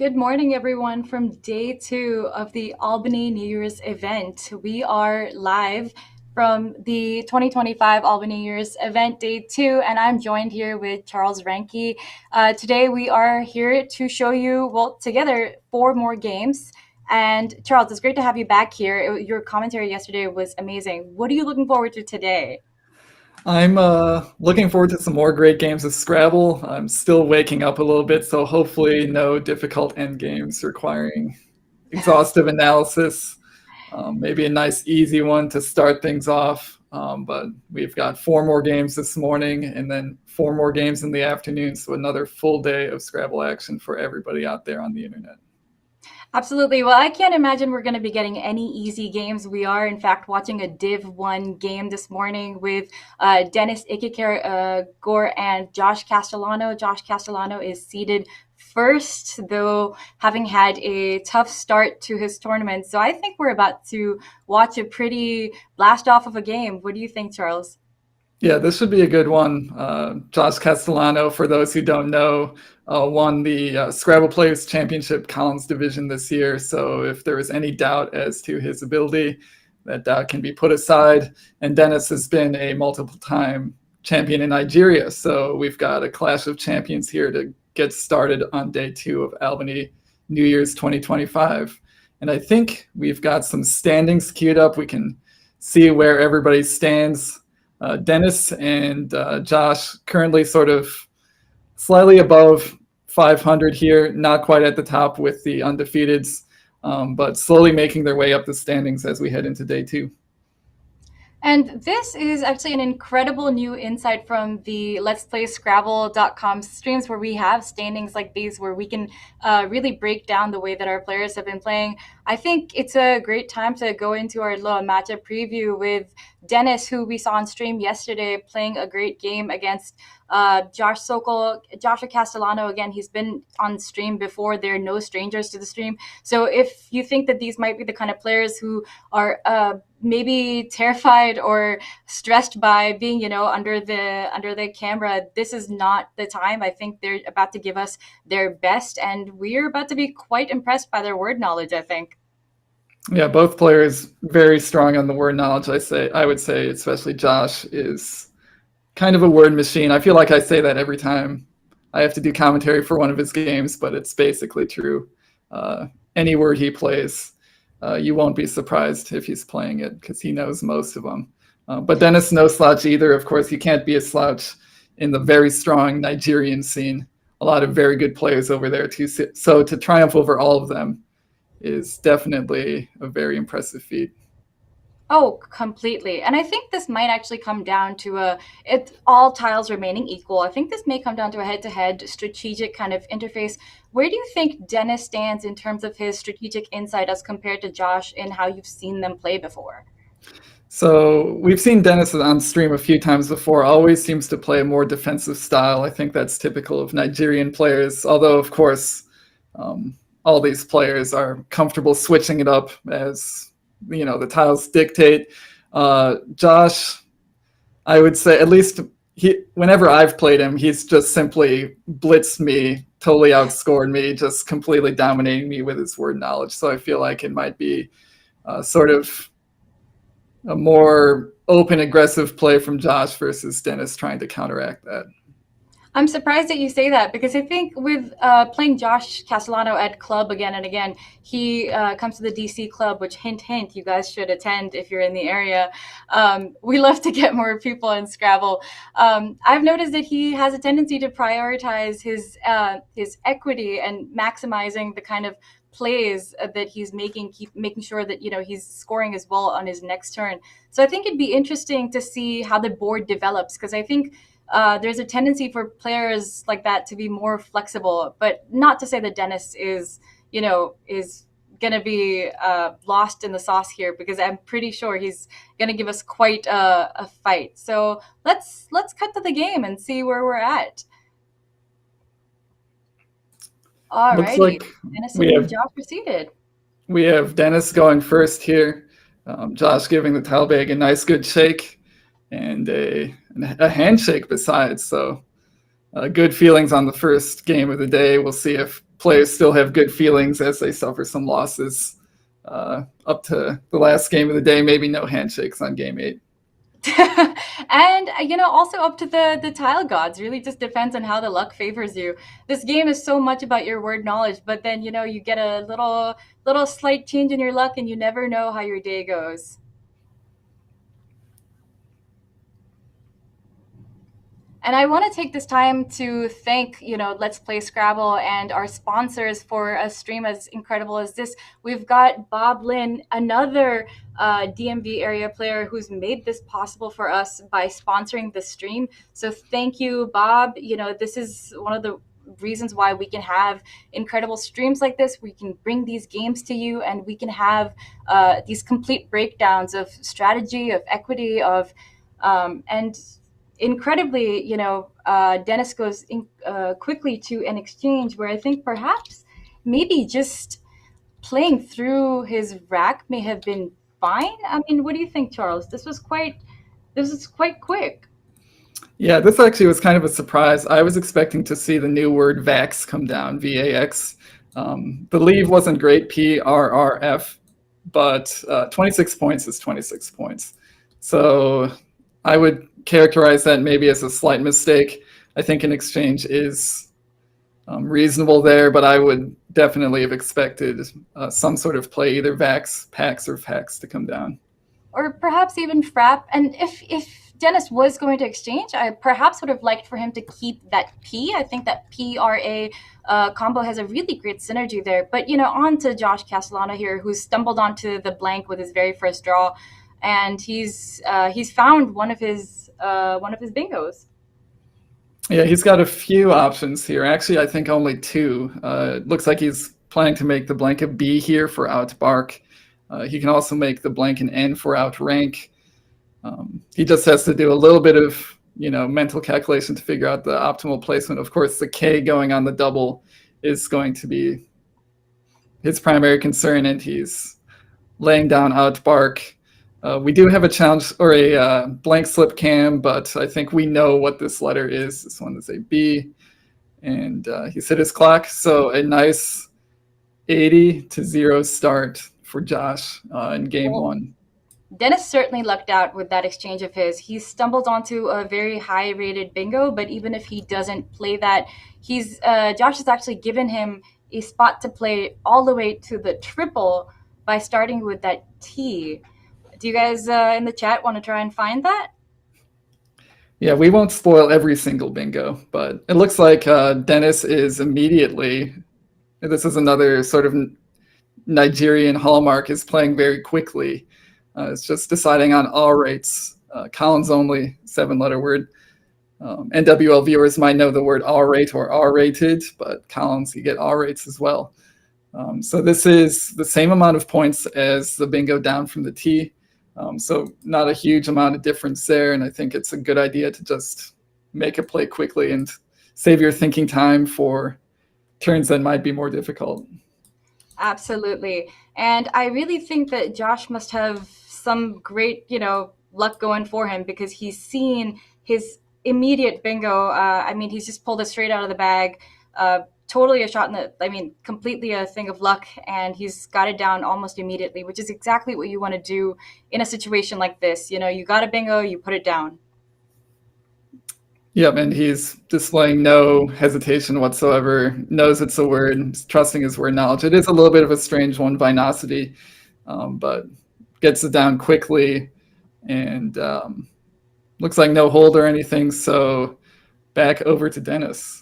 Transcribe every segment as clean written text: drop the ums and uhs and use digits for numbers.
Good morning, everyone, from day two of the Albany New Year's event. We are live from the 2025 Albany New Year's event, day two, and I'm joined here with Charles Reinke. Today, we are here to show you, well, together, four more games. And Charles, it's great to have you back here. Your commentary yesterday was amazing. What are you looking forward to today? I'm looking forward to some more great games of Scrabble. I'm still waking up a little bit, so hopefully no difficult end games requiring exhaustive analysis. Maybe a nice easy one to start things off. But we've got four more games this morning and then four more games in the afternoon, so another full day of Scrabble action for everybody out there on the internet. Absolutely. Well, I can't imagine we're going to be getting any easy games. We are, in fact, watching a Div 1 game this morning with Dennis Gore and Josh Castellano. Josh Castellano is seeded first, though having had a tough start to his tournament. So I think we're about to watch a pretty blast off of a game. What do you think, Charles? Yeah, this should be a good one. Josh Castellano, for those who don't know, won the Scrabble Players Championship Collins Division this year. So if there is any doubt as to his ability, that doubt can be put aside. And Dennis has been a multiple-time champion in Nigeria. So we've got a clash of champions here to get started on day two of Albany New Year's 2025. And I think we've got some standings queued up. We can see where everybody stands. Dennis and Josh currently sort of slightly above 500 here, not quite at the top with the undefeateds, but slowly making their way up the standings as we head into day two. And this is actually an incredible new insight from the Let's Play Scrabble.com streams where we have standings like these where we can really break down the way that our players have been playing. I think it's a great time to go into our little matchup preview with Dennis, who we saw on stream yesterday, playing a great game against Josh Sokol, Joshua Castellano. Again, he's been on stream before. They're no strangers to the stream. So if you think that these might be the kind of players who are maybe terrified or stressed by being, under the camera, this is not the time. I think they're about to give us their best, and we're about to be quite impressed by their word knowledge, I think. Yeah, both players very strong on the word knowledge. I would say, especially Josh is kind of a word machine. I feel like I say that every time I have to do commentary for one of his games, but it's basically true. Any word he plays, you won't be surprised if he's playing it because he knows most of them. But Dennis, no slouch either. Of course, you can't be a slouch in the very strong Nigerian scene. A lot of very good players over there too. So to triumph over all of them is definitely a very impressive feat. Oh, completely. And I think this might actually come down to all tiles remaining equal. I think this may come down to a head-to-head strategic kind of interface. Where do you think Dennis stands in terms of his strategic insight as compared to Josh in how you've seen them play before? So we've seen Dennis on stream a few times before, always seems to play a more defensive style. I think that's typical of Nigerian players, although, of course, all these players are comfortable switching it up as the tiles dictate. Josh, I would say, at least whenever I've played him, he's just simply blitzed me, totally outscored me, just completely dominating me with his word knowledge. So I feel like it might be sort of a more open, aggressive play from Josh versus Dennis trying to counteract that. I'm surprised that you say that because I think with playing Josh Castellano at club again and again, he comes to the DC club, which hint, hint, you guys should attend if you're in the area. We love to get more people in Scrabble. I've noticed that he has a tendency to prioritize his equity and maximizing the kind of plays that he's making, keep making sure that he's scoring as well on his next turn. So I think it'd be interesting to see how the board develops because I think there's a tendency for players like that to be more flexible, but not to say that Dennis is going to be lost in the sauce here because I'm pretty sure he's going to give us quite a fight. So let's cut to the game and see where we're at. All Looks righty, like Dennis we and have Josh proceeded. we have Dennis going first here. Josh giving the towel bag a nice good shake and a handshake besides. So good feelings on the first game of the day. We'll see if players still have good feelings as they suffer some losses up to the last game of the day. Maybe no handshakes on game 8. And also up to the tile gods. Really just depends on how the luck favors you. This game is so much about your word knowledge, but then you get a little slight change in your luck and you never know how your day goes. And I want to take this time to thank, Let's Play Scrabble and our sponsors for a stream as incredible as this. We've got Bob Lynn, another DMV area player who's made this possible for us by sponsoring the stream. So thank you, Bob. This is one of the reasons why we can have incredible streams like this. We can bring these games to you and we can have these complete breakdowns of strategy, of equity, and incredibly, Dennis goes quickly to an exchange where I think perhaps maybe just playing through his rack may have been fine. I mean, what do you think, Charles? This was quite quick. Yeah, this actually was kind of a surprise. I was expecting to see the new word VAX come down, VAX. The leave wasn't great, PRRF, but 26 points is 26 points. So I would characterize that maybe as a slight mistake. I think an exchange is reasonable there, but I would definitely have expected some sort of play, either VAX, PAX, or FAX to come down. Or perhaps even FRAP. And if Dennis was going to exchange, I perhaps would have liked for him to keep that P. I think that PRA combo has a really great synergy there. But, on to Josh Castellano here, who stumbled onto the blank with his very first draw. And he's found one of his bingos. Yeah, he's got a few options here. Actually, I think only 2. Looks like he's planning to make the blank a B here for outbark. He can also make the blank an N for outrank. He just has to do a little bit of mental calculation to figure out the optimal placement. Of course, the K going on the double is going to be his primary concern, and he's laying down outbark. We do have a challenge or a blank slip cam, but I think we know what this letter is. This one is a B, and he's hit his clock. So a nice 80-0 start for Josh in game 1. Dennis certainly lucked out with that exchange of his. He stumbled onto a very high-rated bingo, but even if he doesn't play that, Josh has actually given him a spot to play all the way to the triple by starting with that T. Do you guys in the chat want to try and find that? Yeah, we won't spoil every single bingo, but it looks like Dennis is immediately, this is another sort of Nigerian hallmark, is playing very quickly. It's just deciding on all rates. Collins only, 7-letter word. NWL viewers might know the word all rate or R-rated, but Collins, you get all rates as well. So this is the same amount of points as the bingo down from the T. So not a huge amount of difference there, and I think it's a good idea to just make a play quickly and save your thinking time for turns that might be more difficult. Absolutely. And I really think that Josh must have some great, luck going for him, because he's seen his immediate bingo. He's just pulled it straight out of the bag. Totally a shot in the, completely a thing of luck, and he's got it down almost immediately, which is exactly what you want to do in a situation like this. You got a bingo, you put it down. Yep, and he's displaying no hesitation whatsoever, knows it's a word, trusting his word knowledge. It is a little bit of a strange one, Vinosity, but gets it down quickly, and looks like no hold or anything, so back over to Dennis.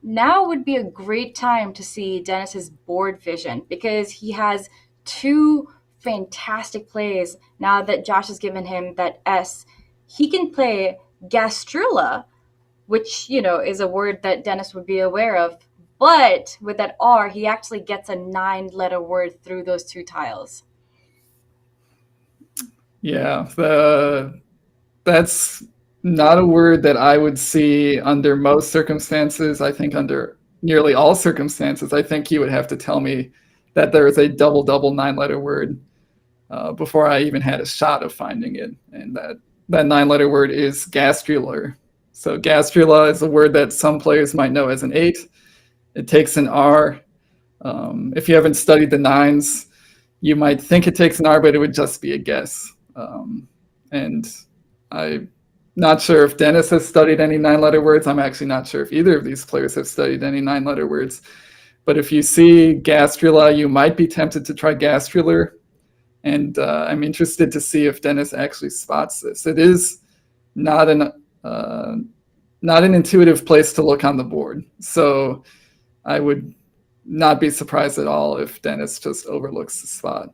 Now would be a great time to see Dennis's board vision, because he has 2 fantastic plays now that Josh has given him that S. He can play gastrula, which, is a word that Dennis would be aware of. But with that R, he actually gets a 9-letter word through those 2 tiles. Yeah, that's not a word that I would see under most circumstances. I think under nearly all circumstances, I think you would have to tell me that there is a double 9-letter word before I even had a shot of finding it. And that 9-letter word is gastrular. So gastrula is a word that some players might know as an 8. it takes an R. If you haven't studied the nines, you might think it takes an R, but it would just be a guess. And I'm not sure if Dennis has studied any 9-letter words. I'm actually not sure if either of these players have studied any 9-letter words. But if you see gastrula, you might be tempted to try gastrular. And I'm interested to see if Dennis actually spots this. It is not an intuitive place to look on the board. So I would not be surprised at all if Dennis just overlooks the spot.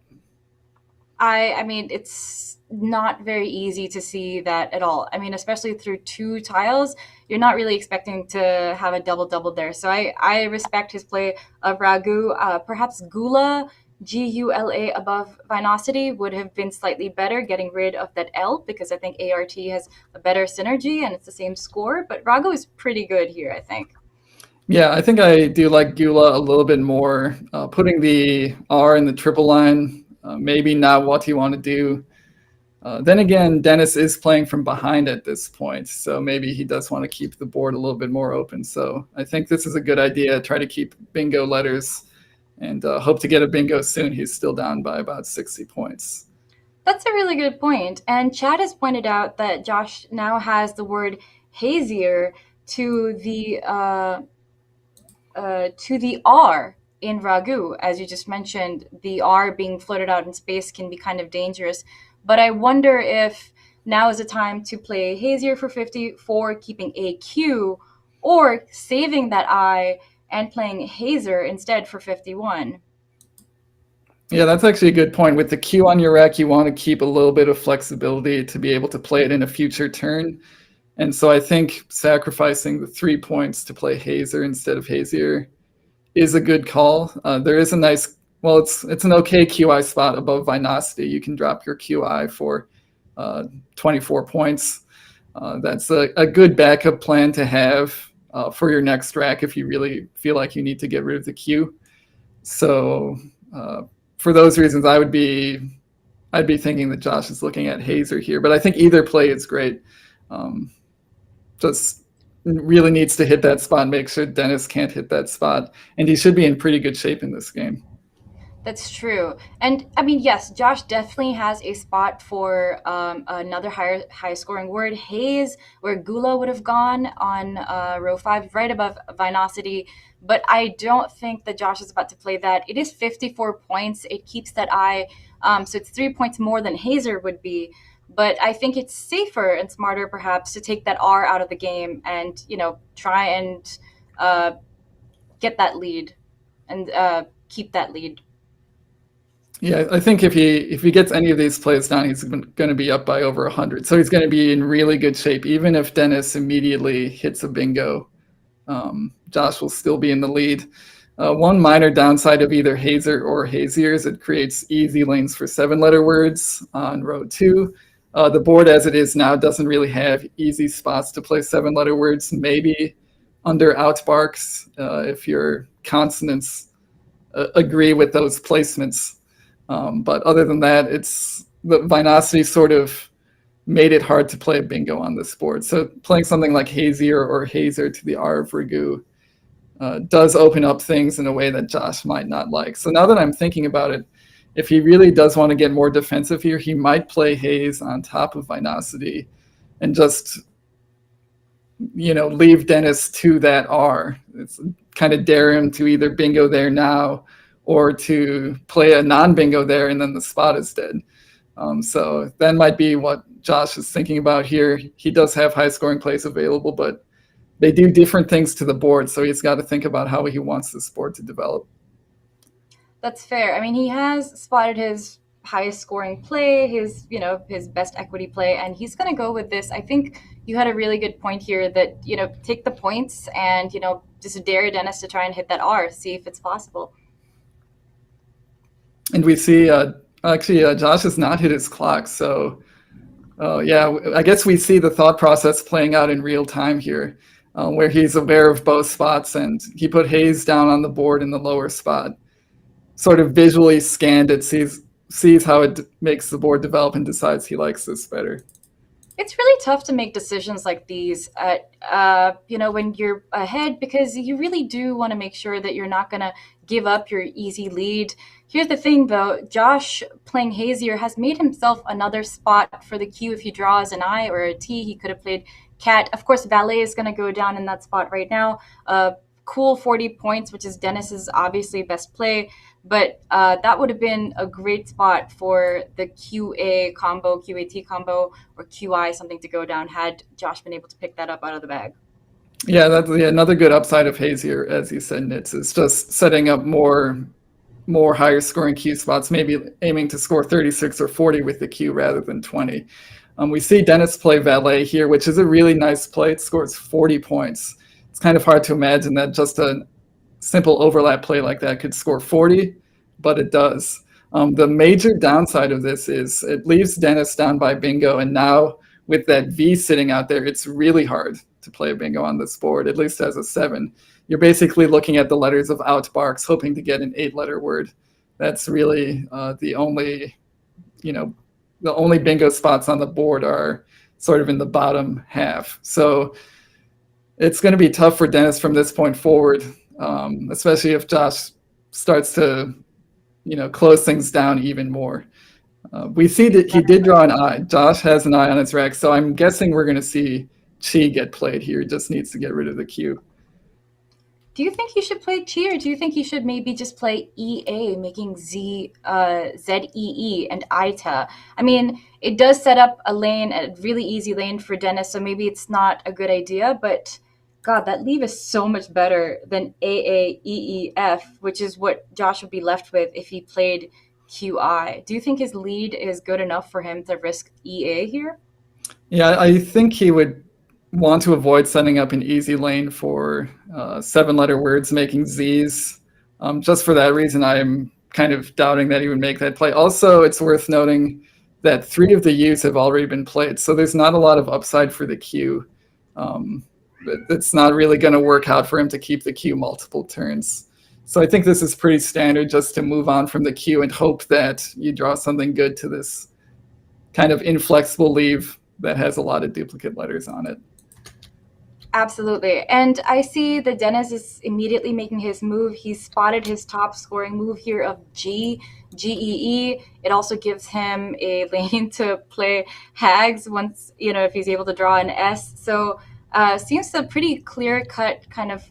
I mean, it's not very easy to see that at all. I mean, especially through 2 tiles, you're not really expecting to have a double-double there. So I respect his play of Ragu. Perhaps Gula, Gula above Vinosity would have been slightly better, getting rid of that L, because I think ART has a better synergy and it's the same score. But Ragu is pretty good here, I think. Yeah, I think I do like Gula a little bit more. Putting the R in the triple line, maybe not what you want to do. Then again, Dennis is playing from behind at this point, so maybe he does want to keep the board a little bit more open. So I think this is a good idea. Try to keep bingo letters and hope to get a bingo soon. He's still down by about 60 points. That's a really good point. And Chad has pointed out that Josh now has the word hazier to the R in Ragu. As you just mentioned, the R being floated out in space can be kind of dangerous. But I wonder if now is the time to play hazier for 50 for keeping AQ, or saving that I and playing hazer instead for 51. Yeah, that's actually a good point. With the Q on your rack, you want to keep a little bit of flexibility to be able to play it in a future turn. And so I think sacrificing the 3 points to play hazer instead of hazier is a good call. There is a nice, well, it's an okay QI spot above Vinosity. You can drop your QI for 24 points. That's a good backup plan to have for your next rack if you really feel like you need to get rid of the Q. So for those reasons, I'd be thinking that Josh is looking at hazer here. But I think either play is great. Just really needs to hit that spot, make sure Dennis can't hit that spot, and he should be in pretty good shape in this game. That's true. And I mean, yes, Josh definitely has a spot for another high scoring word, haze, where Gula would have gone on row 5, right above Vinosity. But I don't think that Josh is about to play that. It is 54 points. It keeps that I, so it's 3 points more than hazer would be. But I think it's safer and smarter, perhaps, to take that R out of the game and, try and get that lead and keep that lead. Yeah, I think if he gets any of these plays down, he's going to be up by over 100. So he's going to be in really good shape. Even if Dennis immediately hits a bingo, Josh will still be in the lead. One minor downside of either hazer or hazier is it creates easy lanes for 7-letter words on row 2. The board as it is now doesn't really have easy spots to play 7-letter words, maybe under outbarks if your consonants agree with those placements. But other than that, the Vinosity sort of made it hard to play a bingo on this board. So playing something like hazier or hazer to the R of Ragu does open up things in a way that Josh might not like. So now that I'm thinking about it, if he really does want to get more defensive here, he might play haze on top of Vinosity and just, leave Dennis to that R. It's kind of dare him to either bingo there now or to play a non-bingo there, and then the spot is dead. So that might be what Josh is thinking about here. He does have high-scoring plays available, but they do different things to the board, so he's got to think about how he wants this board to develop. That's fair. I mean, he has spotted his highest scoring play, his best equity play, and he's going to go with this. I think you had a really good point here that, take the points and, just dare Dennis to try and hit that R, see if it's possible. And we see, Josh has not hit his clock. So, I guess we see the thought process playing out in real time here, where he's aware of both spots, and he put haze down on the board in the lower spot, sort of visually scanned it, sees how it makes the board develop, and decides he likes this better. It's really tough to make decisions like these at when you're ahead, because you really do want to make sure that you're not going to give up your easy lead. Here's the thing, though: Josh, playing hazier, has made himself another spot for the Q. If he draws an I or a T, he could have played cat. Of course, valet is going to go down in that spot right now. Cool 40 points, which is Dennis's obviously best play. But that would have been a great spot for the QA combo, QAT combo, or QI, something to go down, had Josh been able to pick that up out of the bag. Yeah, that's another good upside of hazier, as you said, Nits, is just setting up more higher scoring Q spots, maybe aiming to score 36 or 40 with the Q rather than 20. We see Dennis play valet here, which is a really nice play. It scores 40 points. It's kind of hard to imagine that just a simple overlap play like that could score 40, but it does. The major downside of this is it leaves Dennis down by bingo, and now with that V sitting out there, it's really hard to play a bingo on this board, at least as a 7. You're basically looking at the letters of outbarks, hoping to get an 8-letter word. That's really the only bingo spots on the board are sort of in the bottom half. So it's going to be tough for Dennis from this point forward, especially if Josh starts to, close things down even more. We see that he did draw an I. Josh has an I on his rack, so I'm guessing we're going to see Chi get played here. He just needs to get rid of the Q. Do you think he should play Chi, or do you think he should maybe just play EA, making Zee and Ita? I mean, it does set up a really easy lane for Dennis, so maybe it's not a good idea, but God, that leave is so much better than AAEEF, which is what Josh would be left with if he played QI. Do you think his lead is good enough for him to risk EA here? Yeah, I think he would want to avoid setting up an easy lane for 7-letter words making Z's. Just for that reason, I'm kind of doubting that he would make that play. Also, it's worth noting that 3 of the U's have already been played, so there's not a lot of upside for the Q. It's not really going to work out for him to keep the Q multiple turns. So I think this is pretty standard, just to move on from the Q and hope that you draw something good to this kind of inflexible leave that has a lot of duplicate letters on it. Absolutely. And I see that Dennis is immediately making his move. He's spotted his top scoring move here of GEE. It also gives him a lane to play hags once, if he's able to draw an S. So seems a pretty clear-cut kind of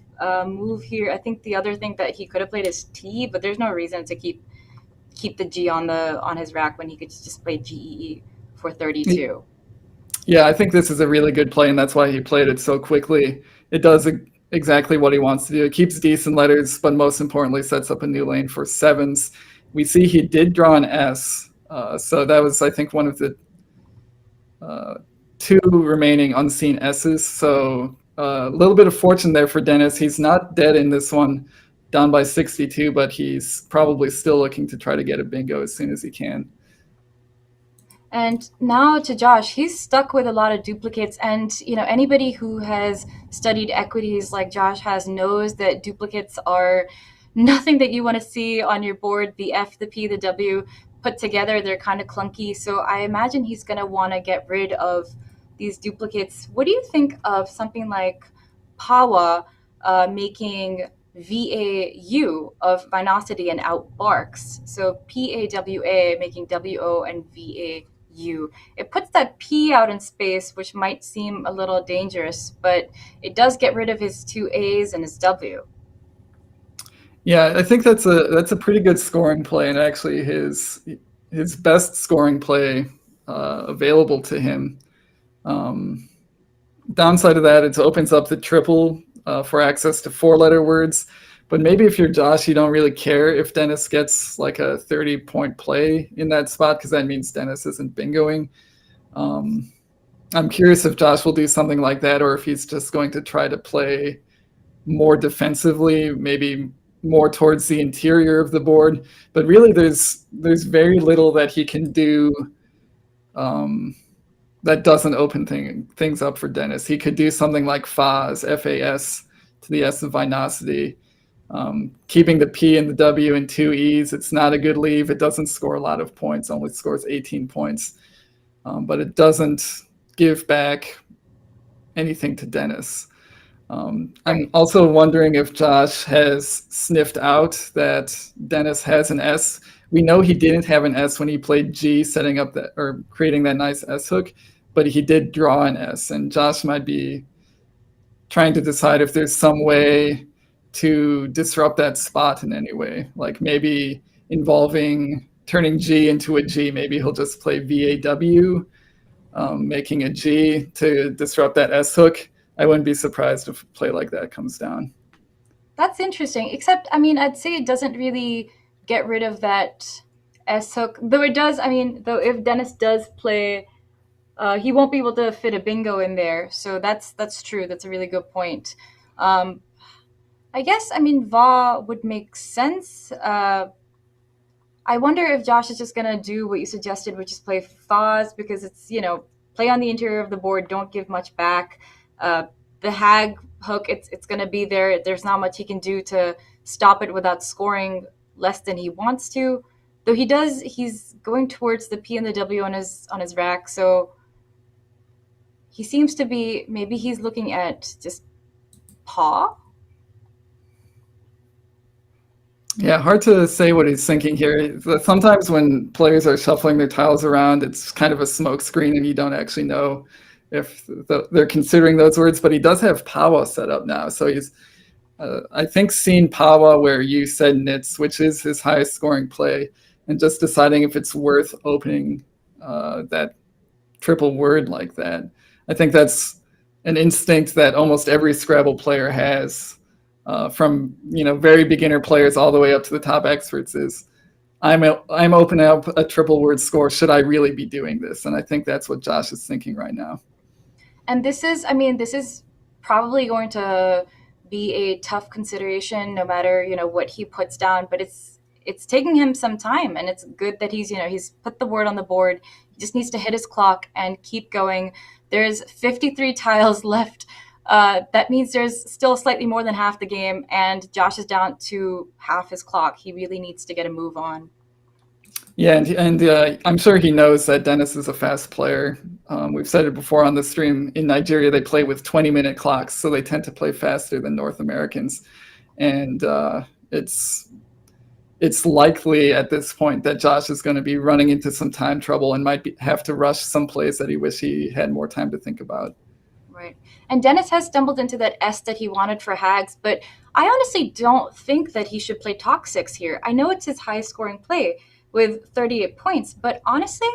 move here. I think the other thing that he could have played is T, but there's no reason to keep the G on his rack when he could just play GEE for 32. Yeah, I think this is a really good play, and that's why he played it so quickly. It does exactly what he wants to do. It keeps decent letters, but most importantly, sets up a new lane for 7s. We see he did draw an S, so that was, I think, one of the 2 remaining unseen S's. So a little bit of fortune there for Dennis. He's not dead in this one, down by 62, but he's probably still looking to try to get a bingo as soon as he can. And now to Josh, he's stuck with a lot of duplicates. And, anybody who has studied equities like Josh has knows that duplicates are nothing that you want to see on your board. The F, the P, the W put together, they're kind of clunky. So I imagine he's going to want to get rid of these duplicates. What do you think of something like Pawa making VAU of Vinosity and outbarks? So PAWA making WO and VAU. It puts that P out in space, which might seem a little dangerous, but it does get rid of his 2 A's and his W. Yeah, I think that's a pretty good scoring play, and actually his best scoring play available to him. Downside of that, it opens up the triple for access to 4-letter words. But maybe if you're Josh, you don't really care if Dennis gets like a 30-point play in that spot, because that means Dennis isn't bingoing. I'm curious if Josh will do something like that, or if he's just going to try to play more defensively, maybe more towards the interior of the board. But really, there's very little that he can do that doesn't open things up for Dennis. He could do something like FAS, FAS to the S of Vinosity. Keeping the P and the W and 2 E's, it's not a good leave. It doesn't score a lot of points, only scores 18 points. But it doesn't give back anything to Dennis. I'm also wondering if Josh has sniffed out that Dennis has an S. We know he didn't have an S when he played G, setting up that or creating that nice S hook, but he did draw an S, and Josh might be trying to decide if there's some way to disrupt that spot in any way, like maybe involving turning G into a G. Maybe he'll just play VAW, making a G to disrupt that S hook. I wouldn't be surprised if a play like that comes down. That's interesting. Except, I mean, I'd say it doesn't really get rid of that S hook. Though it does, I mean, though if Dennis does play, he won't be able to fit a bingo in there. So that's true. That's a really good point. I guess, I mean, Va would make sense. I wonder if Josh is just going to do what you suggested, which is play Faz, because it's, play on the interior of the board, don't give much back. The hag hook, it's going to be there. There's not much he can do to stop it without scoring less than he wants to. Though he's going towards the P and the W on his rack, so he seems to be, maybe he's looking at just paw. Yeah, hard to say what he's thinking here. Sometimes when players are shuffling their tiles around, it's kind of a smoke screen and you don't actually know if they're considering those words, but he does have Pawa set up now. So he's, I think, seen Pawa where you said Nits, which is his highest scoring play, and just deciding if it's worth opening that triple word like that. I think that's an instinct that almost every Scrabble player has. From very beginner players all the way up to the top experts, is I'm opening up a triple word score. Should I really be doing this? And I think that's what Josh is thinking right now. And this is probably going to be a tough consideration, no matter what he puts down. But it's taking him some time, and it's good that he's put the word on the board. He just needs to hit his clock and keep going. There's 53 tiles left. That means there's still slightly more than half the game, and Josh is down to half his clock. He really needs to get a move on. Yeah, and I'm sure he knows that Dennis is a fast player. We've said it before on the stream. In Nigeria, they play with 20-minute clocks, so they tend to play faster than North Americans. And it's likely at this point that Josh is going to be running into some time trouble and might have to rush some plays that he wish he had more time to think about. Right. And Dennis has stumbled into that S that he wanted for Hags, but I honestly don't think that he should play Toxics here. I know it's his highest scoring play with 38 points, but honestly,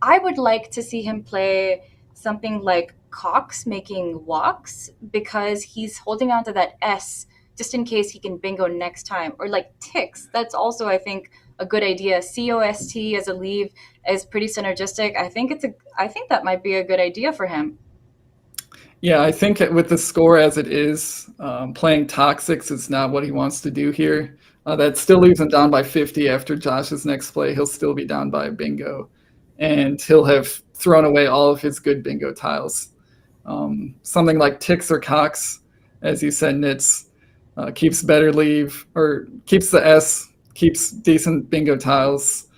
I would like to see him play something like Cox making walks, because he's holding on to that S just in case he can bingo next time. Or like Ticks. That's also, I think, a good idea. COST as a leave is pretty synergistic. I think that might be a good idea for him. Yeah, I think with the score as it is, playing Toxics is not what he wants to do here. That still leaves him down by 50 after Josh's next play. He'll still be down by a bingo, and he'll have thrown away all of his good bingo tiles. Something like Ticks or Cox, as you said, Nits, keeps better leave, or keeps the S, keeps decent bingo tiles,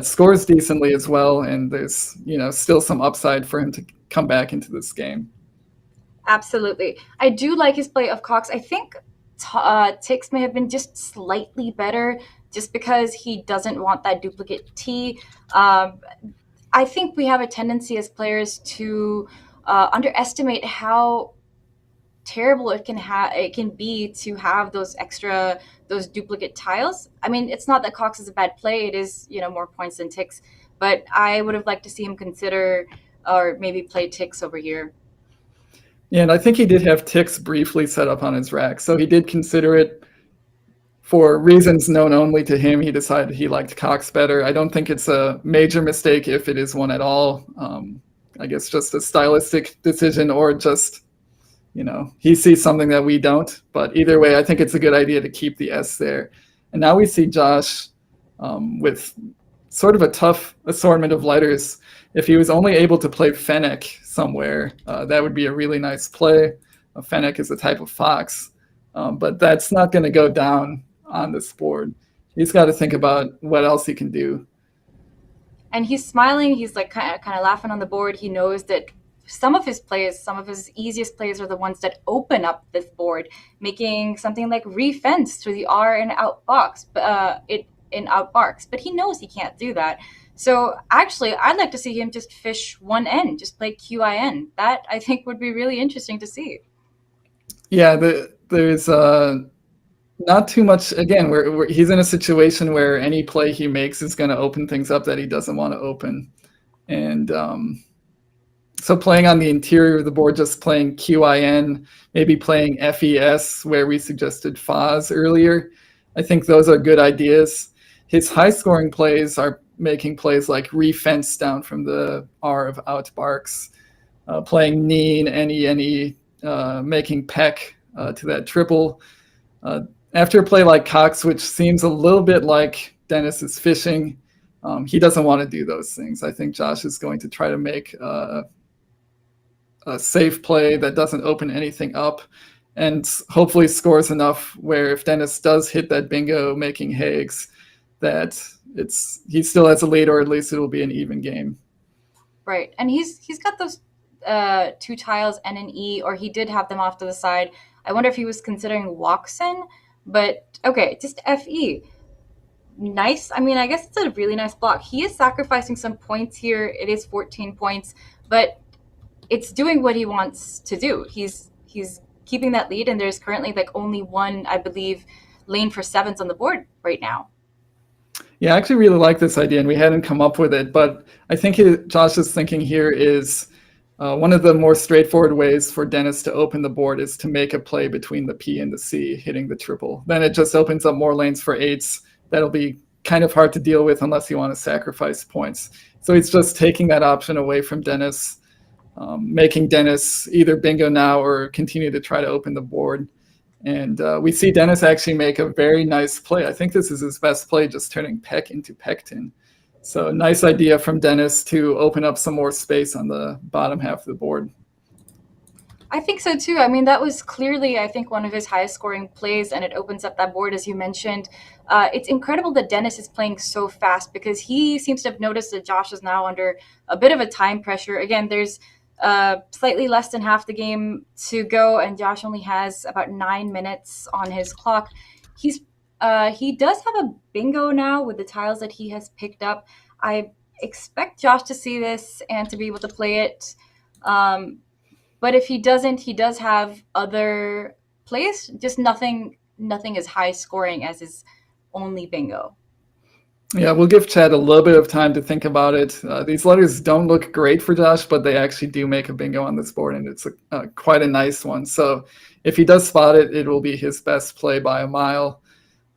scores decently as well, and there's still some upside for him to come back into this game. Absolutely. I do like his play of Cox. I think Ticks may have been just slightly better just because he doesn't want that duplicate T. I think we have a tendency as players to underestimate how terrible it can be to have those duplicate tiles. I mean, it's not that Cox is a bad play. It is, more points than Ticks. But I would have liked to see him consider or maybe play Ticks over here. Yeah, and I think he did have Ticks briefly set up on his rack, so he did consider it. For reasons known only to him, he decided he liked Cox better. I don't think it's a major mistake if it is one at all. I guess just a stylistic decision, or just, he sees something that we don't. But either way, I think it's a good idea to keep the S there. And now we see Josh with sort of a tough assortment of letters. If he was only able to play Fennec somewhere, that would be a really nice play. Fennec is a type of fox, but that's not going to go down on this board. He's got to think about what else he can do. And he's smiling. He's like kind of laughing on the board. He knows that some of his plays, some of his easiest plays are the ones that open up this board, making something like refence through the R and out box, it in out barks. But he knows he can't do that. So actually, I'd like to see him just fish one N, just play QIN. That I think would be really interesting to see. Yeah, there's not too much. Again, he's in a situation where any play he makes is going to open things up that he doesn't want to open. And so playing on the interior of the board, just playing QIN, maybe playing FES where we suggested FOS earlier, I think those are good ideas. His high-scoring plays are making plays like refence down from the R of out barks, playing Neen, Any, making Peck to that triple. After a play like Cox, which seems a little bit like Dennis is fishing, he doesn't want to do those things. I think Josh is going to try to make a safe play that doesn't open anything up and hopefully scores enough where if Dennis does hit that bingo making Hags, that he still has a lead, or at least it'll be an even game. Right. And he's got those two tiles N and E, or he did have them off to the side. I wonder if he was considering Waxen, but okay, just FE. Nice. I mean, I guess it's a really nice block. He is sacrificing some points here. It is 14 points, but it's doing what he wants to do. He's keeping that lead, and there's currently like only one, I believe, lane for sevens on the board right now. Yeah, I actually really like this idea, and we hadn't come up with it, but I think Josh's thinking here is one of the more straightforward ways for Dennis to open the board is to make a play between the P and the C, hitting the triple. Then it just opens up more lanes for eights. That'll be kind of hard to deal with unless you want to sacrifice points. So he's just taking that option away from Dennis, making Dennis either bingo now or continue to try to open the board. And we see Dennis actually make a very nice play. I think this is his best play, just turning Peck into Pectin. So nice idea from Dennis to open up some more space on the bottom half of the board. I think so too. I mean, that was clearly, I think, one of his highest scoring plays, and it opens up that board, as you mentioned. It's incredible that Dennis is playing so fast because he seems to have noticed that Josh is now under a bit of a time pressure. Again, there's slightly less than half the game to go, and Josh only has about 9 minutes on his clock. He does have a bingo now with the tiles that he has picked up. I expect Josh to see this and to be able to play it. But if he doesn't, he does have other plays, just nothing as high scoring as his only bingo. Yeah, we'll give Chad a little bit of time to think about it. These letters don't look great for Josh, but they actually do make a bingo on this board, and it's quite a nice one. So if he does spot it, it will be his best play by a mile.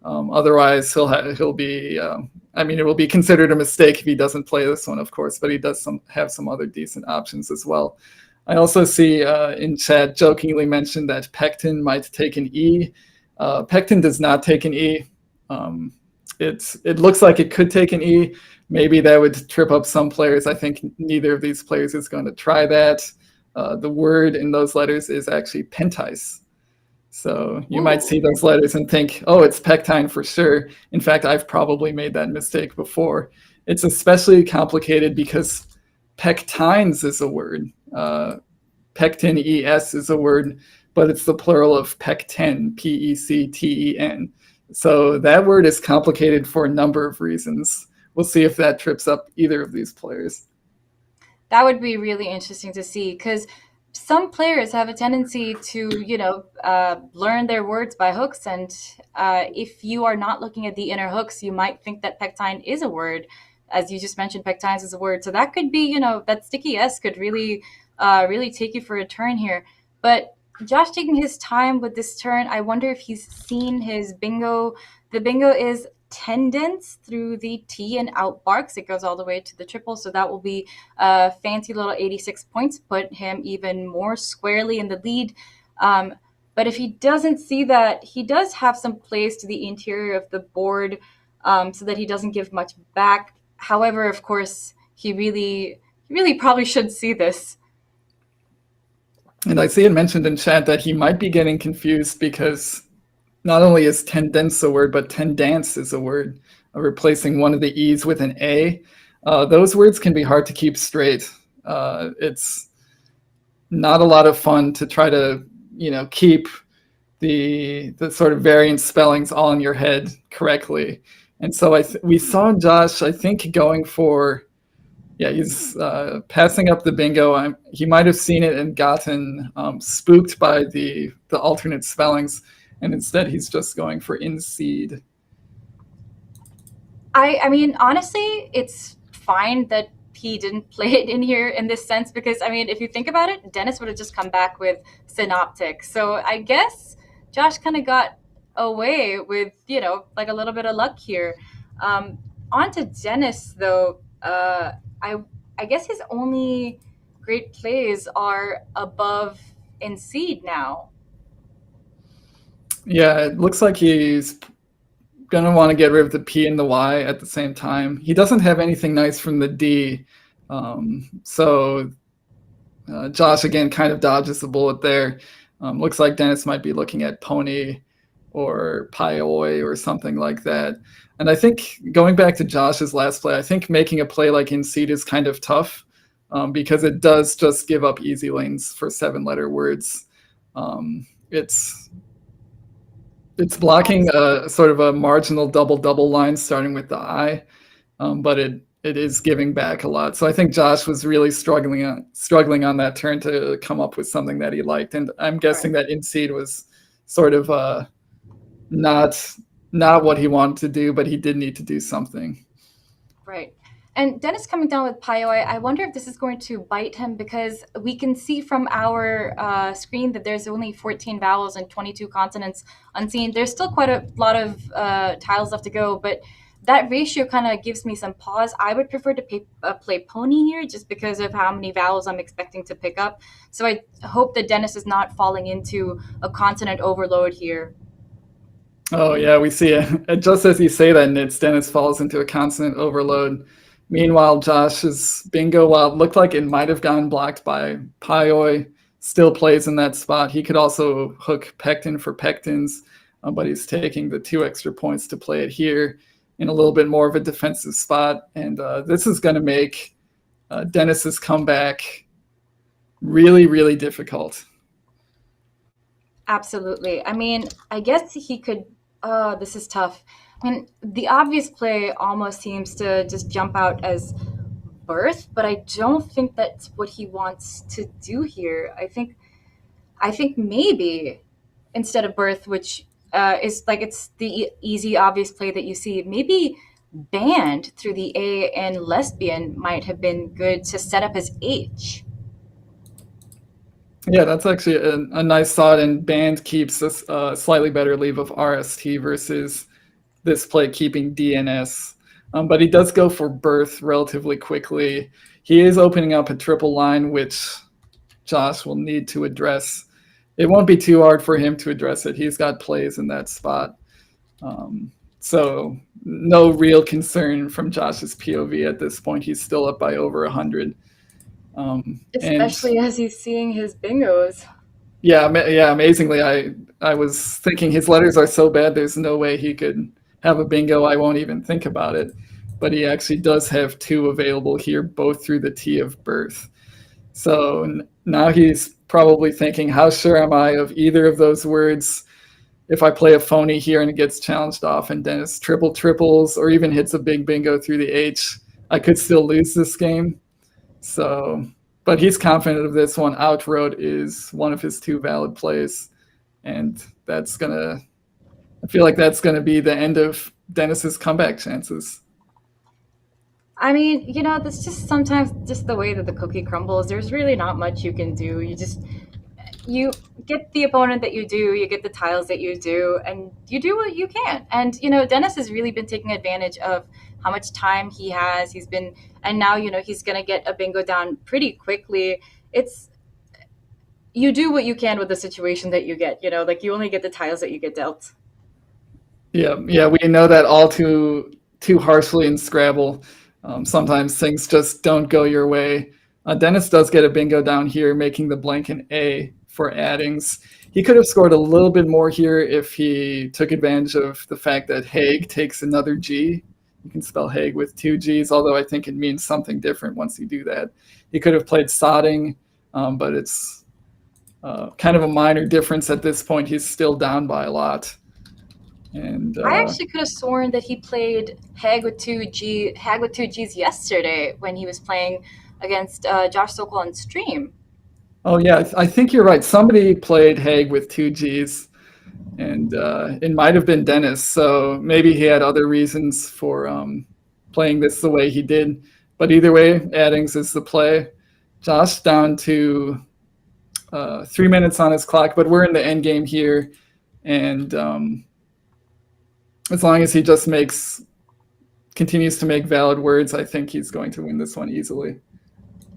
Otherwise, he'll be. It will be considered a mistake if he doesn't play this one, of course. But he does have some other decent options as well. I also see in chat jokingly mentioned that Pectin might take an E. Pectin does not take an E. It looks like it could take an E. Maybe that would trip up some players. I think neither of these players is going to try that. The word in those letters is actually Pentice. So you might see those letters and think, oh, it's Pectine for sure. In fact, I've probably made that mistake before. It's especially complicated because pectines is a word. Pectin ES is a word, but it's the plural of pecten, Pecten. So that word is complicated for a number of reasons. We'll see if that trips up either of these players. That would be really interesting to see because some players have a tendency to, learn their words by hooks. And if you are not looking at the inner hooks, you might think that pectine is a word. As you just mentioned, pectines is a word. So that could be, that sticky S could really take you for a turn here. But Josh taking his time with this turn, I wonder if he's seen his bingo. The bingo is 10 dents through the T and out barks. It goes all the way to the triple. So that will be a fancy little 86 points, put him even more squarely in the lead. But if he doesn't see that, he does have some plays to the interior of the board so that he doesn't give much back. However, of course, he really probably should see this. And I see it mentioned in chat that he might be getting confused because not only is tendence a word, but tendance is a word, replacing one of the E's with an A. Those words can be hard to keep straight. not a lot of fun to try to, keep the sort of variant spellings all in your head correctly. And so we saw Josh, I think, going for, yeah, he's passing up the bingo. He might have seen it and gotten spooked by the alternate spellings, and instead he's just going for in seed. I mean, honestly, it's fine that he didn't play it in here in this sense because, I mean, if you think about it, Dennis would have just come back with synoptic. So I guess Josh kind of got away with, like a little bit of luck here. On to Dennis, though. I guess his only great plays are above in seed now. Yeah, it looks like he's going to want to get rid of the P and the Y at the same time. He doesn't have anything nice from the D. So Josh, again, kind of dodges the bullet there. Looks like Dennis might be looking at Pony or Pioi or something like that. And I think going back to Josh's last play, I think making a play like in seed is kind of tough because it does just give up easy lanes for 7-letter words. It's blocking a sort of a marginal double line starting with the I, but it is giving back a lot. So I think Josh was really struggling on that turn to come up with something that he liked. And I'm guessing that in seed was sort of not what he wanted to do, but he did need to do something. Right. And Dennis coming down with Pioi, I wonder if this is going to bite him because we can see from our screen that there's only 14 vowels and 22 consonants unseen. There's still quite a lot of tiles left to go, but that ratio kind of gives me some pause. I would prefer to play Pony here just because of how many vowels I'm expecting to pick up. So I hope that Dennis is not falling into a consonant overload here. Oh, yeah, we see it. Just as you say that, Nits, Dennis falls into a consonant overload. Meanwhile, Josh's bingo, while it looked like it might have gotten blocked by Pioi, still plays in that spot. He could also hook Pectin for Pectins, but he's taking the 2 extra points to play it here in a little bit more of a defensive spot. And this is going to make Dennis's comeback really, really difficult. Absolutely. I mean, I guess he could. This is tough. I mean, the obvious play almost seems to just jump out as birth, but I don't think that's what he wants to do here. I think maybe instead of birth, which is like it's the easy, obvious play that you see, maybe banned through the A and lesbian might have been good to set up as H. Yeah, that's actually a nice thought, and band keeps a slightly better leave of RST versus this play keeping DNS. But he does go for birth relatively quickly. He is opening up a triple line, which Josh will need to address. It won't be too hard for him to address it. He's got plays in that spot. So no real concern from Josh's POV at this point. He's still up by over 100. Especially as he's seeing his bingos. Yeah, amazingly, I was thinking his letters are so bad, there's no way he could have a bingo. I won't even think about it. But he actually does have 2 available here, both through the T of birth. So now he's probably thinking, how sure am I of either of those words? If I play a phony here and it gets challenged off and Dennis triples or even hits a big bingo through the H, I could still lose this game. So, but he's confident of this one. Outroad is one of his 2 valid plays, and I feel like that's gonna be the end of Dennis's comeback chances. I mean, that's just sometimes just the way that the cookie crumbles. There's really not much you can do. You get the opponent that you do, you get the tiles that you do, and you do what you can. And, Dennis has really been taking advantage of how much time he has. And now, he's going to get a bingo down pretty quickly. You do what you can with the situation that you get, like you only get the tiles that you get dealt. Yeah, we know that all too harshly in Scrabble. Sometimes things just don't go your way. Dennis does get a bingo down here, making the blank an A for addings. He could have scored a little bit more here if he took advantage of the fact that Hague takes another G. You can spell Hague with 2 Gs, although I think it means something different once you do that. He could have played sodding but it's kind of a minor difference at this point. He's still down by a lot. And I actually could have sworn that he played Hag with two Gs yesterday when he was playing against Josh Sokol on stream. Oh yeah, I think you're right. Somebody played Hague with 2 Gs, and it might have been Dennis. So maybe he had other reasons for playing this the way he did. But either way, Addings is the play. Josh down to 3 minutes on his clock, but we're in the end game here, and as long as he just continues to make valid words, I think he's going to win this one easily.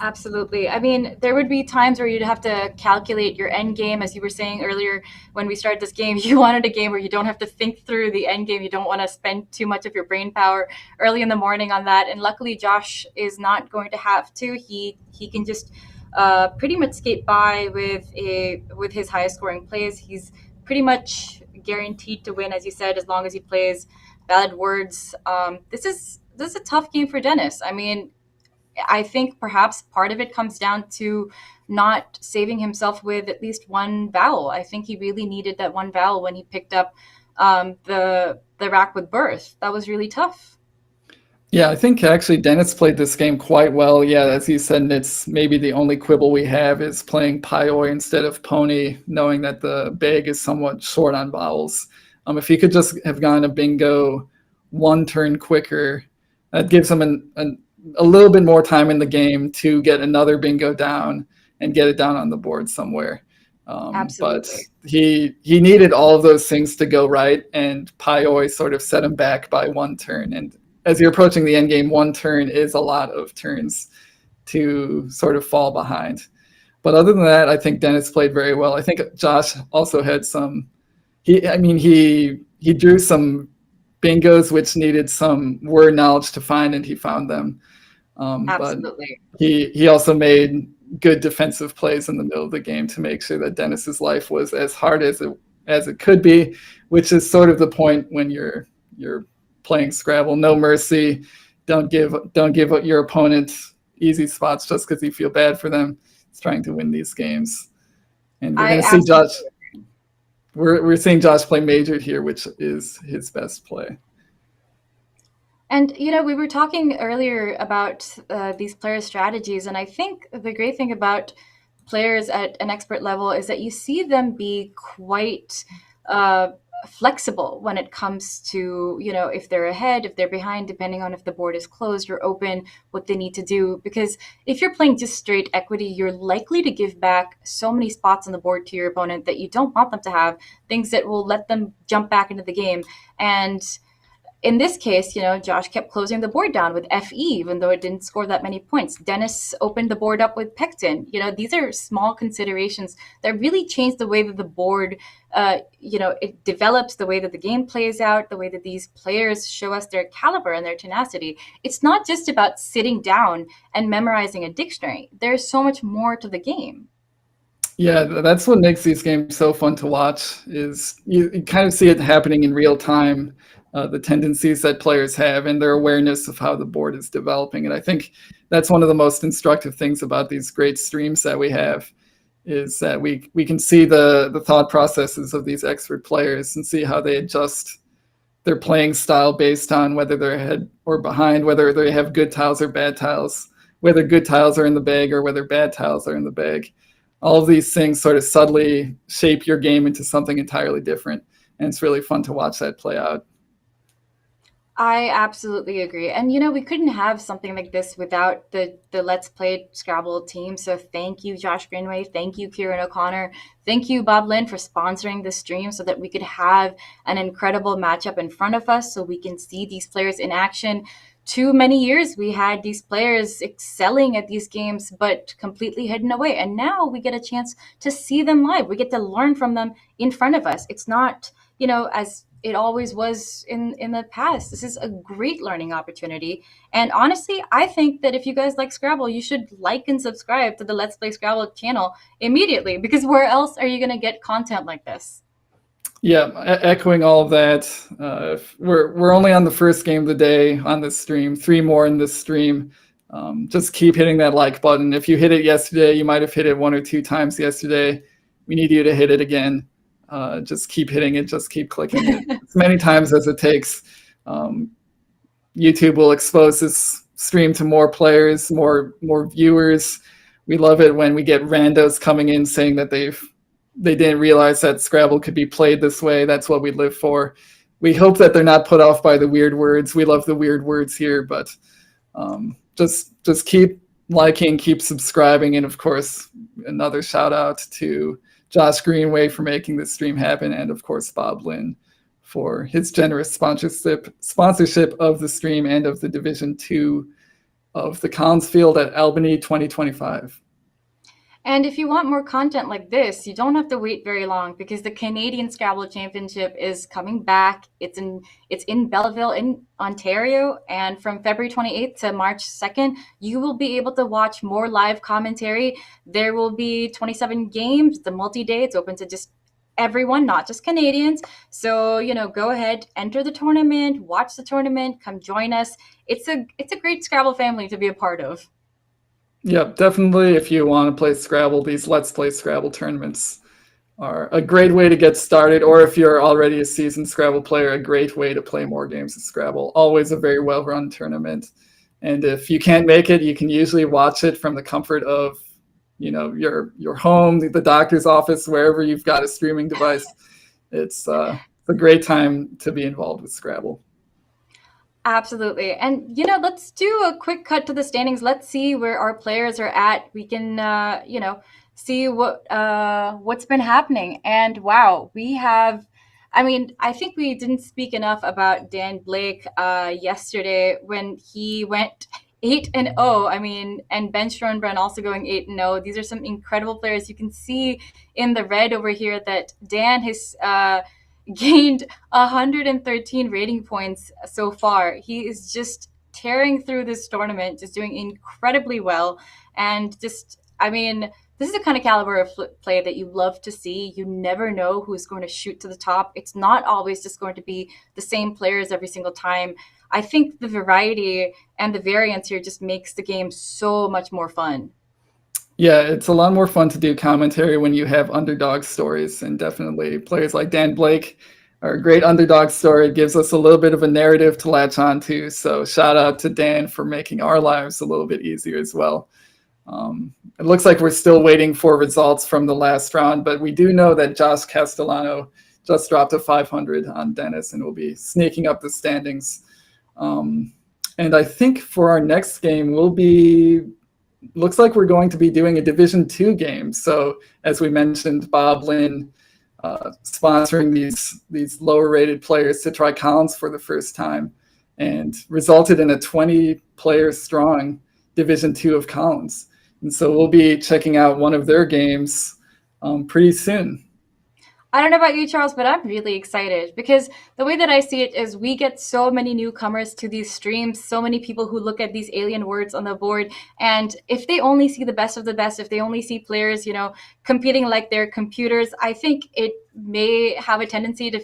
Absolutely. I mean, there would be times where you'd have to calculate your end game. As you were saying earlier, when we started this game, you wanted a game where you don't have to think through the end game. You don't want to spend too much of your brain power early in the morning on that. And luckily, Josh is not going to have to. He can just pretty much skate by with his highest scoring plays. He's pretty much guaranteed to win, as you said, as long as he plays valid words. This is a tough game for Dennis. I mean, I think perhaps part of it comes down to not saving himself with at least one vowel. I think he really needed that one vowel when he picked up the rack with birth. That was really tough. Yeah, I think actually Dennis played this game quite well. Yeah, as you said, it's maybe the only quibble we have is playing Paioi instead of Pony, knowing that the bag is somewhat short on vowels. If he could just have gone a bingo one turn quicker, that gives him a little bit more time in the game to get another bingo down and get it down on the board somewhere. Absolutely. But he needed all of those things to go right, and Paioi sort of set him back by one turn. And as you're approaching the end game, one turn is a lot of turns to sort of fall behind. But other than that, I think Dennis played very well. I think Josh also had he drew some bingos which needed some word knowledge to find, and he found them. Absolutely. But he also made good defensive plays in the middle of the game to make sure that Dennis's life was as hard as it could be, which is sort of the point when you're playing Scrabble. No mercy. Don't give your opponent easy spots just because you feel bad for them. It's trying to win these games, and we're going to see Josh. We're seeing Josh play majored here, which is his best play. And, we were talking earlier about these players' strategies, and I think the great thing about players at an expert level is that you see them be quite flexible when it comes to, if they're ahead, if they're behind, depending on if the board is closed or open, what they need to do. Because if you're playing just straight equity, you're likely to give back so many spots on the board to your opponent that you don't want them to have, things that will let them jump back into the game. And in this case, Josh kept closing the board down with FE, even though it didn't score that many points. Dennis opened the board up with Pectin. These are small considerations that really change the way that the board, it develops, the way that the game plays out, the way that these players show us their caliber and their tenacity. It's not just about sitting down and memorizing a dictionary. There's so much more to the game. Yeah, that's what makes these games so fun to watch, is you kind of see it happening in real time. The tendencies that players have and their awareness of how the board is developing. And I think that's one of the most instructive things about these great streams that we have, is that we can see the thought processes of these expert players and see how they adjust their playing style based on whether they're ahead or behind, whether they have good tiles or bad tiles, whether good tiles are in the bag or whether bad tiles are in the bag. All of these things sort of subtly shape your game into something entirely different. And it's really fun to watch that play out. I absolutely agree. And, we couldn't have something like this without the Let's Play Scrabble team. So thank you, Josh Greenway. Thank you, Kieran O'Connor. Thank you, Bob Lynn, for sponsoring the stream so that we could have an incredible matchup in front of us so we can see these players in action. Too many years we had these players excelling at these games, but completely hidden away. And now we get a chance to see them live. We get to learn from them in front of us. It's not, as it always was in the past. This is a great learning opportunity. And honestly, I think that if you guys like Scrabble, you should like and subscribe to the Let's Play Scrabble channel immediately, because where else are you going to get content like this? Yeah, echoing all of that. We're only on the first game of the day on this stream, 3 more in this stream. Just keep hitting that like button. If you hit it yesterday, you might have hit it 1 or 2 times yesterday. We need you to hit it again. Just keep hitting it. Just keep clicking it as many times as it takes. YouTube will expose this stream to more players, more viewers. We love it when we get randos coming in saying that they didn't realize that Scrabble could be played this way. That's what we live for. We hope that they're not put off by the weird words. We love the weird words here, but just keep liking, keep subscribing, and of course, another shout out to Josh Greenway for making this stream happen, and of course, Bob Lynn for his generous sponsorship of the stream and of the Division 2 of the Collins Field at Albany 2025. And if you want more content like this, you don't have to wait very long because the Canadian Scrabble Championship is coming back. It's in Belleville in Ontario, and from February 28th to March 2nd, you will be able to watch more live commentary. There will be 27 games. The multi-day, it's open to just everyone, not just Canadians. So, go ahead, enter the tournament, watch the tournament, come join us. It's a great Scrabble family to be a part of. Yep, definitely. If you want to play Scrabble, these Let's Play Scrabble tournaments are a great way to get started. Or if you're already a seasoned Scrabble player, a great way to play more games of Scrabble. Always a very well-run tournament. And if you can't make it, you can usually watch it from the comfort of, your home, the doctor's office, wherever you've got a streaming device. It's a great time to be involved with Scrabble. Absolutely. And, let's do a quick cut to the standings. Let's see where our players are at. We can, see what's been happening. And wow, we have, I think we didn't speak enough about Dan Blake yesterday when he went 8-0. And Ben Schronbrun also going 8-0. These are some incredible players. You can see in the red over here that Dan has gained 113 rating points so far. He is just tearing through this tournament, just doing incredibly well. And just, this is the kind of caliber of play that you love to see. You never know who's going to shoot to the top. It's not always just going to be the same players every single time. I think the variety and the variance here just makes the game so much more fun. Yeah, it's a lot more fun to do commentary when you have underdog stories, and definitely players like Dan Blake are a great underdog story. It gives us a little bit of a narrative to latch on to. So shout out to Dan for making our lives a little bit easier as well. It looks like we're still waiting for results from the last round, but we do know that Josh Castellano just dropped a 500 on Dennis and will be sneaking up the standings. And I think for our next game, looks like we're going to be doing a Division 2 game. So as we mentioned, Bob Lynn sponsoring these lower rated players to try Collins for the first time, and resulted in a 20-player strong Division 2 of Collins. And so we'll be checking out one of their games pretty soon. I don't know about you, Charles, but I'm really excited because the way that I see it is we get so many newcomers to these streams, so many people who look at these alien words on the board. And if they only see the best of the best, if they only see players, competing like their computers, I think it may have a tendency to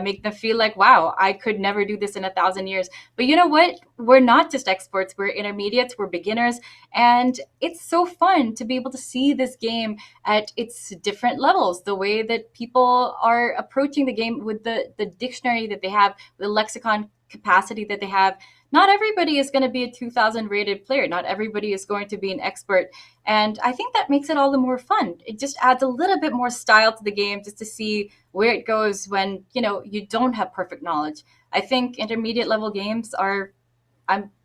make them feel like, wow, I could never do this in 1,000 years. But you know what? We're not just experts. We're intermediates. We're beginners. And it's so fun to be able to see this game at its different levels, the way that people are approaching the game with the dictionary that they have, the lexicon capacity that they have. Not everybody is going to be a 2,000 rated player. Not everybody is going to be an expert. And I think that makes it all the more fun. It just adds a little bit more style to the game just to see where it goes when, you don't have perfect knowledge. I think intermediate level games I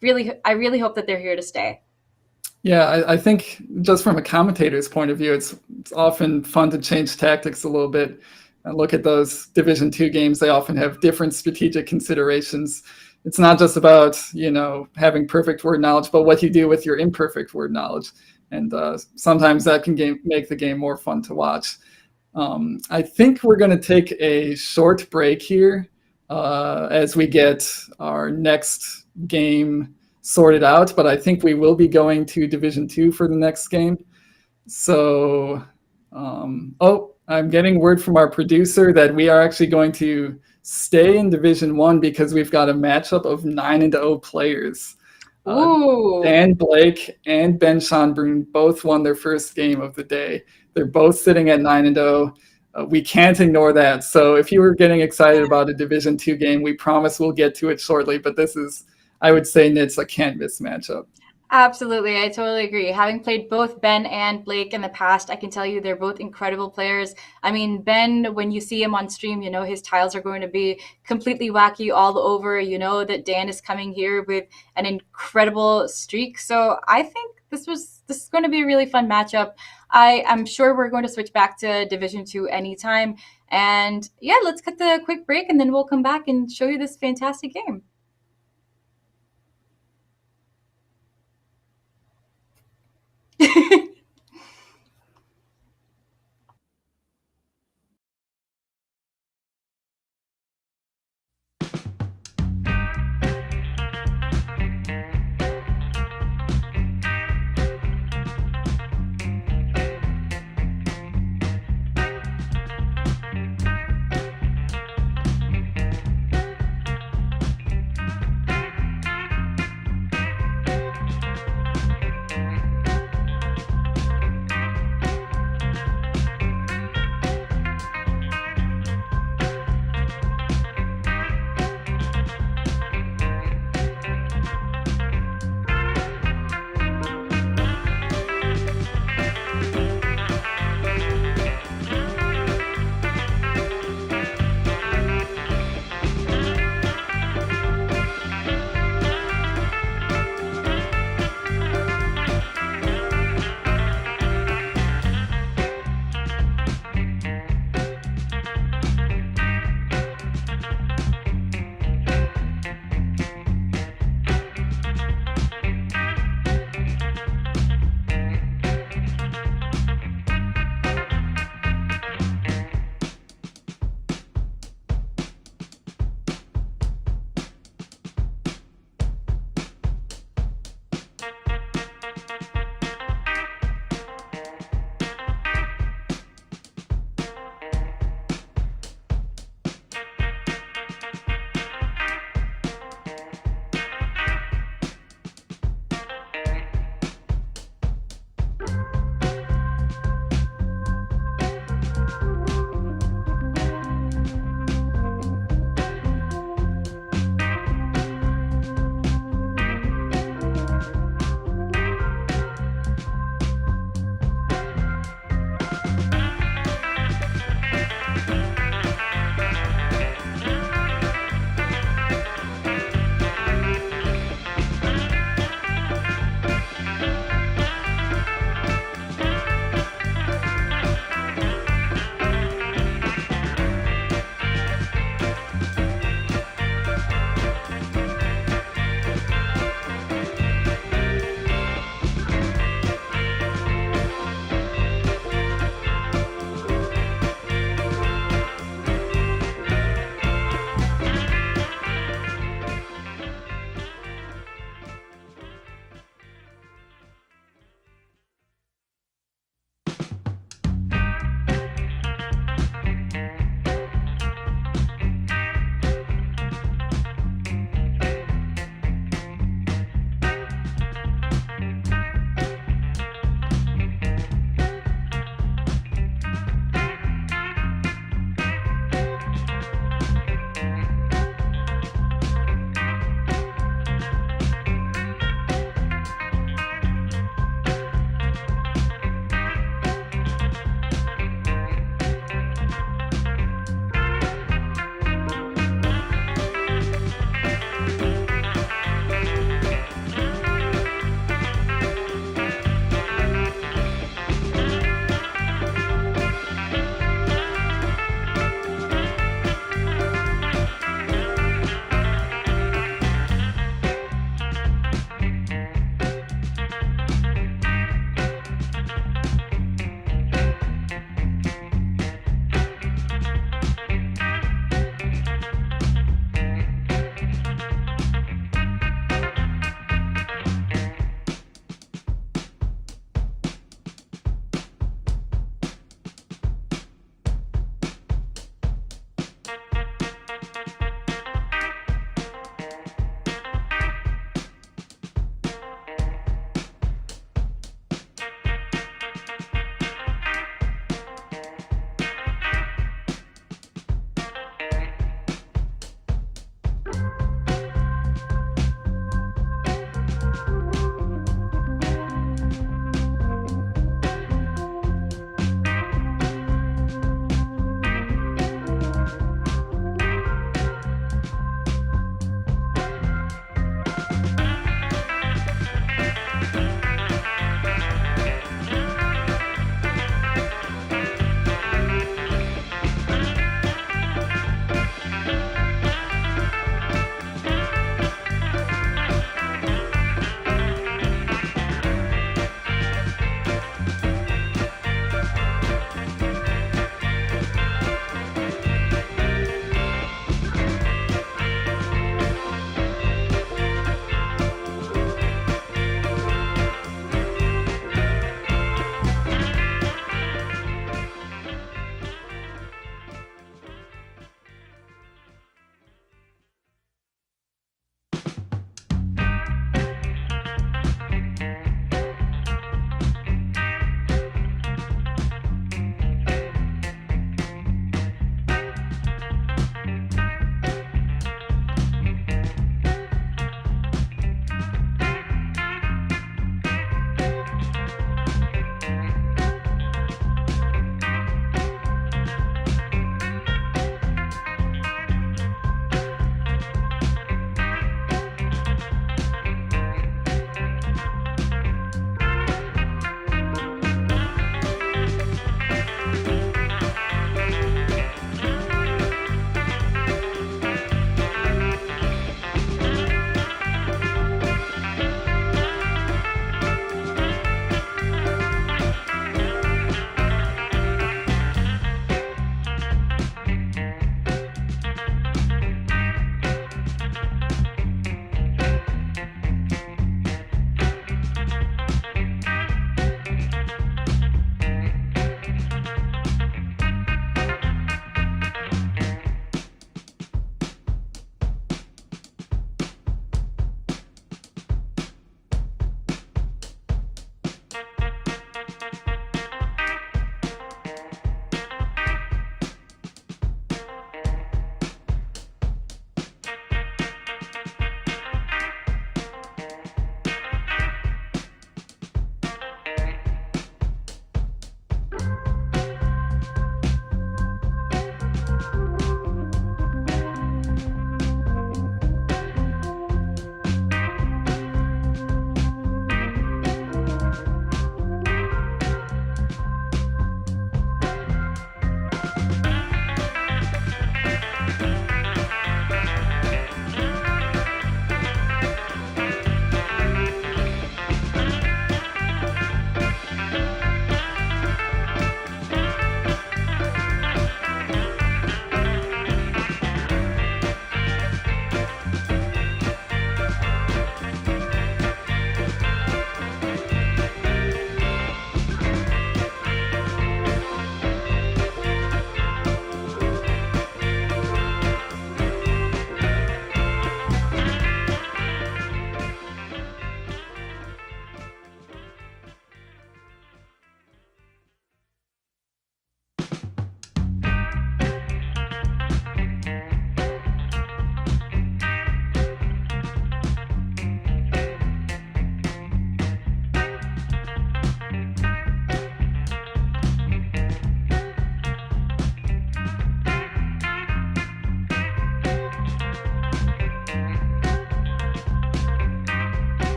really hope that they're here to stay. Yeah, I think just from a commentator's point of view, it's often fun to change tactics a little bit and look at those Division 2 games. They often have different strategic considerations. It's not just about, having perfect word knowledge, but what you do with your imperfect word knowledge. And sometimes that can make the game more fun to watch. I think we're going to take a short break here as we get our next game sorted out. But I think we will be going to Division 2 for the next game. So, I'm getting word from our producer that we are actually going to stay in Division 1 because we've got a matchup of 9-0 players. Uh, Ooh. Dan Blake and Ben Schonbrun both won their first game of the day. They're both sitting at 9-0. We can't ignore that. So if you were getting excited about a Division II game, we promise we'll get to it shortly. But this is, I would say, Nits a can't miss matchup. Absolutely, I totally agree. Having played both Ben and Blake in the past, I can tell you they're both incredible players. I mean, Ben, when you see him on stream, you know his tiles are going to be completely wacky all over. You know that Dan is coming here with an incredible streak. So I think this is going to be a really fun matchup. I am sure we're going to switch back to Division Two anytime. And yeah, let's cut the quick break and then we'll come back and show you this fantastic game.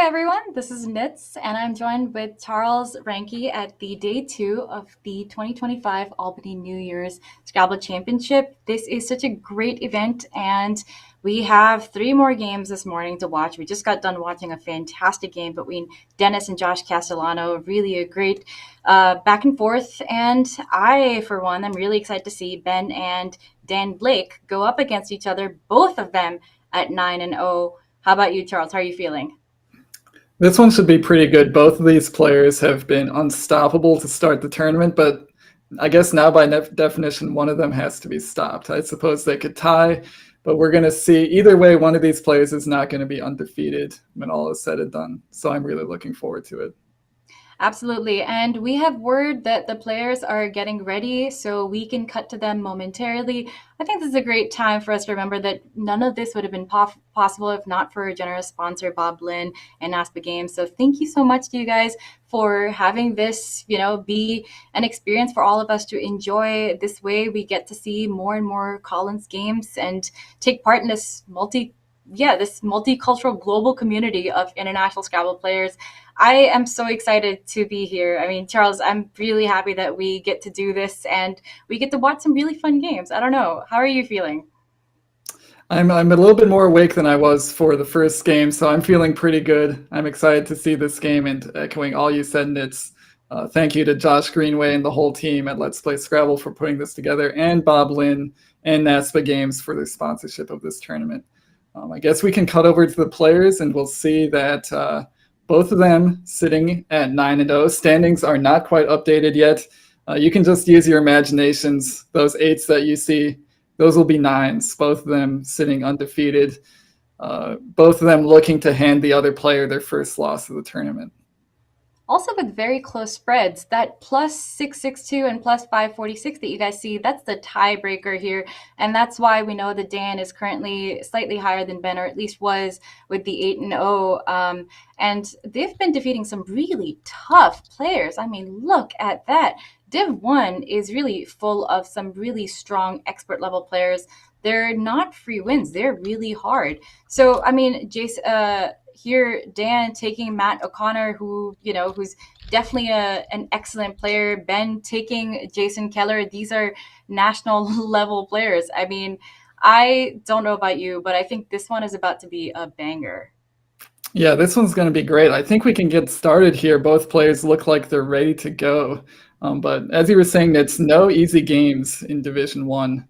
Hi everyone, this is Nits, and I'm joined with Charles Reinke at the day two of the 2025 Albany New Year's Scrabble Championship. This is such a great event, and we have three more games this morning to watch. We just got done watching a fantastic game between Dennis and Josh Castellano. Really a great back and forth, and I, for one, am really excited to see Ben and Dan Blake go up against each other, both of them at 9-0. How about you, Charles? How are you feeling? This one should be pretty good. Both of these players have been unstoppable to start the tournament, but I guess now by definition, one of them has to be stopped. I suppose they could tie, but we're going to see either way, one of these players is not going to be undefeated when all is said and done. So I'm really looking forward to it. Absolutely. And we have word that the players are getting ready, so we can cut to them momentarily. I think this is a great time for us to remember that none of this would have been possible if not for a generous sponsor, Bob Lynn and ASPA Games. So thank you so much to you guys for having this, be an experience for all of us to enjoy. This way we get to see more and more Collins games and take part in this multicultural global community of international Scrabble players. I am so excited to be here. I mean, Charles, I'm really happy that we get to do this and we get to watch some really fun games. I don't know. How are you feeling? I'm a little bit more awake than I was for the first game, so I'm feeling pretty good. I'm excited to see this game, and echoing all you said, Nits, thank you to Josh Greenway and the whole team at Let's Play Scrabble for putting this together, and Bob Lynn and NASPA Games for their sponsorship of this tournament. I guess we can cut over to the players, and we'll see that both of them sitting at 9-0. Standings are not quite updated yet. You can just use your imaginations. Those 8s that you see, those will be 9s, both of them sitting undefeated, both of them looking to hand the other player their first loss of the tournament. Also with very close spreads, that plus 662 and plus 546 that you guys see, that's the tiebreaker here. And that's why we know that Dan is currently slightly higher than Ben, or at least was with the 8-0. And they've been defeating some really tough players. I mean, look at that. Div 1 is really full of some really strong expert level players. They're not free wins. They're really hard. So, I mean, Jason, here Dan taking Matt O'Connor, who's definitely an excellent player. Ben taking Jason Keller. These are national level players. I mean, I don't know about you, but I think this one is about to be a banger. Yeah, this one's going to be great. I think we can get started here. Both players look like they're ready to go. But as you were saying, it's no easy games in Division 1.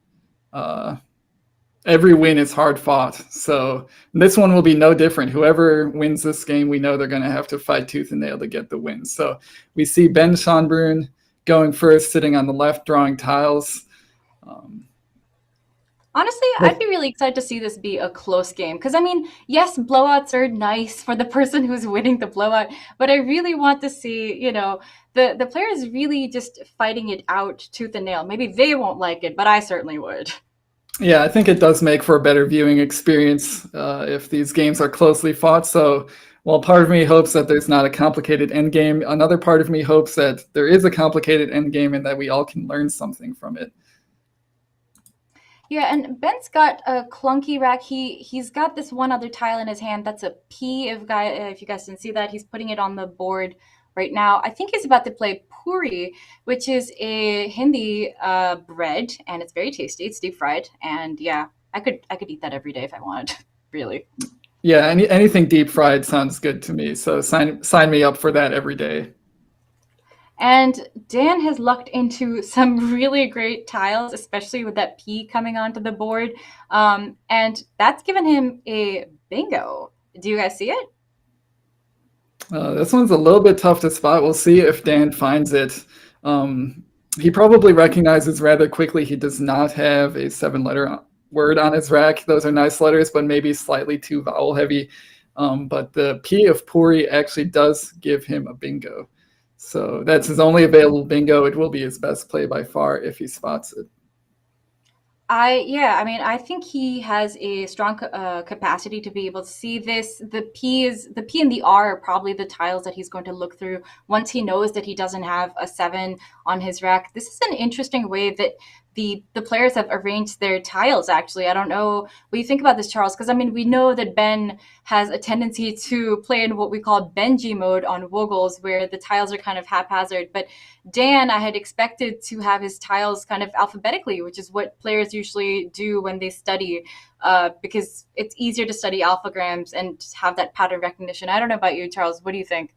Every win is hard fought. So this one will be no different. Whoever wins this game, we know they're going to have to fight tooth and nail to get the win. So we see Ben Schonbrun going first, sitting on the left, drawing tiles. Honestly, I'd be really excited to see this be a close game. Because, I mean, yes, blowouts are nice for the person who's winning the blowout, but I really want to see, the players really just fighting it out tooth and nail. Maybe they won't like it, but I certainly would. Yeah, I think it does make for a better viewing experience if these games are closely fought. So while part of me hopes that there's not a complicated endgame, another part of me hopes that there is a complicated endgame and that we all can learn something from it. Yeah, and Ben's got a clunky rack. He's got this one other tile in his hand. That's a P. If you guys didn't see that, he's putting it on the board right now. I think he's about to play puri, which is a Hindi bread, and it's very tasty. It's deep fried, and yeah, I could eat that every day if I wanted, really. Yeah, anything deep fried sounds good to me. So sign me up for that every day. And Dan has lucked into some really great tiles, especially with that P coming onto the board. And that's given him a bingo. Do you guys see it? This one's a little bit tough to spot. We'll see if Dan finds it. He probably recognizes rather quickly he does not have a 7-letter word on his rack. Those are nice letters, but maybe slightly too vowel heavy. But the P of Puri actually does give him a bingo. So that's his only available bingo. It will be his best play by far if he spots it. I think he has a strong capacity to be able to see this. The P and the R are probably the tiles that he's going to look through once he knows that he doesn't have a 7 on his rack. This is an interesting way that the players have arranged their tiles. Actually, I don't know what you think about this, Charles, because I mean we know that Ben has a tendency to play in what we call Benji mode on Woogles, where the tiles are kind of haphazard. But Dan, I had expected to have his tiles kind of alphabetically, which is what players usually do when they study, because it's easier to study alphagrams and have that pattern recognition. I don't know about you, Charles. What do you think?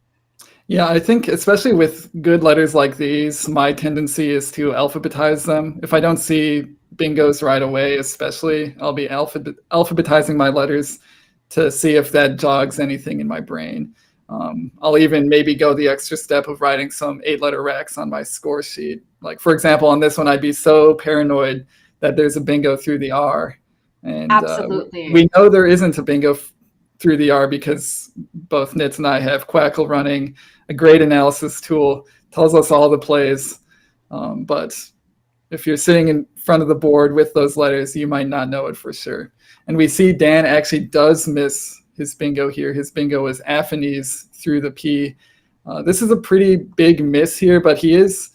Yeah, I think especially with good letters like these, my tendency is to alphabetize them. If I don't see bingos right away, especially, I'll be alphabetizing my letters to see if that jogs anything in my brain. I'll even maybe go the extra step of writing some 8-letter racks on my score sheet. Like, for example, on this one, I'd be so paranoid that there's a bingo through the R. And we Absolutely. know there isn't a bingo through the R because both Nits and I have Quackle running, a great analysis tool, tells us all the plays. But if you're sitting in front of the board with those letters, you might not know it for sure. And we see Dan actually does miss his bingo here. His bingo is Aphanese through the P. This is a pretty big miss here, but he is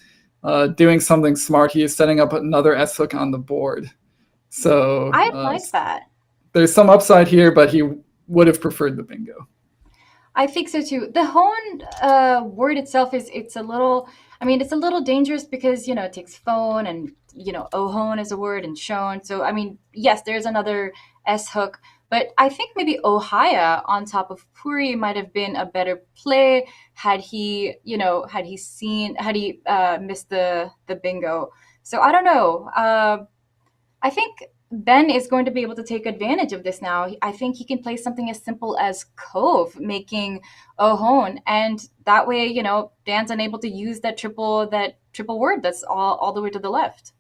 doing something smart. He is setting up another S hook on the board. So I like that. there's some upside here, but he would have preferred the bingo. I think so too. The hone word itself is it's a little. I mean, it's a little dangerous because it takes phone and ohone is a word and shown. So I mean, yes, there's another S hook, but I think maybe ohaya on top of puri might have been a better play had he missed the bingo. So I don't know. I think Ben is going to be able to take advantage of this now. I think he can play something as simple as Cove, making Ohone, and that way, Dan's unable to use that triple word that's all the way to the left.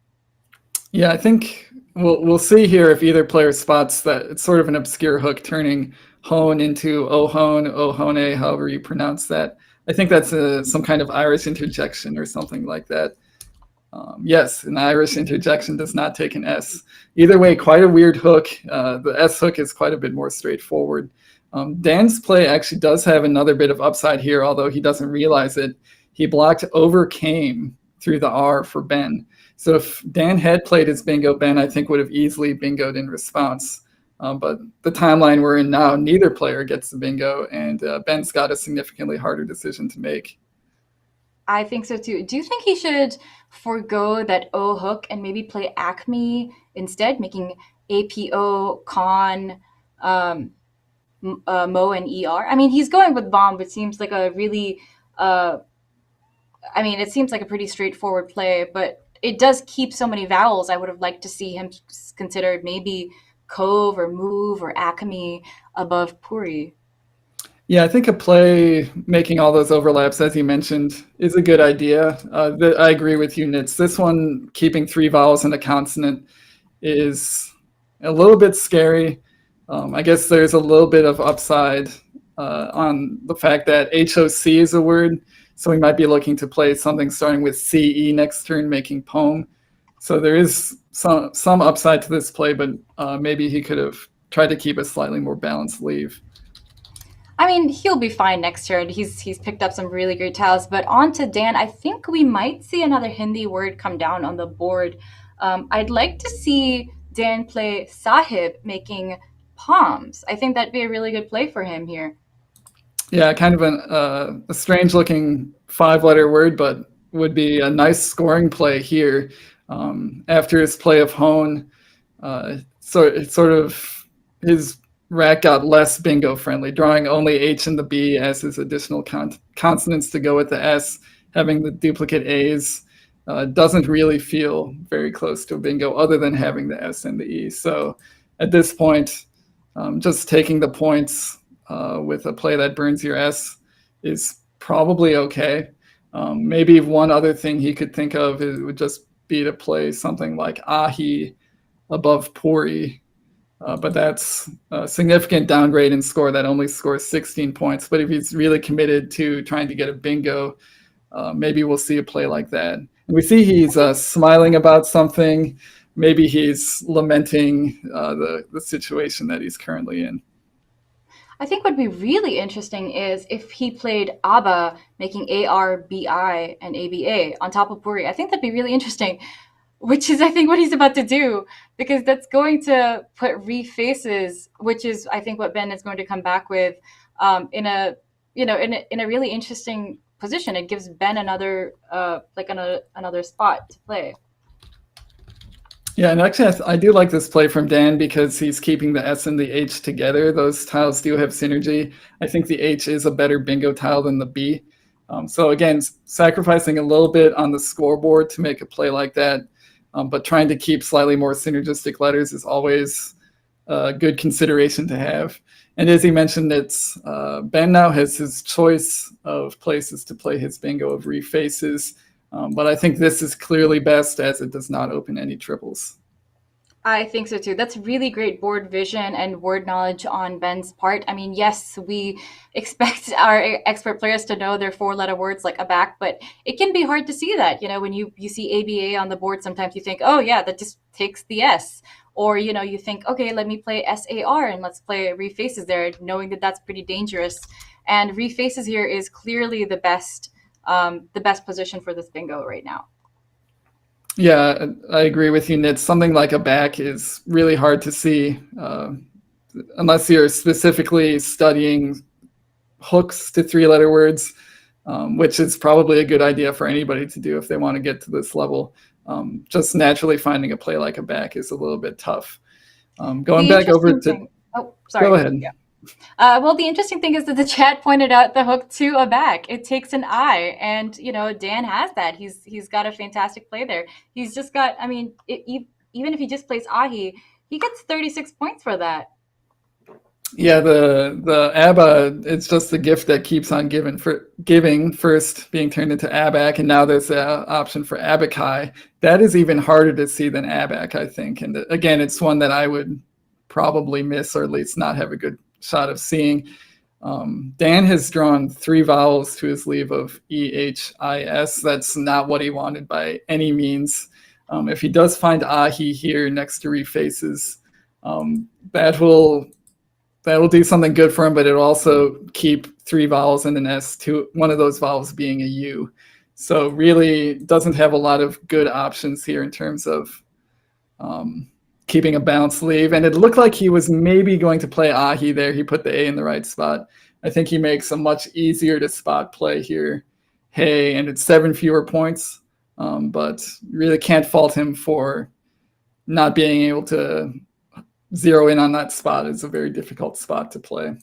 Yeah, I think we'll see here if either player spots that it's sort of an obscure hook, turning hone into ohone, ohone, however you pronounce that. I think that's some kind of Irish interjection or something like that. Yes, an Irish interjection does not take an S. Either way, quite a weird hook. The S hook is quite a bit more straightforward. Dan's play actually does have another bit of upside here, although he doesn't realize it. He blocked overcame through the R for Ben. So if Dan had played his bingo, Ben, I think, would have easily bingoed in response. But the timeline we're in now, neither player gets the bingo, and Ben's got a significantly harder decision to make. I think so too. Do you think he should forego that O hook and maybe play Acme instead, making APO, con, um, Mo, and ER? I mean, he's going with bomb, which seems like a really uh, I mean, it seems like a pretty straightforward play, but it does keep so many vowels. I would have liked to see him consider maybe Cove or Move or Acme above Puri. Yeah, I think a play making all those overlaps, as you mentioned, is a good idea. I agree with you, Nits. This one, keeping 3 vowels and a consonant, is a little bit scary. I guess there's a little bit of upside on the fact that HOC is a word, so we might be looking to play something starting with CE next turn, making poem. So there is some upside to this play, but maybe he could have tried to keep a slightly more balanced leave. I mean, he'll be fine next turn. He's picked up some really great tiles. But on to Dan. I think we might see another Hindi word come down on the board. I'd like to see Dan play Sahib, making palms. I think that'd be a really good play for him here. Yeah, kind of a strange looking 5-letter word, but would be a nice scoring play here. After his play of Hone, so it's sort of his rack got less bingo friendly, drawing only H and the B as his additional consonants to go with the S, having the duplicate A's. Doesn't really feel very close to a bingo other than having the S and the E. So at this point, just taking the points with a play that burns your S is probably okay. Maybe one other thing he could think of would just be to play something like Ahi above Puri, but that's a significant downgrade in score. That only scores 16 points. But if he's really committed to trying to get a bingo, maybe we'll see a play like that. And we see he's smiling about something. Maybe he's lamenting the situation that he's currently in. I think what'd be really interesting is if he played ABBA, making ARBI and ABA on top of Puri. I think that'd be really interesting. which is I think what he's about to do, because that's going to put refaces, which is I think what Ben is going to come back with, in a in a really interesting position. It gives Ben another another spot to play. Yeah, and actually, I do like this play from Dan because he's keeping the S and the H together. Those tiles do have synergy. I think the H is a better bingo tile than the B. So again, sacrificing a little bit on the scoreboard to make a play like that, but trying to keep slightly more synergistic letters is always a good consideration to have. And as he mentioned, it's Ben now has his choice of places to play his bingo of refaces. But I think this is clearly best as it does not open any triples. I think so too. That's really great board vision and word knowledge on Ben's part. I mean, yes, we expect our expert players to know their four-letter words like a back, but it can be hard to see that. When you see ABA on the board, sometimes you think, oh yeah, that just takes the S. Or, you think, okay, let me play SAR and let's play refaces there, knowing that that's pretty dangerous. And refaces here is clearly the best position for this bingo right now. Yeah, I agree with you, Nits. Something like a back is really hard to see unless you're specifically studying hooks to three-letter words, which is probably a good idea for anybody to do if they want to get to this level. Just naturally finding a play like a back is a little bit tough. Going back over to... Thing. Oh, sorry. Go ahead. Yeah. Well, the interesting thing is that the chat pointed out the hook to a back. It takes an eye, and Dan has that. He's got a fantastic play there. He's just got. I mean, even if he just plays ahi, he gets 36 points for that. Yeah, the ABBA, it's just the gift that keeps on giving, first being turned into ABAC, and now there's an option for ABACI. That is even harder to see than ABAC, I think. And again, it's one that I would probably miss, or at least not have a good shot of seeing. Dan has drawn 3 vowels to his sleeve of EHIS. That's not what he wanted by any means. If he does find ahi here next to refaces, that will do something good for him, but it'll also keep 3 vowels and an S, to one of those vowels being a U. So really doesn't have a lot of good options here in terms of keeping a balanced sleeve. And it looked like he was maybe going to play ahi there. He put the A in the right spot. I think he makes a much easier to spot play here. Hey, and it's 7 fewer points, but really can't fault him for not being able to zero in on that spot. It's a very difficult spot to play.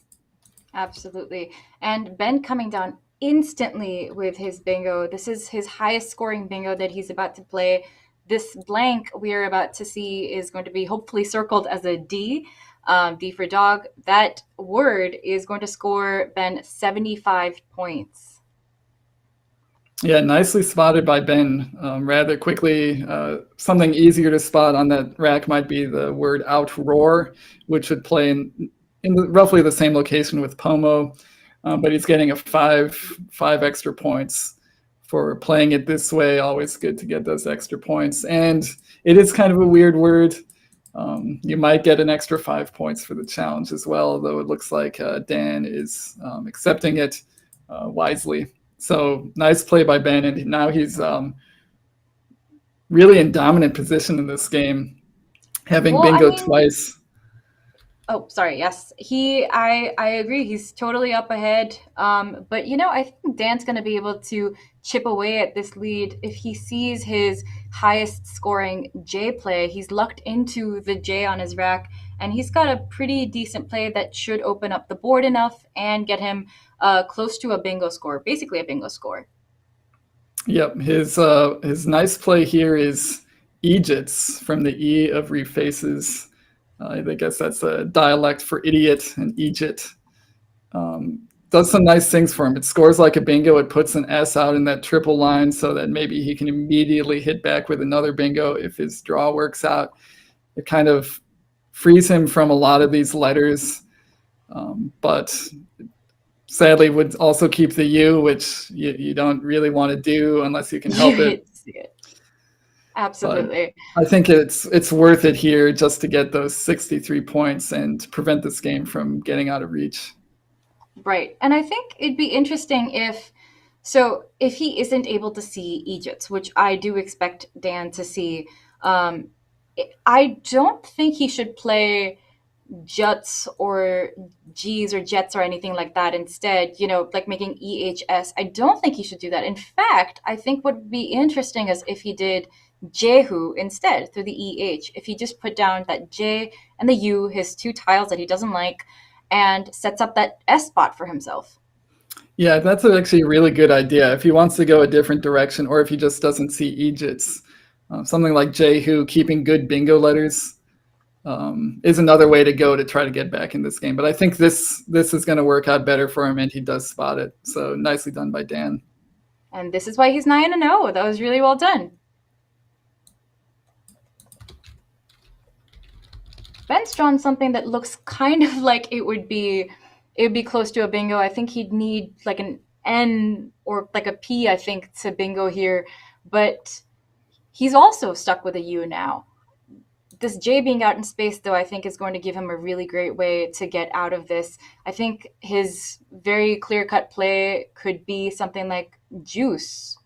Absolutely. And Ben coming down instantly with his bingo. This is his highest scoring bingo that he's about to play. This blank we're about to see is going to be hopefully circled as a D, D for dog. That word is going to score Ben 75 points. Yeah, nicely spotted by Ben. Rather quickly, something easier to spot on that rack might be the word outroar, which would play in roughly the same location with Pomo, but he's getting a five extra points for playing it this way. Always good to get those extra points. And it is kind of a weird word. You might get an extra 5 points for the challenge as well, though it looks like Dan is accepting it wisely. So nice play by Ben, and now he's really in dominant position in this game, having bingo twice. Oh, sorry. Yes, I agree. He's totally up ahead. But I think Dan's going to be able to chip away at this lead if he sees his highest scoring J play. He's lucked into the J on his rack, and he's got a pretty decent play that should open up the board enough and get him close to a bingo score, basically a bingo score. Yep, his nice play here is Egypts from the E of refaces. I guess that's a dialect for idiot, and Egypt. Does some nice things for him. It scores like a bingo. It puts an S out in that triple line so that maybe he can immediately hit back with another bingo if his draw works out. It kind of frees him from a lot of these letters, but sadly would also keep the U, which you don't really want to do unless you can help it. Absolutely. But I think it's worth it here just to get those 63 points and prevent this game from getting out of reach. Right. And I think it'd be interesting if he isn't able to see Egypt, which I do expect Dan to see, Um, I don't think he should play juts or G's or jets or anything like that instead, like making EHS. I don't think he should do that. In fact, I think what would be interesting is if he did Jehu instead through the EH. If he just put down that J and the U, his two tiles that he doesn't like, and sets up that S spot for himself. Yeah, that's actually a really good idea. If he wants to go a different direction, or if he just doesn't see Egypts, something like Jehu, keeping good bingo letters, is another way to go to try to get back in this game. But I think this is going to work out better for him, and he does spot it. So nicely done by Dan. And this is why he's 9-0. That was really well done. Ben's drawn something that looks kind of like it would be close to a bingo. I think he'd need like an N or like a P, I think, to bingo here. But he's also stuck with a U now. This J being out in space, though, I think is going to give him a really great way to get out of this. I think his very clear cut play could be something like Juice.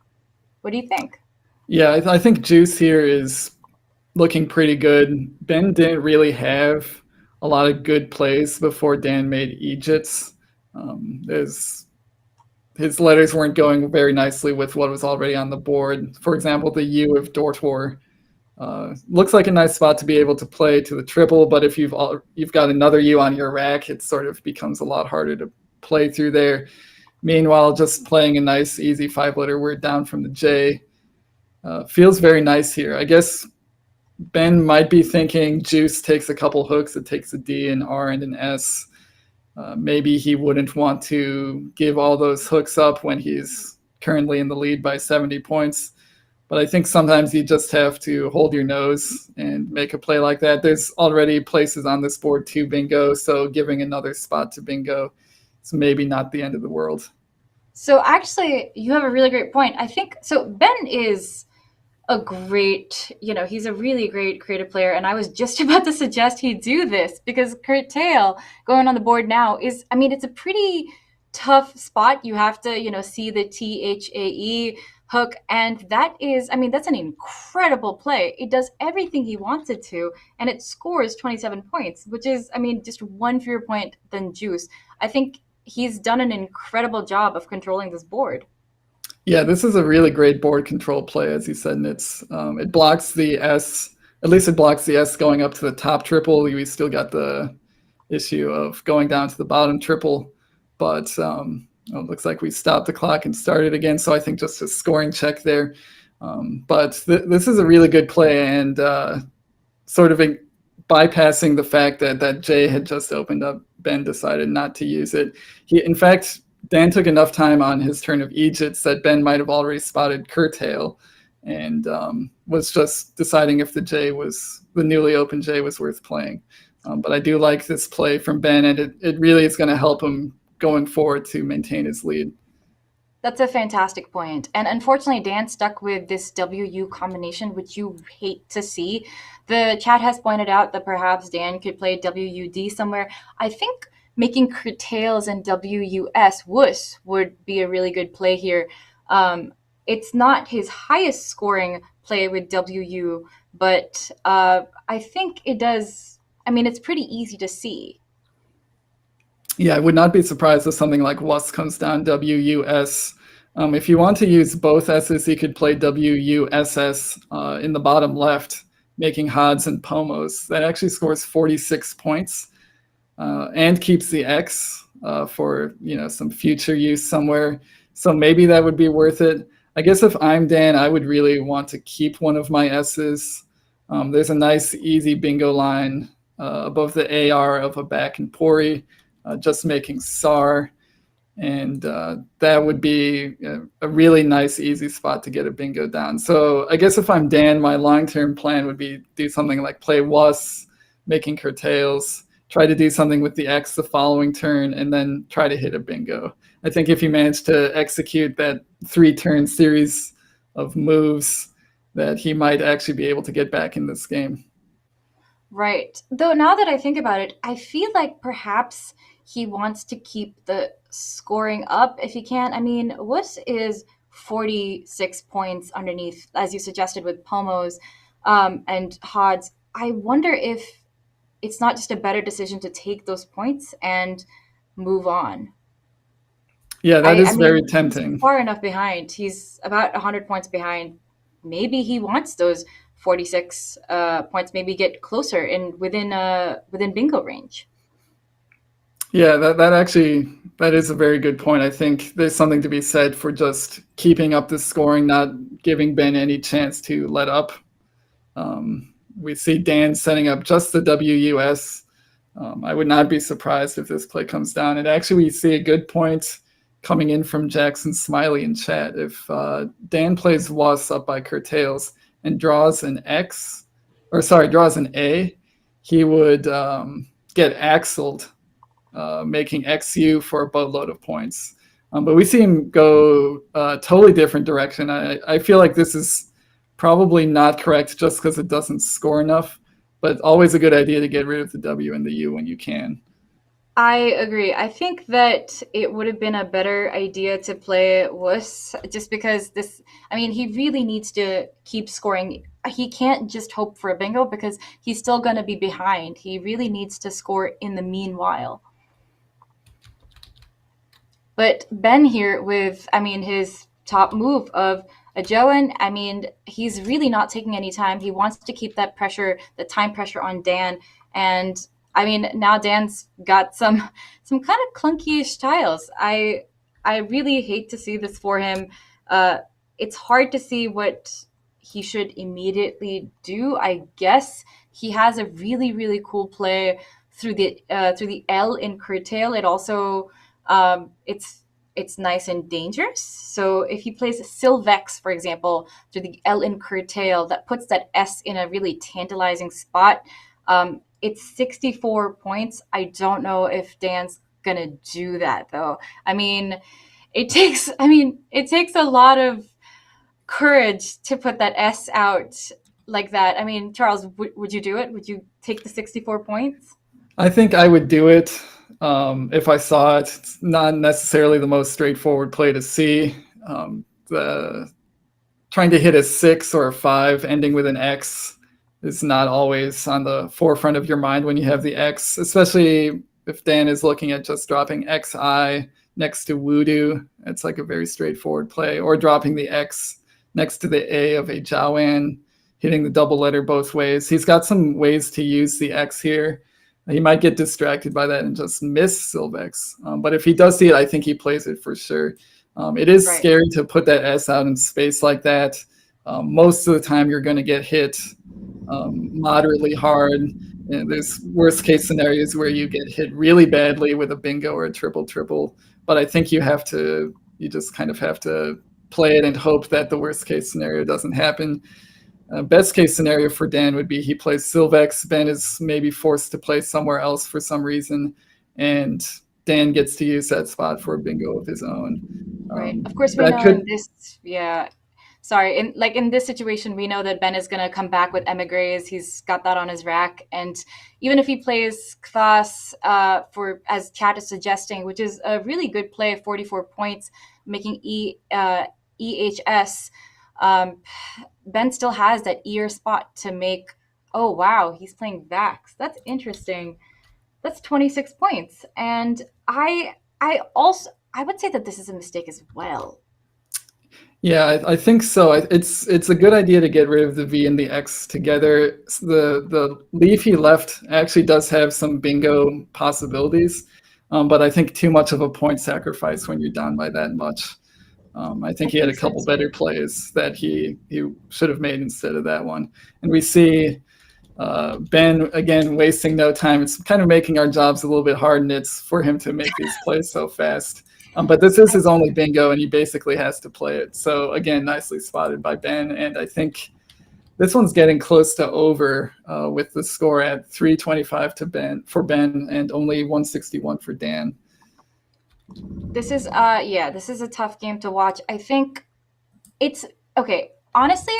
What do you think? Yeah, I think Juice here is looking pretty good. Ben didn't really have a lot of good plays before Dan made Egypts. His letters weren't going very nicely with what was already on the board. For example, the U of Dortor looks like a nice spot to be able to play to the triple, but if you've got another U on your rack, it sort of becomes a lot harder to play through there. Meanwhile, just playing a nice, easy 5-letter word down from the J feels very nice here. I guess Ben might be thinking Juice takes a couple hooks. It takes a D, an R, and an S. Maybe he wouldn't want to give all those hooks up when he's currently in the lead by 70 points. But I think sometimes you just have to hold your nose and make a play like that. There's already places on this board to bingo, so giving another spot to bingo is maybe not the end of the world. So actually, you have a really great point. I think so. Ben is he's a really great creative player. And I was just about to suggest he do this because Curtail going on the board now is, I mean, it's a pretty tough spot. You have to, see the THAE hook. And that is, I mean, that's an incredible play. It does everything he wants it to. And it scores 27 points, which is, I mean, just one fewer point than Juice. I think he's done an incredible job of controlling this board. Yeah, this is a really great board control play, as you said, and it blocks the S. At least it blocks the S going up to the top triple. We still got the issue of going down to the bottom triple, but it looks like we stopped the clock and started again. So I think just a scoring check there. But this is a really good play, and sort of bypassing the fact that Jay had just opened up, Ben decided not to use it. In fact, Dan took enough time on his turn of Egypts that Ben might have already spotted Curtail and was just deciding if the newly opened J was worth playing. But I do like this play from Ben, and it really is going to help him going forward to maintain his lead. That's a fantastic point. And unfortunately, Dan stuck with this WU combination, which you hate to see. The chat has pointed out that perhaps Dan could play WUD somewhere. I think making curtails and WUS would be a really good play here. It's not his highest scoring play with WU, but I think it does. I mean, it's pretty easy to see. Yeah, I would not be surprised if something like WUS comes down WUS. If you want to use both S's, you could play WUSS in the bottom left, making Hods and Pomos. That actually scores 46 points and keeps the X for some future use somewhere. So maybe that would be worth it. I guess if I'm Dan, I would really want to keep one of my S's. There's a nice, easy bingo line above the AR of a back and Pori, just making SAR. And that would be a really nice, easy spot to get a bingo down. So I guess if I'm Dan, my long-term plan would be do something like play WUS, making curtails, try to do something with the X the following turn, and then try to hit a bingo. I think if you manage to execute that 3-turn series of moves, that he might actually be able to get back in this game. Right. Though now that I think about it, I feel like perhaps he wants to keep the scoring up if he can. I mean, WUS is 46 points underneath, as you suggested with Pomos. and Hodds. I wonder if it's not just a better decision to take those points and move on. Yeah, that I is very mean, he's tempting. far enough behind. He's about 100 points behind. Maybe he wants those 46 points. Maybe get closer in within bingo range. Yeah, that actually that is a very good point. I think there's something to be said for just keeping up the scoring, not giving Ben any chance to let up. We see Dan setting up just the WUS. I would not be surprised if this play comes down. And actually, we see a good point coming in from Jackson Smiley in chat. If Dan plays Was up by curtails and draws an X, or sorry, draws an A, he would get axled, making XU for a boatload of points. But we see him go a totally different direction. I feel like this is probably not correct just because it doesn't score enough, but always a good idea to get rid of the W and the U when you can. I agree. I think that it would have been a better idea to play Wuss just because this, I mean, he really needs to keep scoring. He can't just hope for a bingo because he's still going to be behind. He really needs to score in the meanwhile. But Ben here with, I mean, his top move of a Joan, I mean, he's really not taking any time. He wants to keep that pressure, the time pressure on Dan. And I mean, now Dan's got some kind of clunky-ish tiles. I really hate to see this for him. It's hard to see what he should immediately do. I guess he has a really cool play through the L in curtail. It also it's nice and dangerous. So if he plays Sylvex, for example, to the L in curtail, that puts that S in a really tantalizing spot. It's 64 points. I don't know if Dan's gonna do that though. I mean, it takes a lot of courage to put that S out like that. I mean, Charles, would you do it? Would you take the 64 points? I think I would do it if I saw it. It's not necessarily the most straightforward play to see. The trying to hit a 6 or a 5 ending with an X is not always on the forefront of your mind when you have the X, especially if Dan is looking at just dropping XI next to Voodoo. It's like a very straightforward play, or dropping the X next to the A of a Jawan, hitting the double letter both ways. He's got some ways to use the X here. He might get distracted by that and just miss Sylvex. But if he does see it, I think he plays it for sure. It is Right. scary to put that S out in space like that. Most of the time, you're going to get hit moderately hard. And there's worst case scenarios where you get hit really badly with a bingo or a triple. But I think you just kind of have to play it and hope that the worst case scenario doesn't happen. Best case scenario for Dan would be he plays Sylvex. Ben is maybe forced to play somewhere else for some reason, and Dan gets to use that spot for a bingo of his own. Right. Of course, we That know could, in this, yeah. Sorry, in this situation, we know that Ben is gonna come back with emigres. He's got that on his rack, and even if he plays class for as Chat is suggesting, which is a really good play, 44 points, making EHS. Um, Ben still has that ear spot to make. Oh wow, he's playing Vax. That's interesting. That's 26 points, and I also I would say that this is a mistake as well. yeah, I think so. It's a good idea to get rid of the V and the X together. The leaf he left actually does have some bingo possibilities, but I think too much of a point sacrifice when you're down by that much. I think I he had think a so couple better too. plays that he should have made instead of that one. And we see Ben again wasting no time. It's kind of making our jobs a little bit hard, and it's for him to make these plays so fast. But this is his only bingo, and he basically has to play it. So again, nicely spotted by Ben. And I think this one's getting close to over with the score at 325 to Ben and only 161 for Dan. This is this is a tough game to watch. I think it's okay. Honestly,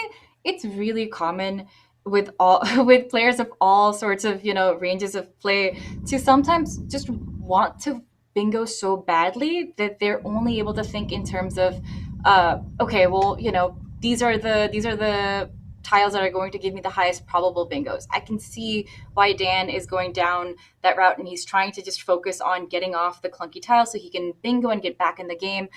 it's really common with all with players of all sorts of ranges of play to sometimes just want to bingo so badly that they're only able to think in terms of okay, well, these are the tiles that are going to give me the highest probable bingos. I can see why Dan is going down that route, and he's trying to just focus on getting off the clunky tiles so he can bingo and get back in the game.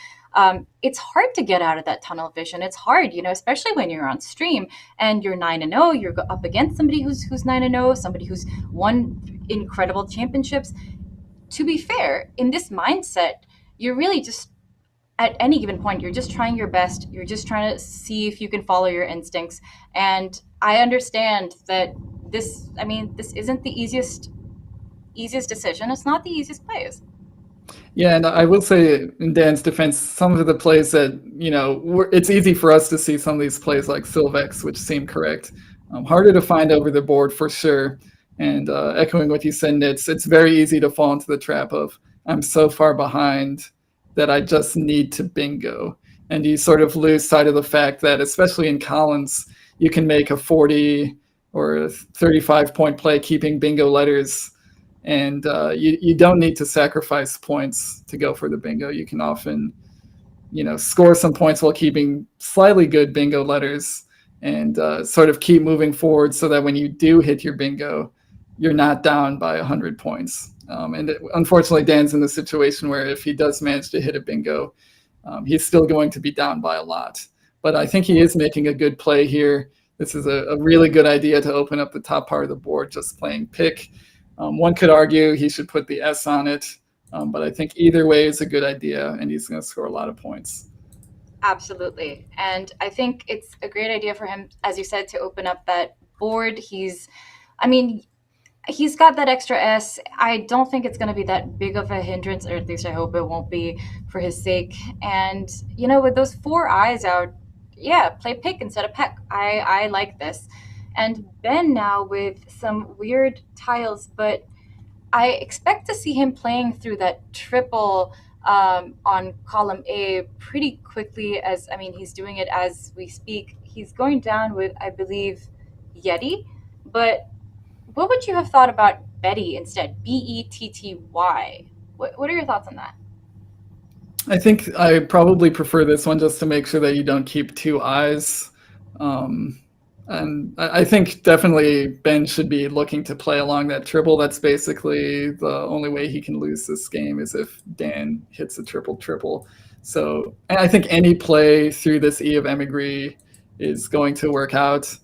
It's hard to get out of that tunnel vision. It's hard, especially when you're on stream and you're 9-0. You're up against somebody who's 9-0, somebody who's won incredible championships. To be fair, in this mindset, you're really just at any given point, you're just trying your best. You're just trying to see if you can follow your instincts. And I understand that this isn't the easiest decision. It's not the easiest plays. Yeah, and I will say in Dan's defense, some of the plays that, it's easy for us to see some of these plays like Sylvex, which seem correct. Harder to find over the board for sure. And echoing what you said, Nits, it's very easy to fall into the trap of, I'm so far behind that I just need to bingo. And you sort of lose sight of the fact that, especially in Collins, you can make a 40 or a 35-point play keeping bingo letters. And you don't need to sacrifice points to go for the bingo. You can often, score some points while keeping slightly good bingo letters and sort of keep moving forward so that when you do hit your bingo, you're not down by 100 points. Unfortunately, Dan's in the situation where if he does manage to hit a bingo, he's still going to be down by a lot. But I think he is making a good play here. This is a really good idea to open up the top part of the board, just playing pick. One could argue he should put the S on it, but I think either way is a good idea, and he's going to score a lot of points. Absolutely. And I think it's a great idea for him, as you said, to open up that board. He's got that extra S. I don't think it's going to be that big of a hindrance, or at least I hope it won't be for his sake. And, with those 4 eyes out, yeah, play pick instead of peck. I like this. And Ben now with some weird tiles, but I expect to see him playing through that triple on column A pretty quickly. He's doing it as we speak. He's going down with, I believe, Yeti, but what would you have thought about Betty instead? Betty? What are your thoughts on that? I think I probably prefer this one just to make sure that you don't keep 2 eyes. And I think definitely Ben should be looking to play along that triple. That's basically the only way he can lose this game is if Dan hits a triple. So, and I think any play through this E of Emigre is going to work out.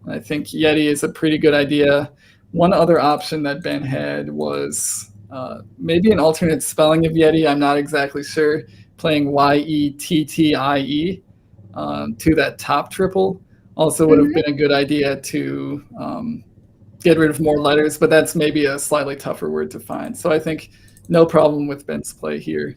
I think Yeti is a pretty good idea. One other option that Ben had was maybe an alternate spelling of Yeti. I'm not exactly sure. Playing Yettie to that top triple also would have been a good idea to get rid of more letters, but that's maybe a slightly tougher word to find. So I think no problem with Ben's play here.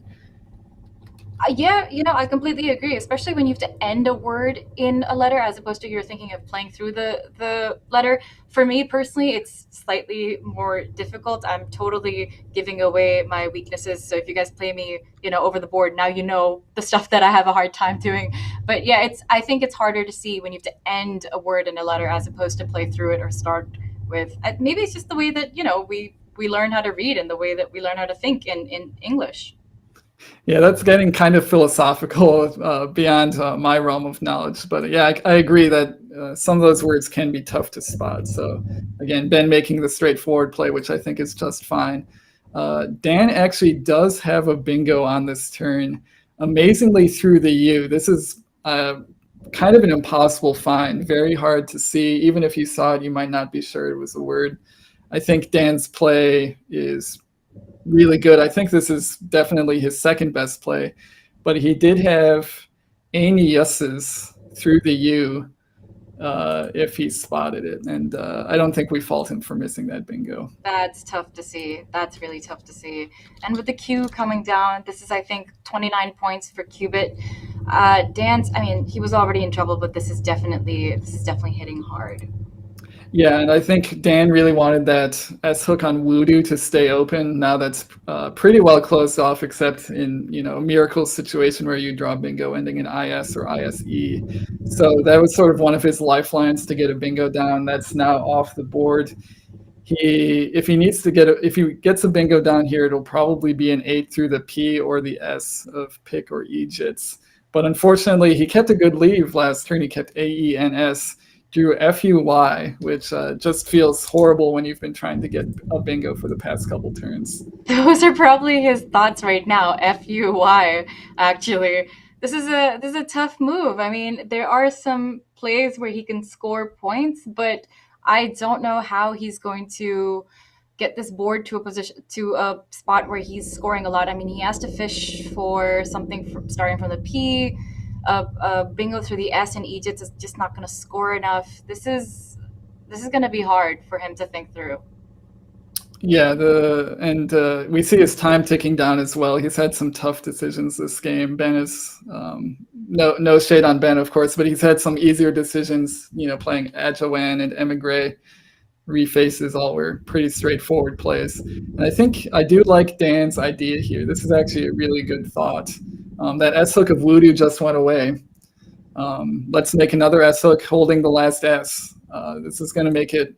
Yeah, I completely agree, especially when you have to end a word in a letter as opposed to you're thinking of playing through the letter. For me personally, it's slightly more difficult. I'm totally giving away my weaknesses. So if you guys play me, over the board, now you know the stuff that I have a hard time doing. But yeah, I think it's harder to see when you have to end a word in a letter as opposed to play through it or start with. Maybe it's just the way that, we learn how to read and the way that we learn how to think in English. Yeah, that's getting kind of philosophical beyond my realm of knowledge. But yeah, I agree that some of those words can be tough to spot. So again, Ben making the straightforward play, which I think is just fine. Dan actually does have a bingo on this turn, amazingly through the U. This is kind of an impossible find, very hard to see. Even if you saw it, you might not be sure it was a word. I think Dan's play is really good. I think this is definitely his second best play, but he did have any yeses through the U if he spotted it. And I don't think we fault him for missing that bingo. That's tough to see. That's really tough to see. And with the Q coming down, this is, I think, 29 points for Qubit. Dan's, he was already in trouble, but this is definitely hitting hard. Yeah, and I think Dan really wanted that S hook on Voodoo to stay open. Now that's pretty well closed off, except in a miracle situation where you draw bingo ending in IS or ISE. So that was sort of one of his lifelines to get a bingo down. That's now off the board. If he gets a bingo down here, it'll probably be an 8 through the P or the S of pick or E jits. But unfortunately, he kept a good lead last turn. He kept AENS. drew FUY, which just feels horrible when you've been trying to get a bingo for the past couple turns. Those are probably his thoughts right now. FUY, actually. This is a tough move. I mean, there are some plays where he can score points, but I don't know how he's going to get this board to a spot where he's scoring a lot. I mean, he has to fish for something starting from the P, a bingo through the S, and Egypt is just not going to score enough. This is going to be hard for him to think through. Yeah, we see his time ticking down as well. He's had some tough decisions this game. Ben is no shade on Ben, of course, but he's had some easier decisions. Playing Adjoan and Emigre refaces all were pretty straightforward plays. And I think I do like Dan's idea here. This is actually a really good thought. That S hook of Voodoo just went away. Let's make another S hook holding the last S. This is going to make it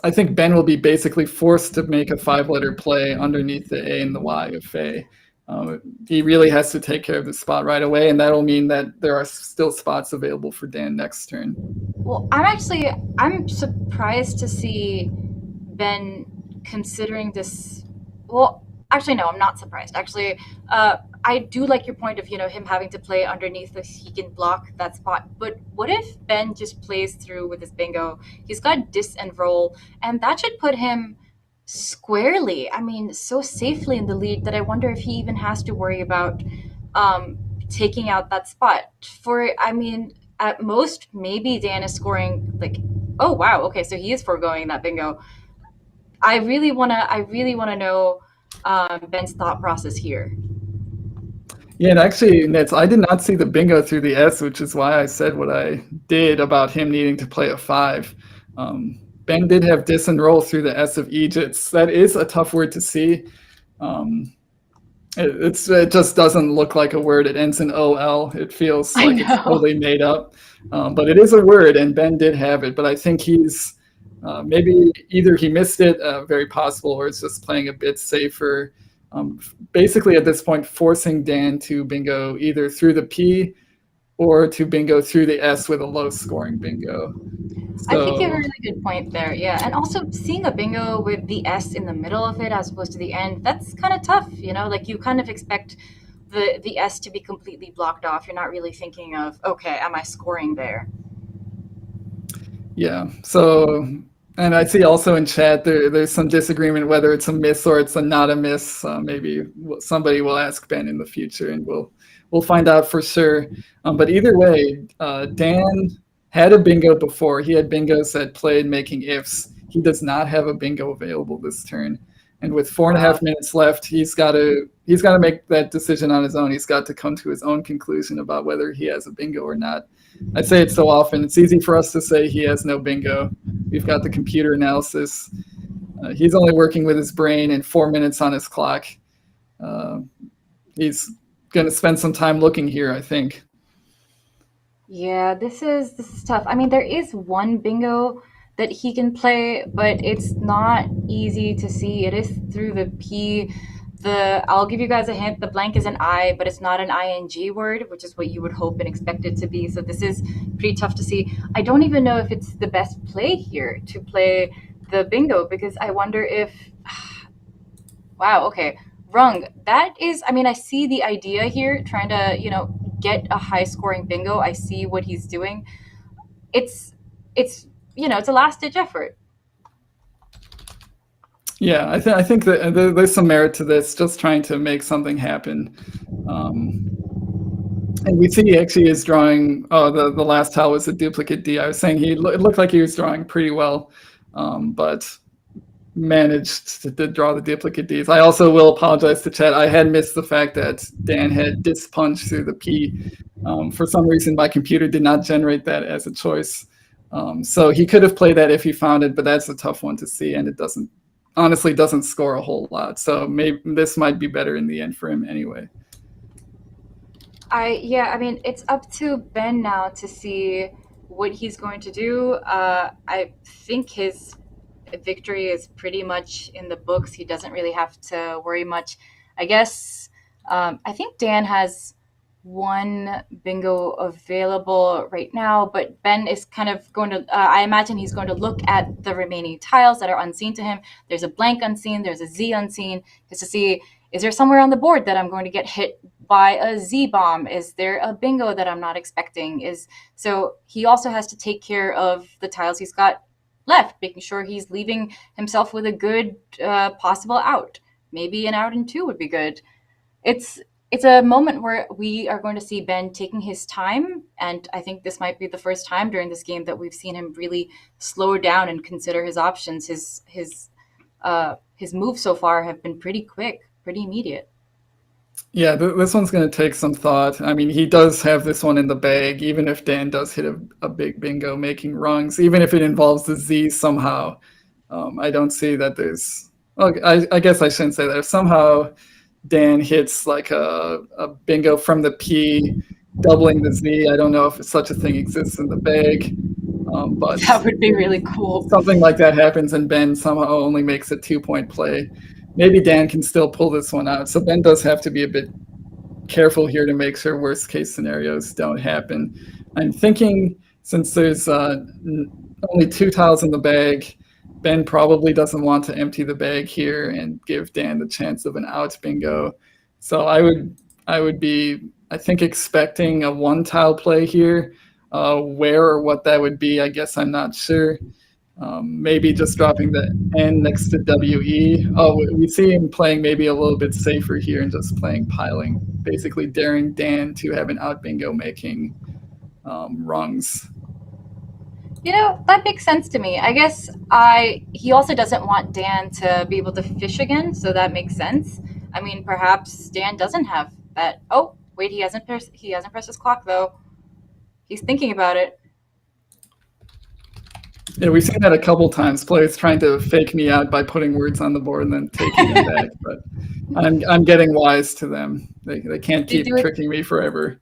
I think Ben will be basically forced to make a 5-letter play underneath the A and the Y of Fei. He really has to take care of the spot right away, and that'll mean that there are still spots available for Dan next turn. Well, I'm surprised to see Ben considering this. Well, actually, no, I'm not surprised. Actually, I do like your point of him having to play underneath so he can block that spot. But what if Ben just plays through with his bingo? He's got dis and roll, and that should put him squarely. I mean, so safely in the lead that I wonder if he even has to worry about taking out that spot. I mean, at most, maybe Dan is scoring like, oh wow, okay, so he is foregoing that bingo. I really wanna know Ben's thought process here. Yeah, and actually, Nits, I did not see the bingo through the S, which is why I said what I did about him needing to play a 5. Ben did have dis and roll through the S of Egypt. That is a tough word to see. It just doesn't look like a word. It ends in OL. It feels like it's totally made up. But it is a word, and Ben did have it. But I think he's maybe either he missed it, very possible, or it's just playing a bit safer. Basically, at this point, forcing Dan to bingo either through the P or to bingo through the S with a low-scoring bingo. I think you have a really good point there. Yeah, and also seeing a bingo with the S in the middle of it as opposed to the end, that's kind of tough. Like you kind of expect the S to be completely blocked off. You're not really thinking of, okay, am I scoring there? Yeah. So, and I see also in chat there's some disagreement whether it's a miss or it's not a miss. Maybe somebody will ask Ben in the future, and we'll find out for sure. But either way, Dan had a bingo before. He had bingos that played making ifs. He does not have a bingo available this turn. And with 4.5 minutes left, he's got to make that decision on his own. He's got to come to his own conclusion about whether he has a bingo or not. I say it so often. It's easy for us to say he has no bingo. We've got the computer analysis. He's only working with his brain and 4 minutes on his clock. He's going to spend some time looking here, I think. Yeah, this is tough. I mean, there is one bingo that he can play, but it's not easy to see. It is through the P. I'll give you guys a hint. The blank is an I, but it's not an ing word, which is what you would hope and expect it to be. So this is pretty tough to see. I don't even know if it's the best play here to play the bingo, because I wonder if wow, okay. Rung. That is, I mean, I see the idea here, trying to, get a high scoring bingo. I see what he's doing. It's it's a last ditch effort. Yeah, I think that there's some merit to this, just trying to make something happen. And we see he actually is drawing, the last tile was a duplicate D. I was saying it looked like he was drawing pretty well, but managed to draw the duplicate Ds. I also will apologize to chat. I had missed the fact that Dan had dis punch through the P. For some reason, my computer did not generate that as a choice. So he could have played that if he found it, but that's a tough one to see, and it honestly doesn't score a whole lot. So maybe this might be better in the end for him anyway. I mean, it's up to Ben now to see what he's going to do. I think his victory is pretty much in the books. He doesn't really have to worry much. I guess I think Dan has one bingo available right now, but Ben is kind of going to, I imagine he's going to look at the remaining tiles that are unseen to him. There's a blank unseen, there's a Z unseen, just to see, is there somewhere on the board that I'm going to get hit by a Z bomb? Is there a bingo that I'm not expecting? So he also has to take care of the tiles he's got left, making sure he's leaving himself with a good possible out. Maybe an out in two would be good. It's a moment where we are going to see Ben taking his time, and I think this might be the first time during this game that we've seen him really slow down and consider his options. His moves so far have been pretty quick, pretty immediate. Yeah, this one's going to take some thought. I mean, he does have this one in the bag, even if Dan does hit a big bingo making rungs, even if it involves the Z somehow. I don't see that there's. Well, I guess I shouldn't say that. If somehow Dan hits like a bingo from the P, doubling the Z, I don't know if such a thing exists in the bag. But that would be really cool. Something like that happens and Ben somehow only makes a 2-point play. Maybe Dan can still pull this one out. So Ben does have to be a bit careful here to make sure worst case scenarios don't happen. I'm thinking since there's only 2 tiles in the bag, Ben probably doesn't want to empty the bag here and give Dan the chance of an out bingo. So I would be, I think, expecting a 1-tile play here. Where or what that would be, I guess I'm not sure. Maybe just dropping the N next to WE. Oh, we see him playing maybe a little bit safer here and just playing piling, basically daring Dan to have an out bingo making rungs. That makes sense to me. I guess he also doesn't want Dan to be able to fish again, so that makes sense. I mean, perhaps Dan doesn't have that. Oh, wait, he hasn't pressed his clock though. He's thinking about it. Yeah, we've seen that a couple times. Players trying to fake me out by putting words on the board and then taking them back. But I'm getting wise to them. They can't keep tricking me forever.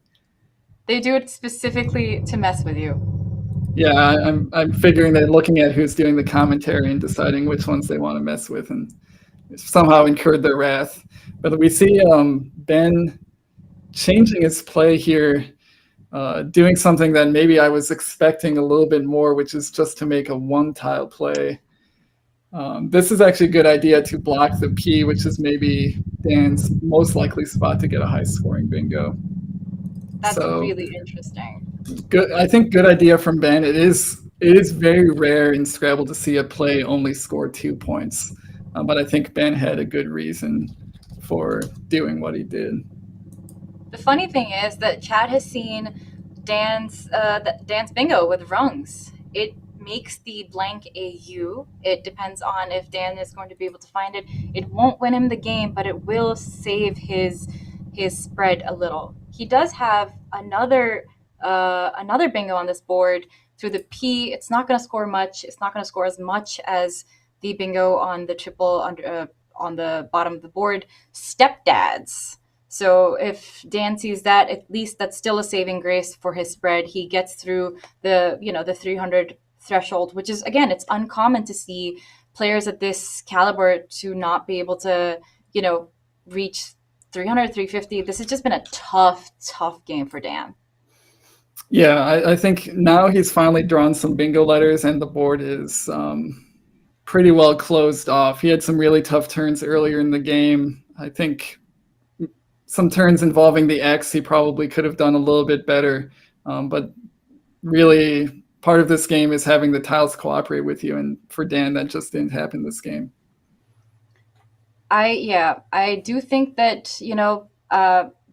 They do it specifically to mess with you. Yeah, I'm figuring they're looking at who's doing the commentary and deciding which ones they want to mess with and somehow incurred their wrath. But we see Ben changing his play here. Doing something that maybe I was expecting a little bit more, which is just to make a 1-tile play. This is actually a good idea to block the P, which is maybe Dan's most likely spot to get a high-scoring bingo. That's really interesting. Good. I think good idea from Ben. It is very rare in Scrabble to see a play only score 2 points, but I think Ben had a good reason for doing what he did. The funny thing is that Chad has seen Dan's bingo with rungs. It makes the blank a U. It depends on if Dan is going to be able to find it. It won't win him the game, but it will save his spread a little. He does have another bingo on this board through the P. It's not going to score much. It's not going to score as much as the bingo on the triple on the bottom of the board. Stepdads. So if Dan sees that, at least that's still a saving grace for his spread. He gets through the 300 threshold, which is, again, it's uncommon to see players at this caliber to not be able to, reach 300, 350. This has just been a tough game for Dan. Yeah, I think now he's finally drawn some bingo letters and the board is pretty well closed off. He had some really tough turns earlier in the game. I think some turns involving the X, he probably could have done a little bit better. But really, part of this game is having the tiles cooperate with you. And for Dan, that just didn't happen this game. I do think that,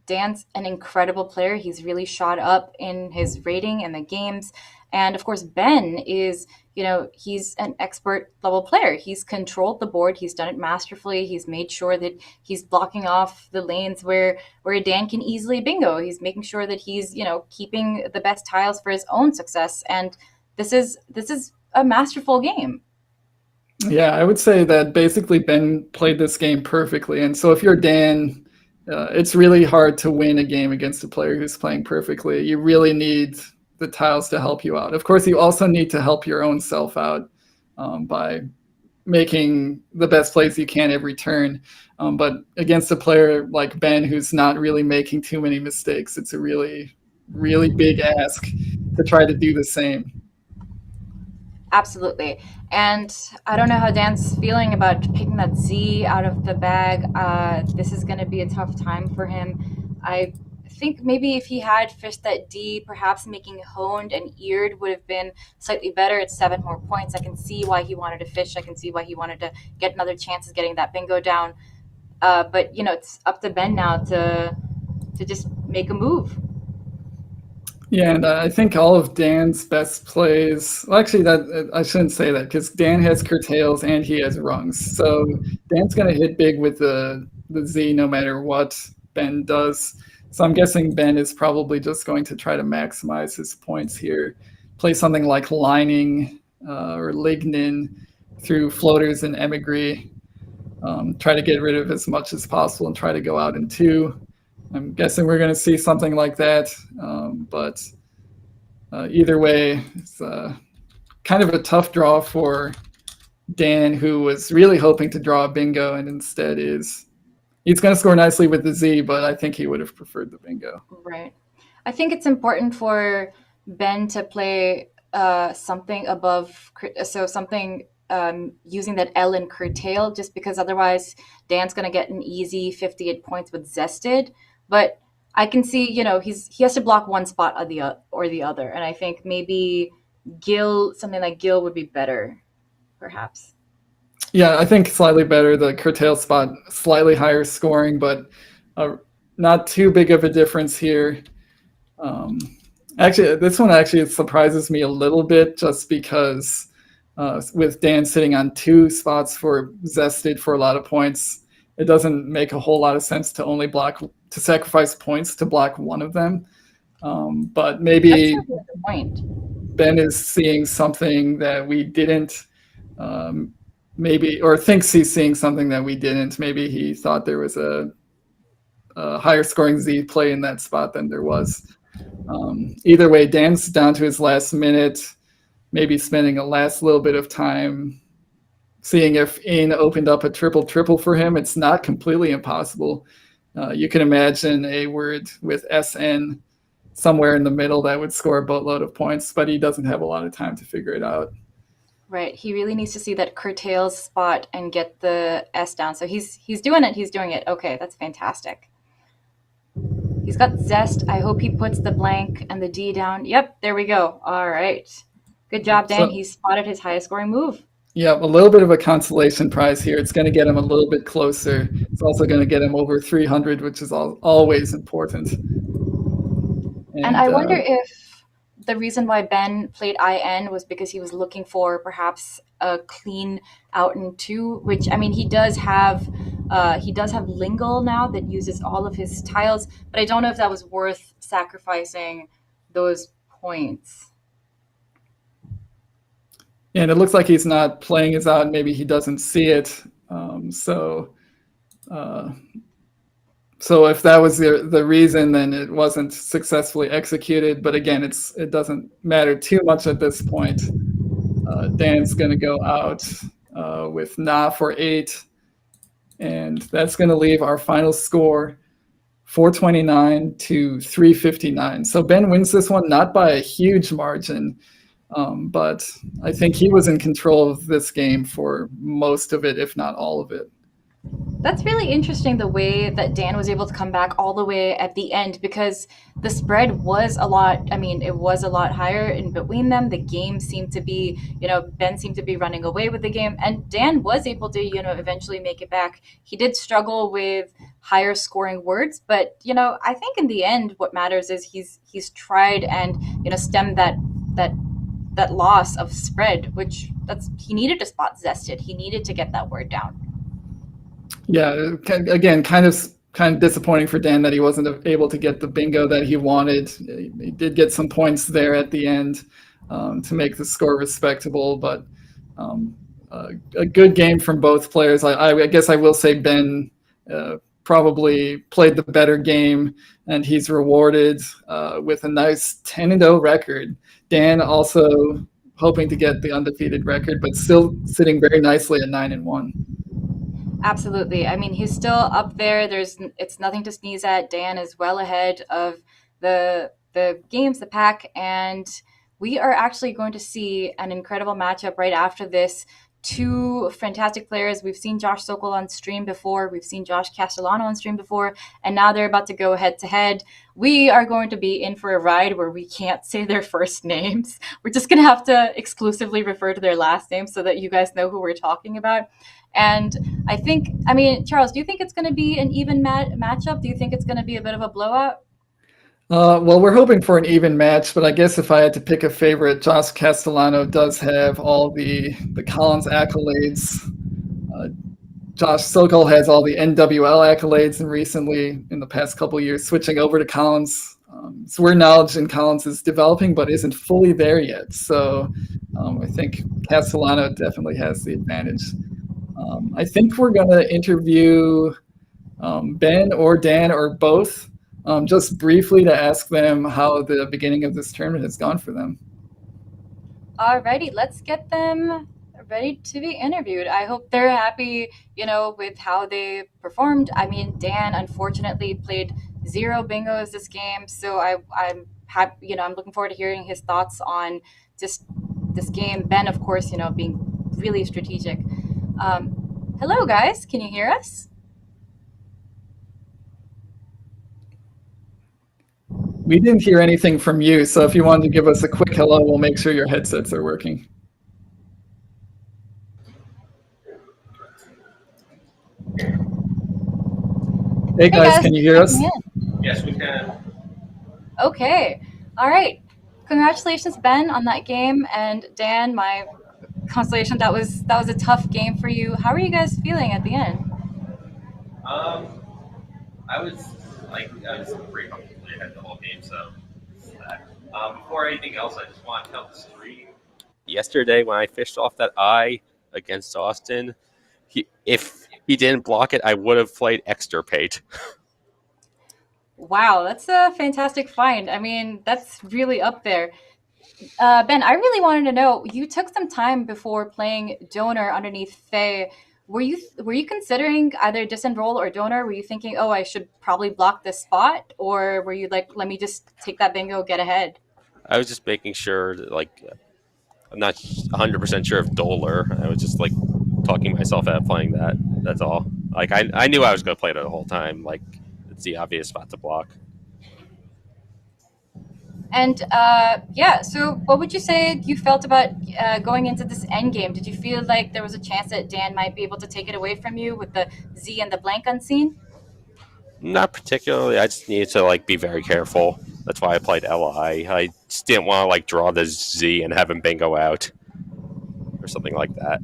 Dan's an incredible player. He's really shot up in his rating in the games. And of course, Ben is, he's an expert level player. He's controlled the board. He's done it masterfully. He's made sure that he's blocking off the lanes where Dan can easily bingo. He's making sure that he's, keeping the best tiles for his own success. And this is a masterful game. Yeah, I would say that basically Ben played this game perfectly. And so if you're Dan, it's really hard to win a game against a player who's playing perfectly. You really need the tiles to help you out. Of course, you also need to help your own self out by making the best plays you can every turn. But against a player like Ben, who's not really making too many mistakes, it's a really, really big ask to try to do the same. Absolutely. And I don't know how Dan's feeling about picking that Z out of the bag. This is going to be a tough time for him. I think maybe if he had fished that D, perhaps making honed and eared would have been slightly better. It's 7 more points. I can see why he wanted to fish. I can see why he wanted to get another chance of getting that bingo down. But it's up to Ben now to just make a move. Yeah, and I think all of Dan's best plays. Well, actually, that I shouldn't say that because Dan has curtails and he has rungs. So Dan's going to hit big with the Z no matter what Ben does. So I'm guessing Ben is probably just going to try to maximize his points here. Play something like lining or lignin through floaters and emigre. Try to get rid of as much as possible and try to go out in 2. I'm guessing we're going to see something like that. But either way, it's kind of a tough draw for Dan, who was really hoping to draw a bingo and instead he's going to score nicely with the Z, but I think he would have preferred the bingo. Right. I think it's important for Ben to play something above, so something using that L in curtail, just because otherwise Dan's going to get an easy 58 points with zested. But I can see, he has to block one spot or the other. And I think maybe something like Gil would be better, perhaps. Yeah, I think slightly better. The curtail spot, slightly higher scoring, but not too big of a difference here. Actually, this one actually surprises me a little bit just because with Dan sitting on 2 spots for zested for a lot of points, it doesn't make a whole lot of sense to sacrifice points to block one of them. But maybe That's a good point. Ben is seeing something that we didn't, maybe, or thinks he's seeing something that we didn't. Maybe he thought there was a higher scoring Z play in that spot than there was. Either way, Dan's down to his last minute, maybe spending a last little bit of time seeing if In opened up a triple for him. It's not completely impossible. You can imagine a word with SN somewhere in the middle that would score a boatload of points, but he doesn't have a lot of time to figure it out. Right. He really needs to see that curtails spot and get the S down. So he's doing it. He's doing it. Okay, that's fantastic. He's got zest. I hope he puts the blank and the D down. Yep, there we go. All right. Good job, Dan. He spotted his highest scoring move. Yeah, a little bit of a consolation prize here. It's going to get him a little bit closer. It's also going to get him over 300, which is always important. And I wonder if the reason why Ben played IN was because he was looking for perhaps a clean out in 2, which, I mean, he does have Lingle now that uses all of his tiles, but I don't know if that was worth sacrificing those points. And it looks like he's not playing his out. Maybe he doesn't see it. So if that was the reason, then it wasn't successfully executed. But again, it doesn't matter too much at this point. Dan's going to go out with Na for 8. And that's going to leave our final score 429 to 359. So Ben wins this one, not by a huge margin. But I think he was in control of this game for most of it, if not all of it. That's really interesting, the way that Dan was able to come back all the way at the end, because the spread was a lot higher in between them. The game seemed to be, Ben seemed to be running away with the game, and Dan was able to, eventually make it back. He did struggle with higher scoring words, but, I think in the end, what matters is he's tried and, stemmed that loss of spread, he needed to spot zested. He needed to get that word down. Yeah, again, kind of disappointing for Dan that he wasn't able to get the bingo that he wanted. He did get some points there at the end to make the score respectable, but a good game from both players. I guess I will say Ben probably played the better game, and he's rewarded with a nice 10-0 record. Dan also hoping to get the undefeated record, but still sitting very nicely at 9-1. Absolutely. I mean, he's still up there. It's nothing to sneeze at. Dan is well ahead of the games, the pack, and we are actually going to see an incredible matchup right after this. Two fantastic players. We've seen Josh Sokol on stream before. We've seen Josh Castellano on stream before, and now they're about to go head to head. We are going to be in for a ride where we can't say their first names. We're just going to have to exclusively refer to their last names so that you guys know who we're talking about. And I mean, Charles, do you think it's going to be an even matchup? Do you think it's going to be a bit of a blowout? Well, we're hoping for an even match, but I guess if I had to pick a favorite, Josh Castellano does have all the Collins accolades. Josh Sokol has all the NWL accolades, and recently, in the past couple of years, switching over to Collins. So our knowledge in Collins is developing, but isn't fully there yet. So I think Castellano definitely has the advantage. I think we're going to interview Ben or Dan or both, just briefly to ask them how the beginning of this tournament has gone for them. Alrighty, let's get them ready to be interviewed. I hope they're happy, with how they performed. I mean, Dan unfortunately played 0 bingos this game, so I'm happy. I'm looking forward to hearing his thoughts on just this game. Ben, of course, being really strategic. Hello, guys. Can you hear us? We didn't hear anything from you, so if you wanted to give us a quick hello, we'll make sure your headsets are working. Hey guys, can you hear us? Yes, we can. Okay. All right. Congratulations, Ben, on that game, and Dan, my consolation. That was a tough game for you. How are you guys feeling at the end? I was pretty comfortably ahead the whole game. So before anything else, I just want to tell the stream. Yesterday, when I fished off that eye against Austin, if he didn't block it, I would have played extirpate. Wow, that's a fantastic find. I mean, that's really up there. Ben, I really wanted to know, you took some time before playing Donor underneath Faye. Were you considering either disenroll or Donor? Were you thinking, oh, I should probably block this spot? Or were you like, let me just take that bingo, get ahead? I was just making sure, I'm not 100% sure of Doler. I was just, talking myself out of playing that. That's all. I knew I was going to play it the whole time. It's the obvious spot to block. And so what would you say you felt about going into this end game? Did you feel like there was a chance that Dan might be able to take it away from you with the Z and the blank unseen? Not particularly. I just needed to be very careful. That's why I played LI. I just didn't want to draw the Z and have him bingo out or something like that.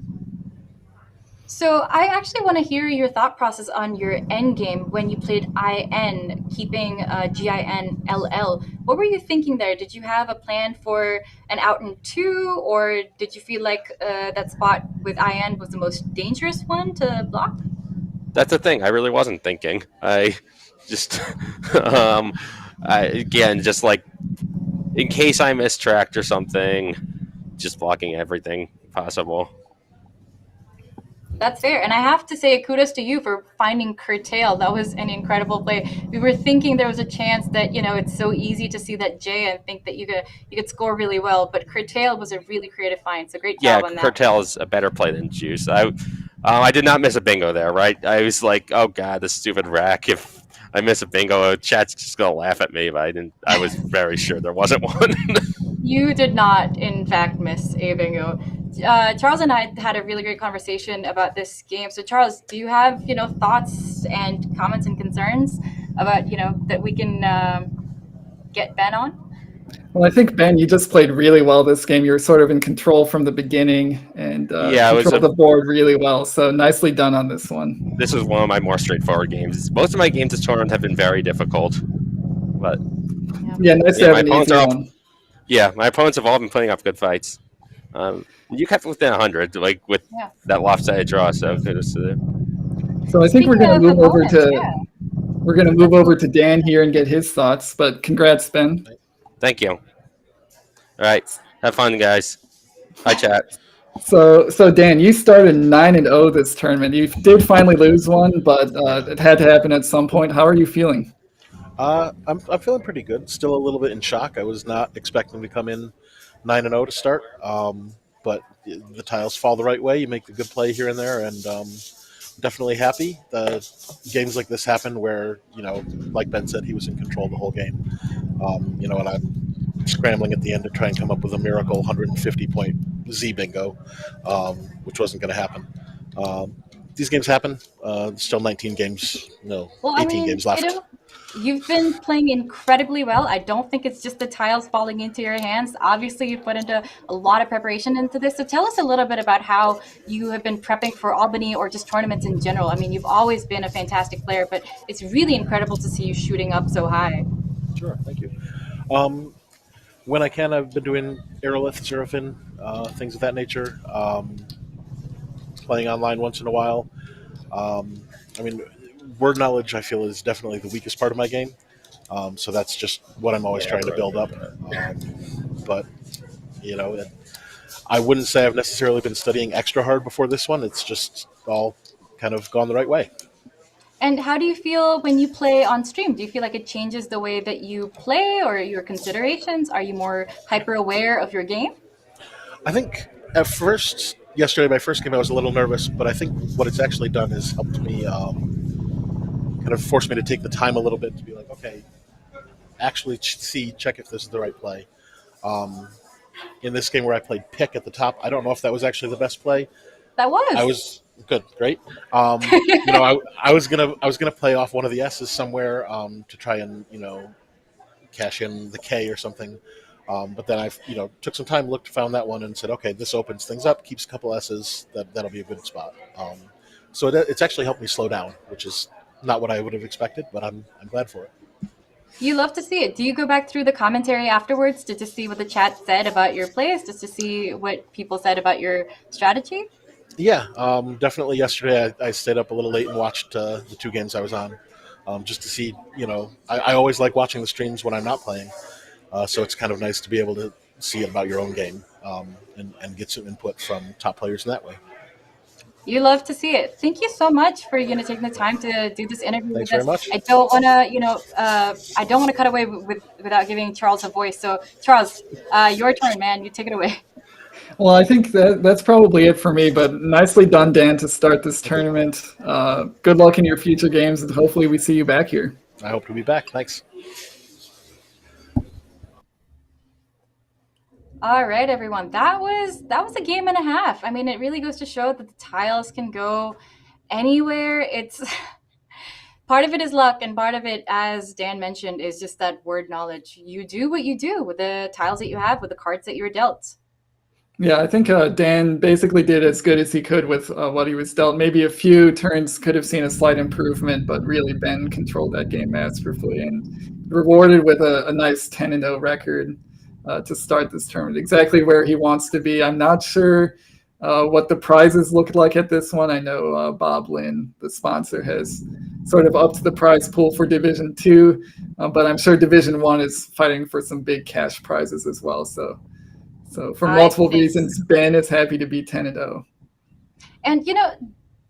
So I actually want to hear your thought process on your end game when you played IN, keeping GIN-LL. What were you thinking there? Did you have a plan for an out in 2, or did you feel like that spot with IN was the most dangerous one to block? That's the thing. I really wasn't thinking. I just, in case I mistracked or something, just blocking everything possible. That's fair. And I have to say kudos to you for finding Curtail. That was an incredible play. We were thinking there was a chance that, it's so easy to see that J and think that you could score really well. But Curtail was a really creative find. So great job on that. Yeah, Curtail is a better play than Juice. I did not miss a bingo there, right? I was like, oh, God, this stupid rack. If I miss a bingo, chat's just going to laugh at me. But I was very sure there wasn't one. You did not, in fact, miss a bingo. Charles and I had a really great conversation about this game. So, Charles, do you have, thoughts and comments and concerns about, that we can get Ben on? Well, I think, Ben, you just played really well this game. You were sort of in control from the beginning and controlled the board really well. So nicely done on this one. This is one of my more straightforward games. Most of my games this tournament have been very difficult. But nice to have an easy one. Yeah, my opponents have all been putting up good fights. You kept within 100, with that lopsided draw. So kudos to them. So I think we're going to move over to Dan here and get his thoughts. But congrats, Ben. Thank you. All right, have fun, guys. Hi, chat. So Dan, you started 9-0 this tournament. You did finally lose one, but it had to happen at some point. How are you feeling? I'm feeling pretty good. Still a little bit in shock. I was not expecting to come in 9-0 to start, but the tiles fall the right way. You make the good play here and there, and definitely happy. The games like this happen where like Ben said, he was in control the whole game. And I'm scrambling at the end to try and come up with a miracle 150 point Z bingo, which wasn't going to happen. These games happen. Still 19 games, no, Well, 18 games left. You've been playing incredibly well. I don't think it's just the tiles falling into your hands. Obviously, you've put into a lot of preparation into this. So tell us a little bit about how you have been prepping for Albany or just tournaments in general. I mean, you've always been a fantastic player, but it's really incredible to see you shooting up so high. Sure, thank you. When I can, I've been doing aerolith, Seraphim, things of that nature. Playing online once in a while. Word knowledge, I feel, is definitely the weakest part of my game. So that's just what I'm always trying to build up. But, I wouldn't say I've necessarily been studying extra hard before this one. It's just all kind of gone the right way. And how do you feel when you play on stream? Do you feel like it changes the way that you play or your considerations? Are you more hyper aware of your game? I think at first, yesterday, my first game, I was a little nervous, but I think what it's actually done is helped me kind of force me to take the time a little bit to be like, okay, actually check if this is the right play. In this game where I played pick at the top, I don't know if that was actually the best play. That was. I was good, great. I was gonna play off one of the S's somewhere to try and cash in the K or something. But then I took some time, found that one, and said, okay, this opens things up, keeps a couple S's. That'll be a good spot. So it's actually helped me slow down, which is not what I would have expected, but I'm glad for it. You love to see it. Do you go back through the commentary afterwards to see what the chat said about your plays, just to see what people said about your strategy? Yeah, definitely. Yesterday, I stayed up a little late and watched the two games I was on, just to see. I always like watching the streams when I'm not playing, so it's kind of nice to be able to see about your own game and get some input from top players in that way. You love to see it. Thank you so much for taking the time to do this interview. Thanks with us. very much. I don't want to cut away without giving Charles a voice. So Charles, your turn, man. You take it away. Well, I think that's probably it for me, but nicely done, Dan, to start this tournament. Good luck in your future games, and hopefully we see you back here. I hope to be back. Thanks. All right, everyone. That was a game and a half. I mean, it really goes to show that the tiles can go anywhere. It's part of it is luck, and part of it, as Dan mentioned, is just that word knowledge. You do what you do with the tiles that you have, with the cards that you're dealt. Yeah, I think Dan basically did as good as he could with what he was dealt. Maybe a few turns could have seen a slight improvement, but really Ben controlled that game masterfully and rewarded with a nice 10-0 record to start this tournament. Exactly where he wants to be. I'm not sure what the prizes look like at this one. I know Bob Lynn, the sponsor, has sort of upped the prize pool for Division 2, but I'm sure Division 1 is fighting for some big cash prizes as well. So for multiple reasons, Ben is happy to be 10-0. And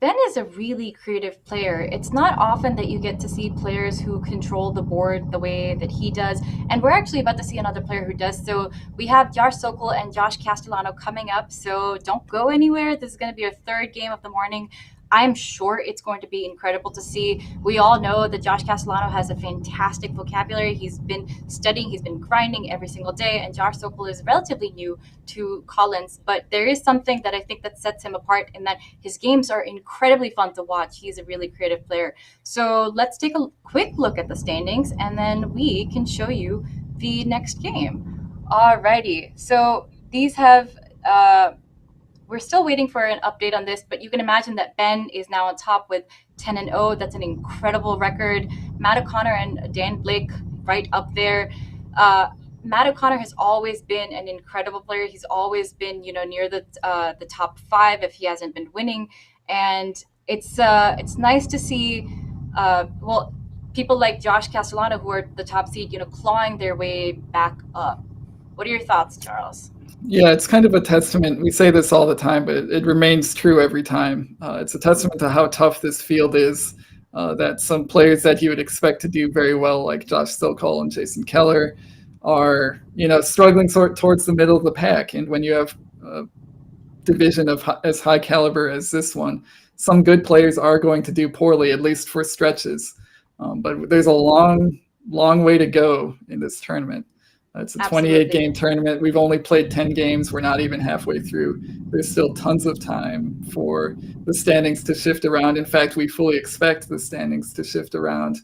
Ben is a really creative player. It's not often that you get to see players who control the board the way that he does. And we're actually about to see another player who does. So we have Josh Sokol and Josh Castellano coming up. So don't go anywhere. This is going to be our third game of the morning. I'm sure it's going to be incredible to see. We all know that Josh Castellano has a fantastic vocabulary. He's been studying, he's been grinding every single day, and Josh Sokol is relatively new to Collins, but there is something that I think that sets him apart in that his games are incredibly fun to watch. He's a really creative player. So let's take a quick look at the standings, and then we can show you the next game. Alrighty, so these have... we're still waiting for an update on this, but you can imagine that Ben is now on top with 10-0. That's an incredible record. Matt O'Connor and Dan Blake right up there. Matt O'Connor has always been an incredible player. He's always been, near the top 5 if he hasn't been winning. And it's nice to see, people like Josh Castellano, who are the top seed, clawing their way back up. What are your thoughts, Charles? Yeah, it's kind of a testament. We say this all the time, but it remains true every time. It's a testament to how tough this field is. That some players that you would expect to do very well, like Josh Sokol and Jason Keller, are struggling towards the middle of the pack. And when you have a division of as high caliber as this one, some good players are going to do poorly, at least for stretches. But there's a long way to go in this tournament. It's a 28-game tournament. We've only played 10 games. We're not even halfway through. There's still tons of time for the standings to shift around. In fact, we fully expect the standings to shift around.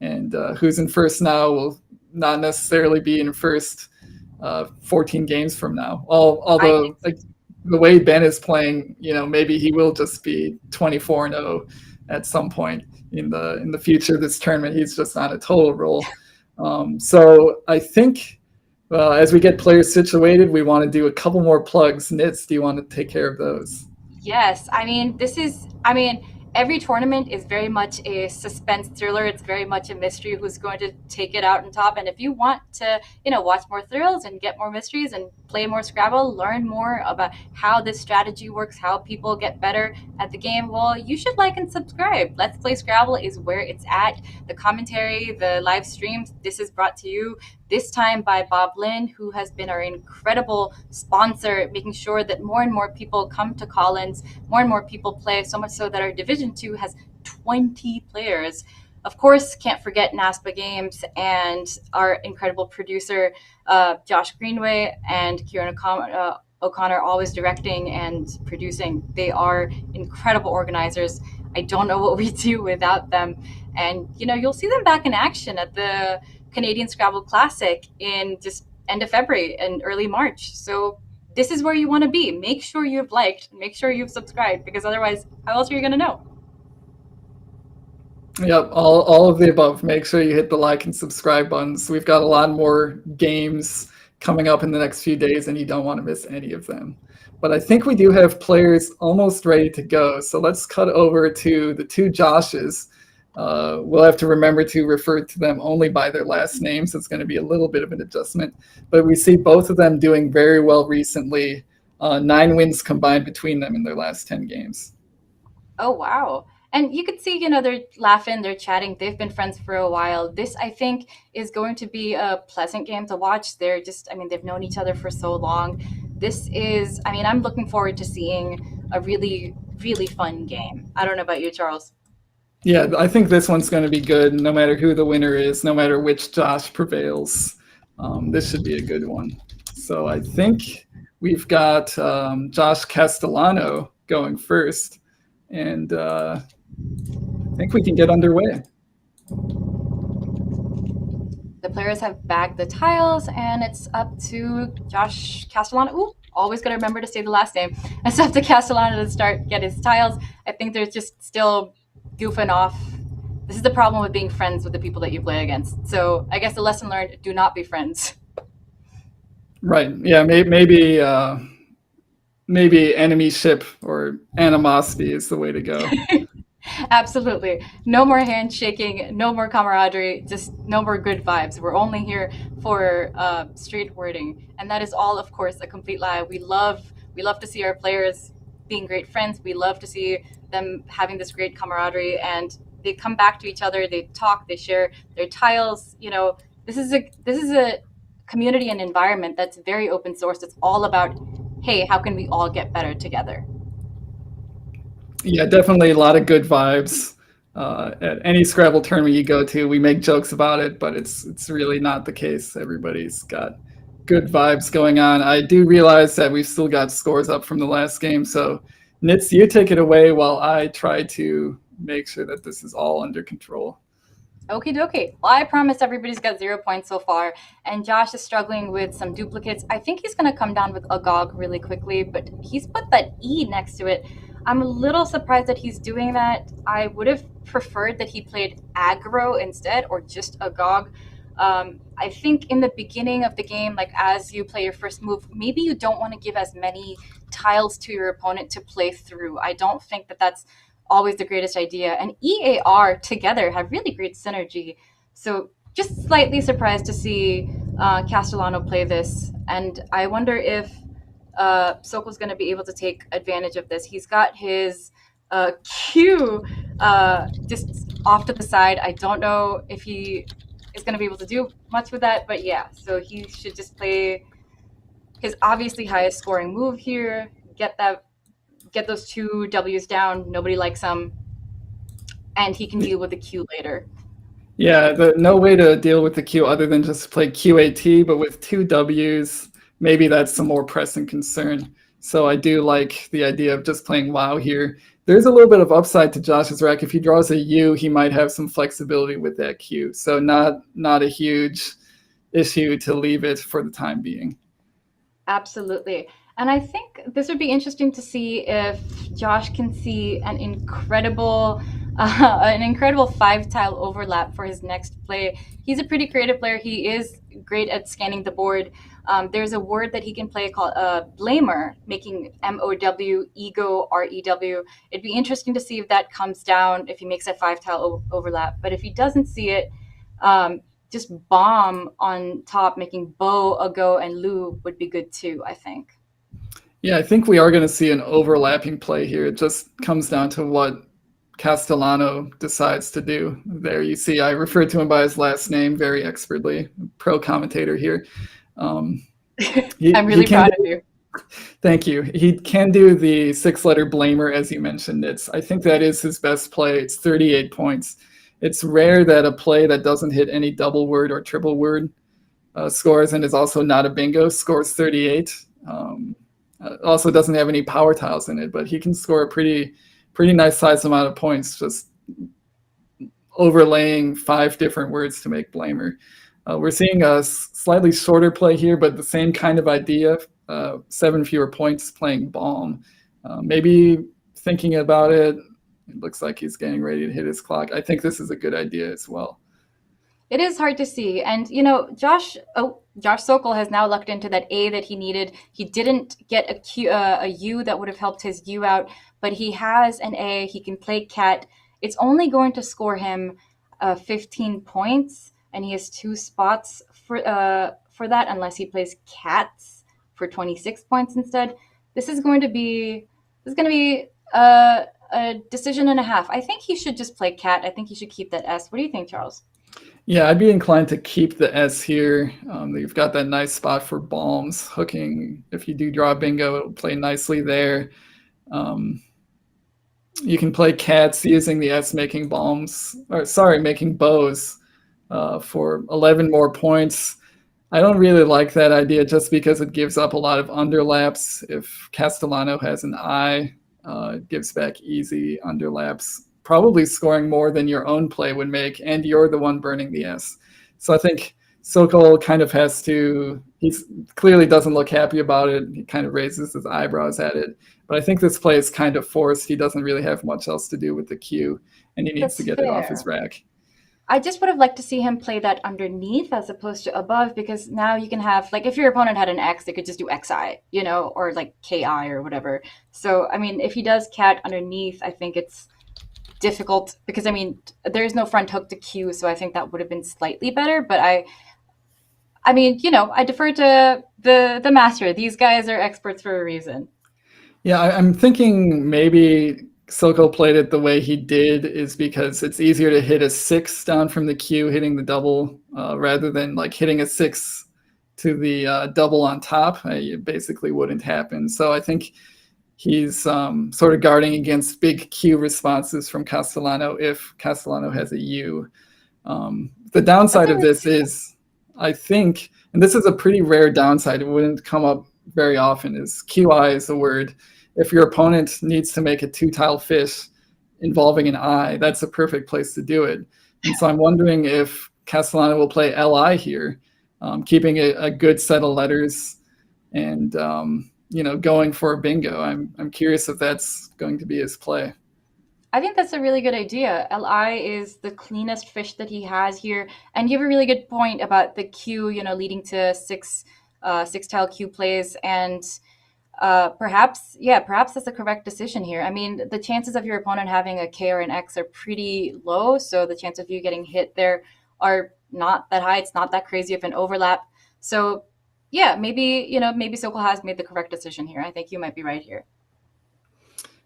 And who's in first now will not necessarily be in first 14 games from now. Although the way Ben is playing, maybe he will just be 24-0 at some point in the future of this tournament. He's just on a total roll. So I think as we get players situated, we want to do a couple more plugs. Nits, do you want to take care of those? Yes. Every tournament is very much a suspense thriller. It's very much a mystery who's going to take it out on top. And if you want to, watch more thrills and get more mysteries and play more Scrabble, learn more about how this strategy works, how people get better at the game, well, you should like and subscribe. Let's Play Scrabble is where it's at. The commentary, the live streams, this is brought to you this time by Bob Lynn, who has been our incredible sponsor, making sure that more and more people come to Collins, more and more people play, so much so that our Division 2 has 20 players. Of course, can't forget NASPA Games and our incredible producer, Josh Greenway and Kieran O'Connor, always directing and producing. They are incredible organizers. I don't know what we do without them. And, you'll see them back in action at the Canadian Scrabble Classic in just end of February and early March. So this is where you want to be. Make sure you've liked, make sure you've subscribed, because otherwise, how else are you going to know? Yep, all of the above. Make sure you hit the like and subscribe buttons. We've got a lot more games coming up in the next few days, and you don't want to miss any of them. But I think we do have players almost ready to go. So let's cut over to the two Joshes. We'll have to remember to refer to them only by their last names. It's going to be a little bit of an adjustment. But we see both of them doing very well recently. 9 wins combined between them in their last 10 games. Oh, wow. And you could see, they're laughing, they're chatting. They've been friends for a while. This, I think, is going to be a pleasant game to watch. They've known each other for so long. This is, I'm looking forward to seeing a really, really fun game. I don't know about you, Charles. Yeah, I think this one's going to be good, no matter who the winner is, no matter which Josh prevails. This should be a good one. So I think we've got Josh Castellano going first, and I think we can get underway. The players have bagged the tiles, and it's up to Josh Castellano. Ooh, always got to remember to say the last name. It's up to Castellano to get his tiles. I think they're just still goofing off. This is the problem with being friends with the people that you play against. So I guess the lesson learned: do not be friends. Right. Yeah. Maybe enemyship or animosity is the way to go. Absolutely. No more handshaking, no more camaraderie, just no more good vibes. We're only here for straight wording. And that is all, of course, a complete lie. We love to see our players being great friends. We love to see them having this great camaraderie, and they come back to each other, they talk, they share their tiles. This is a community and environment that's very open source. It's all about, hey, how can we all get better together? Yeah, definitely a lot of good vibes. At any Scrabble tournament you go to, we make jokes about it, but it's really not the case. Everybody's got good vibes going on. I do realize that we've still got scores up from the last game, so Nits, you take it away while I try to make sure that this is all under control. Okie dokie. Well, I promise everybody's got 0 points so far, and Josh is struggling with some duplicates. I think he's going to come down with Agog really quickly, but he's put that E next to it. I'm a little surprised that he's doing that. I would have preferred that he played aggro instead, or just Agog. I think in the beginning of the game, like as you play your first move, maybe you don't want to give as many tiles to your opponent to play through. I don't think that that's always the greatest idea. And EAR together have really great synergy. So just slightly surprised to see Castellano play this, and I wonder if Sokol's going to be able to take advantage of this. He's got his Q just off to the side. I don't know if he is going to be able to do much with that, but yeah, so he should just play his obviously highest scoring move here, get those two W's down. Nobody likes him, and he can deal with the Q later. Yeah, no way to deal with the Q other than just play QAT, but with two W's, maybe that's some more pressing concern. So I do like the idea of just playing WoW here. There's a little bit of upside to Josh's rack. If he draws a U, he might have some flexibility with that Q. So not a huge issue to leave it for the time being. Absolutely. And I think this would be interesting to see if Josh can see an incredible 5-tile overlap for his next play. He's a pretty creative player. He is great at scanning the board. There's a word that he can play called blamer, making MOW, ego, REW. It'd be interesting to see if that comes down, if he makes a 5-tile overlap. But if he doesn't see it, just bomb on top, making Bo, a go, and Lu would be good too, I think. Yeah, I think we are going to see an overlapping play here. It just comes down to what Castellano decides to do. There you see, I referred to him by his last name very expertly. Pro commentator here. I'm really proud of you. Thank you. He can do the 6-letter blamer, as you mentioned. I think that is his best play. It's 38 points. It's rare that a play that doesn't hit any double word or triple word scores, and is also not a bingo, scores 38. Also doesn't have any power tiles in it, but he can score a pretty nice size amount of points just overlaying 5 different words to make blamer. We're seeing a slightly shorter play here, but the same kind of idea, 7 fewer points playing balm. Maybe thinking about it, it looks like he's getting ready to hit his clock. I think this is a good idea as well. It is hard to see. And, Josh Sokol has now lucked into that A that he needed. He didn't get a U that would have helped his U out, but he has an A. He can play cat. It's only going to score him 15 points, and he has 2 spots for that, unless he plays cats for 26 points instead. This is going to be a decision and a half. I think he should just play cat. I think he should keep that S. What do you think, Charles? Yeah, I'd be inclined to keep the S here. You've got that nice spot for bombs hooking. If you do draw bingo, it'll play nicely there. You can play cats using the S, making making bows for 11 more points. I don't really like that idea just because it gives up a lot of underlaps. If Castellano has an I, it gives back easy underlaps, probably scoring more than your own play would make, and you're the one burning the S. So I think Sokol kind of he clearly doesn't look happy about it. He kind of raises his eyebrows at it. But I think this play is kind of forced. He doesn't really have much else to do with the Q, and he needs to get it off his rack. I just would have liked to see him play that underneath as opposed to above, because now you can have, like, if your opponent had an X, they could just do XI, or like KI or whatever. So, I mean, if he does cat underneath, I think it's difficult because, there's no front hook to Q, so I think that would have been slightly better. But I defer to the master. These guys are experts for a reason. Yeah, I'm thinking maybe Sokol played it the way he did is because it's easier to hit a 6 down from the Q, hitting the double, rather than like hitting a 6 to the double on top. It basically wouldn't happen. So I think he's sort of guarding against big Q responses from Castellano if Castellano has a U. The downside of this is, I think, and this is a pretty rare downside, it wouldn't come up very often, is QI is a word. If your opponent needs to make a 2-tile fish involving an I, that's a perfect place to do it. And so I'm wondering if Castellano will play LI here, keeping a good set of letters and going for a bingo. I'm curious if that's going to be his play. I think that's a really good idea. LI is the cleanest fish that he has here. And you have a really good point about the Q, leading to 6-tile Q plays. And perhaps that's the correct decision here. The chances of your opponent having a K or an X are pretty low. So the chance of you getting hit there are not that high. It's not that crazy of an overlap. So yeah, maybe Sokol has made the correct decision here. I think you might be right here.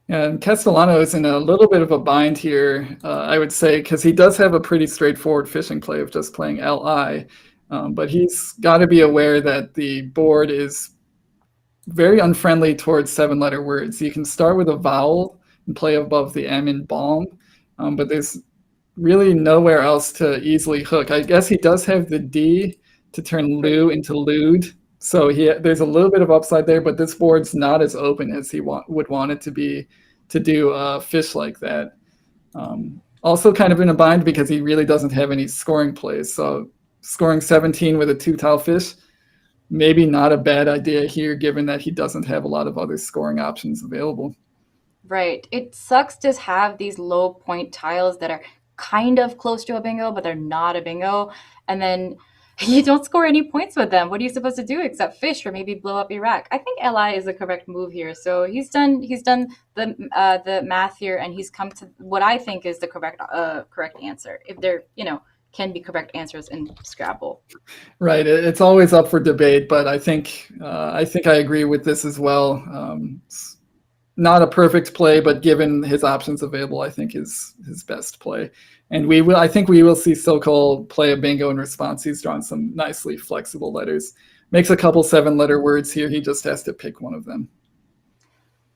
And Castellano is in a little bit of a bind here, I would say, because he does have a pretty straightforward fishing play of just playing LI. But he's got to be aware that the board is very unfriendly towards 7-letter words. You can start with a vowel and play above the M in balm, but there's really nowhere else to easily hook. I guess he does have the D to turn Lou into lewd. So there's a little bit of upside there, but this board's not as open as he would want it to be to do a fish like that. Also kind of in a bind because he really doesn't have any scoring plays. So scoring 17 with a 2-tile fish, maybe not a bad idea here, given that he doesn't have a lot of other scoring options available. Right. It sucks to have these low point tiles that are kind of close to a bingo, but they're not a bingo. And then you don't score any points with them. What are you supposed to do except fish or maybe blow up Iraq? I think LI is the correct move here. So he's done the math here, and he's come to what I think is the correct answer. If there can be correct answers in Scrabble. Right. It's always up for debate, but I think I agree with this as well. It's not a perfect play, but given his options available, I think is his best play. And I think we will see Sokol play a bingo in response. He's drawn some nicely flexible letters. Makes a couple 7-letter words here. He just has to pick one of them.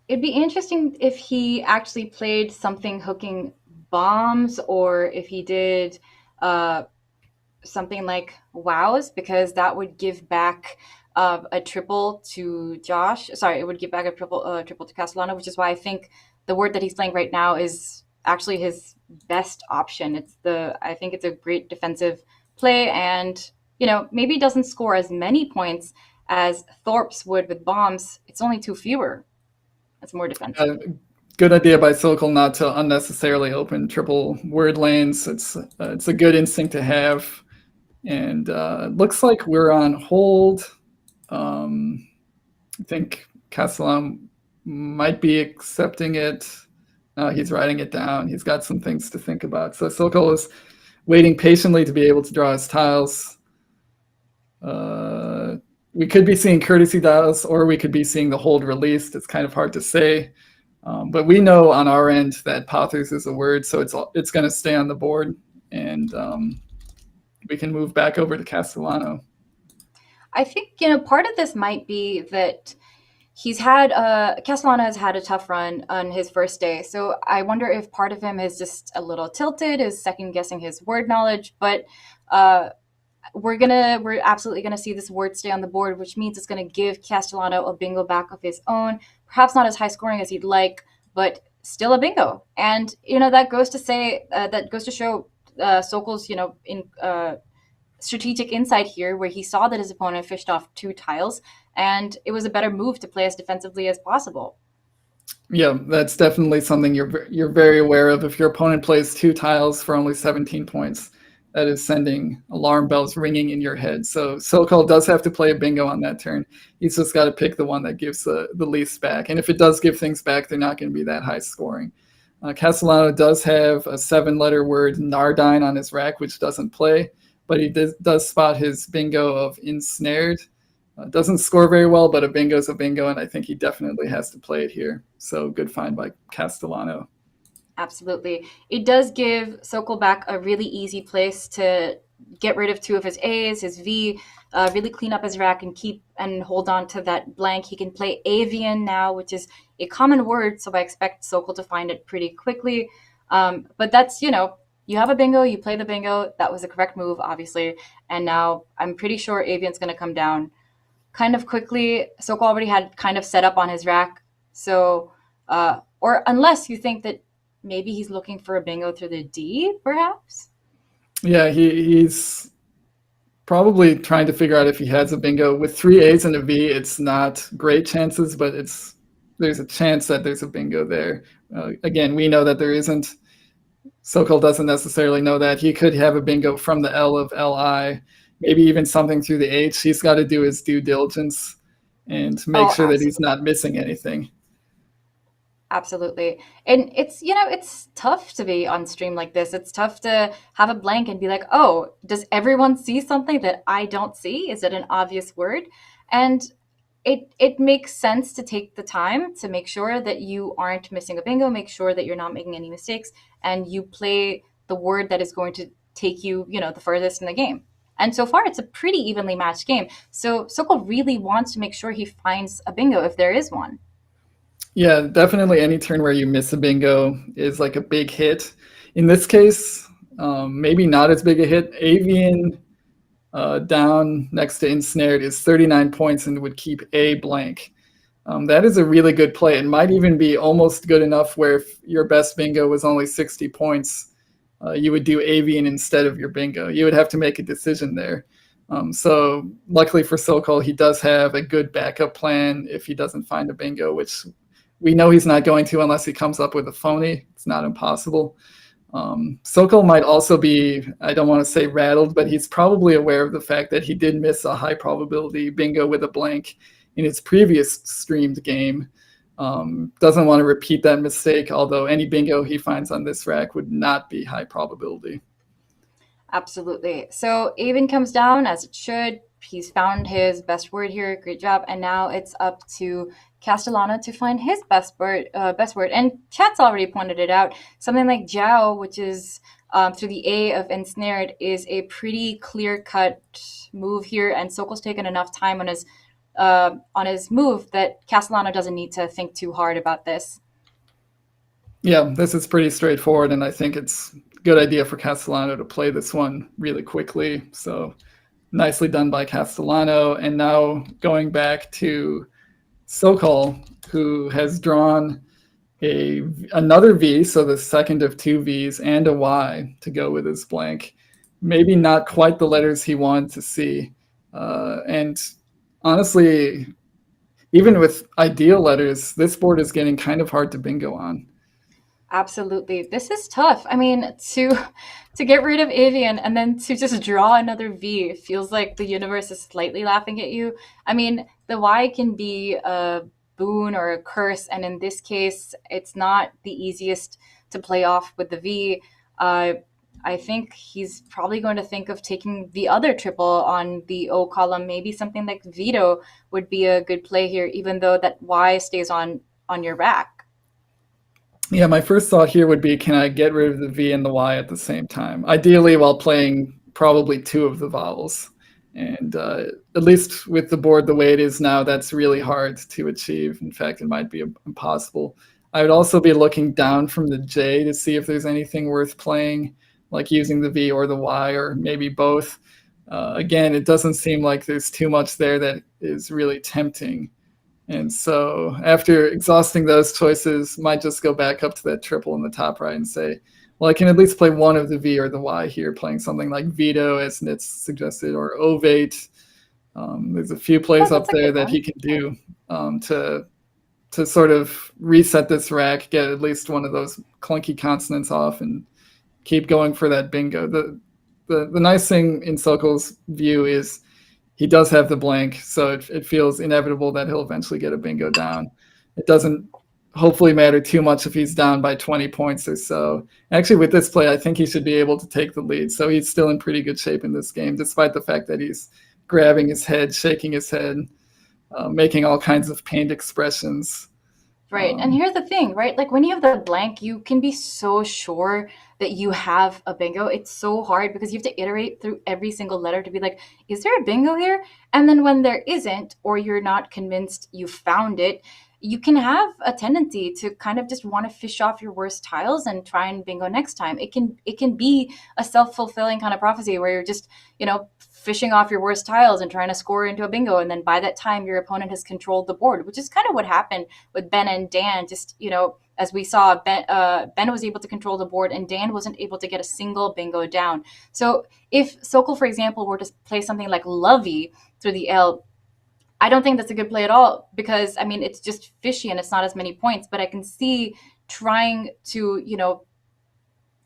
It'd be interesting if he actually played something hooking bombs, or if he did something like wows, because that would give back a triple to Josh. Sorry, it would give back a triple to Castellano, which is why I think the word that he's playing right now is actually his best option. I think it's a great defensive play, and maybe doesn't score as many points as Thorpe's would with bombs. It's only 2 fewer. It's more defensive. Good idea by Sokol not to unnecessarily open triple word lanes. It's a good instinct to have. And it looks like we're on hold. I think Castellano might be accepting it. He's writing it down. He's got some things to think about. So Sokol is waiting patiently to be able to draw his tiles. We could be seeing courtesy tiles, or we could be seeing the hold released. It's kind of hard to say. But we know on our end that Pothers is a word, so it's going to stay on the board, and we can move back over to Castellano. I think part of this might be that Castellano has had a tough run on his first day, so I wonder if part of him is just a little tilted, is second guessing his word knowledge. But we're absolutely gonna see this word stay on the board, which means it's gonna give Castellano a bingo back of his own. Perhaps not as high scoring as he'd like, but still a bingo. And that goes to show Sokol's strategic insight here, where he saw that his opponent fished off 2 tiles, and it was a better move to play as defensively as possible. Yeah, that's definitely something you're very aware of. If your opponent plays 2 tiles for only 17 points, that is sending alarm bells ringing in your head. So Sokol does have to play a bingo on that turn. He's just got to pick the one that gives the least back. And if it does give things back, they're not going to be that high scoring. Castellano does have a 7-letter word, Nardine, on his rack, which doesn't play, but he does spot his bingo of ensnared. Doesn't score very well, but a bingo's a bingo, and I think he definitely has to play it here. So good find by Castellano. Absolutely. It does give Sokol back a really easy place to get rid of 2 of his A's, his V, really clean up his rack and hold on to that blank. He can play avian now, which is a common word, so I expect Sokol to find it pretty quickly. But that's, you have a bingo, you play the bingo. That was the correct move, obviously. And now I'm pretty sure avian's going to come down kind of quickly. Sokol already had kind of set up on his rack. So, or unless you think that maybe he's looking for a bingo through the D, perhaps? Yeah, he's probably trying to figure out if he has a bingo. With 3 A's and a V, it's not great chances, but there's a chance that there's a bingo there. Again, we know that there isn't. Sokol doesn't necessarily know that. He could have a bingo from the L of LI, maybe even something through the H. He's got to do his due diligence and make sure that he's not missing anything. Absolutely. And it's tough to be on stream like this. It's tough to have a blank and be like, oh, does everyone see something that I don't see? Is it an obvious word? And it makes sense to take the time to make sure that you aren't missing a bingo, make sure that you're not making any mistakes, and you play the word that is going to take you, the furthest in the game. And so far, it's a pretty evenly matched game. So Sokol really wants to make sure he finds a bingo if there is one. Yeah, definitely any turn where you miss a bingo is like a big hit. In this case, maybe not as big a hit. Avian down next to Ensnared is 39 points and would keep a blank. That is a really good play. It might even be almost good enough where if your best bingo was only 60 points, you would do Avian instead of your bingo. You would have to make a decision there. So luckily for Sokol, he does have a good backup plan if he doesn't find a bingo, which we know he's not going to unless he comes up with a phony. It's not impossible. Sokol might also be, I don't want to say rattled, but he's probably aware of the fact that he did miss a high probability bingo with a blank in his previous streamed game. Doesn't want to repeat that mistake, although any bingo he finds on this rack would not be high probability. Absolutely. So Avon comes down as it should. He's found his best word here. Great job. And now it's up to Castellano to find his best word. And chat's already pointed it out. Something like Jiao, which is through the A of Ensnared, is a pretty clear-cut move here. And Sokol's taken enough time on his move that Castellano doesn't need to think too hard about this. Yeah, this is pretty straightforward, and I think it's a good idea for Castellano to play this one really quickly. So nicely done by Castellano. And now going back to Sokol, who has drawn another V, so the second of two Vs, and a Y to go with his blank. Maybe not quite the letters he wanted to see. And honestly, even with ideal letters, this board is getting kind of hard to bingo on. Absolutely. This is tough. I mean, to get rid of Avian and then to just draw another V feels like the universe is slightly laughing at you. I mean, the Y can be a boon or a curse, and in this case, it's not the easiest to play off with the V. I think he's probably going to think of taking the other triple on the O column. Maybe something like Veto would be a good play here, even though that Y stays on your rack. Yeah, my first thought here would be, can I get rid of the V and the Y at the same time? Ideally, while playing probably two of the vowels. And at least with the board the way it is now, that's really hard to achieve. In fact, it might be impossible. I would also be looking down from the J to see if there's anything worth playing, like using the V or the Y, or maybe both. Again, it doesn't seem like there's too much there that is really tempting. And so after exhausting those choices, might just go back up to that triple in the top right and say, well, I can at least play one of the V or the Y here, playing something like Veto, as Nits suggested, or Ovate. There's a few plays up there that he can do to sort of reset this rack, get at least one of those clunky consonants off, and keep going for that bingo. The nice thing in Sokol's view is he does have the blank, so it feels inevitable that he'll eventually get a bingo down. It doesn't hopefully matter too much if he's down by 20 points or so. Actually, with this play, I think he should be able to take the lead. So he's still in pretty good shape in this game, despite the fact that he's grabbing his head, shaking his head, making all kinds of pained expressions. Right. And here's the thing, right? Like when you have the blank, you can be so sure that you have a bingo. It's so hard because you have to iterate through every single letter to be like, is there a bingo here? And then when there isn't, or you're not convinced you found it, you can have a tendency to kind of just want to fish off your worst tiles and try and bingo next time. It can be a self-fulfilling kind of prophecy where you're just, fishing off your worst tiles and trying to score into a bingo. And then by that time, your opponent has controlled the board, which is kind of what happened with Ben and Dan. Just, as we saw, Ben was able to control the board and Dan wasn't able to get a single bingo down. So if Sokol, for example, were to play something like Lovey through the L, I don't think that's a good play at all because, it's just fishy and it's not as many points. But I can see trying to,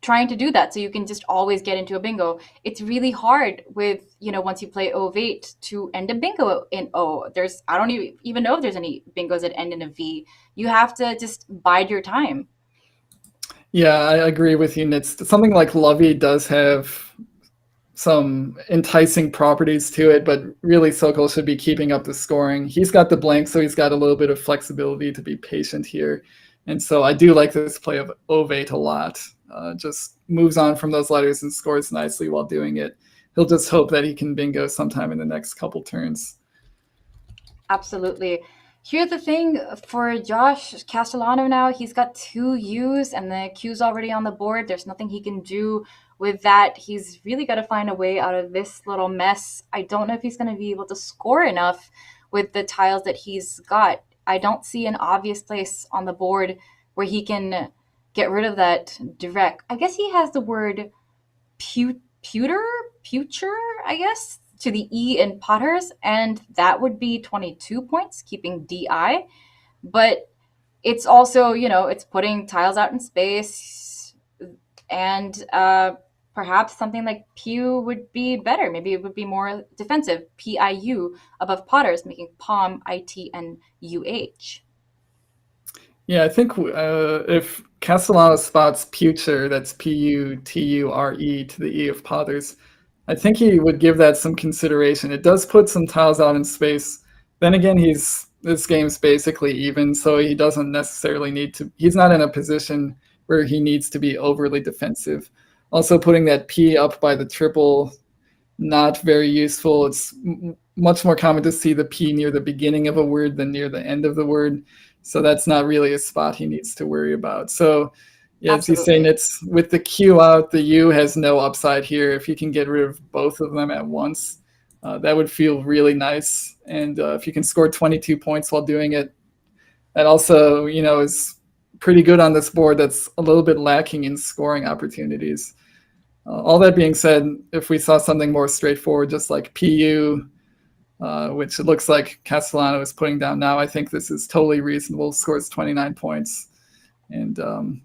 trying to do that so you can just always get into a bingo. It's really hard with, once you play O of 8 to end a bingo in O. I don't even know if there's any bingos that end in a V. You have to just bide your time. Yeah, I agree with you. Nits. Something like Lovey does have some enticing properties to it, but really Sokol should be keeping up the scoring. He's got the blank, so he's got a little bit of flexibility to be patient here. And so I do like this play of Ovate a lot. Just moves on from those letters and scores nicely while doing it. He'll just hope that he can bingo sometime in the next couple turns. Absolutely. Here's the thing for Josh Castellano now, he's got 2 U's and the Q's already on the board. There's nothing he can do with that. He's really got to find a way out of this little mess. I don't know if he's going to be able to score enough with the tiles that he's got. I don't see an obvious place on the board where he can get rid of that direct. I guess he has the word puture, I guess, to the E in Potters, and that would be 22 points, keeping DI. But it's also, it's putting tiles out in space, and perhaps something like Pew would be better. Maybe it would be more defensive. PIU above Potters, making Palm, IT, and UH. Yeah, I think if Castellano spots Puture, that's Puture to the E of Potters, I think he would give that some consideration. It does put some tiles out in space. Then again, this game's basically even, so he doesn't necessarily need to. He's not in a position where he needs to be overly defensive. Also, putting that P up by the triple, not very useful. It's much more common to see the P near the beginning of a word than near the end of the word. So that's not really a spot he needs to worry about. So, yeah, as you say, it's with the Q out, the U has no upside here. If you can get rid of both of them at once, that would feel really nice. And if you can score 22 points while doing it, that also, is pretty good on this board that's a little bit lacking in scoring opportunities. All that being said, if we saw something more straightforward, just like PU, which it looks like Castellano is putting down now, I think this is totally reasonable. Scores 29 points and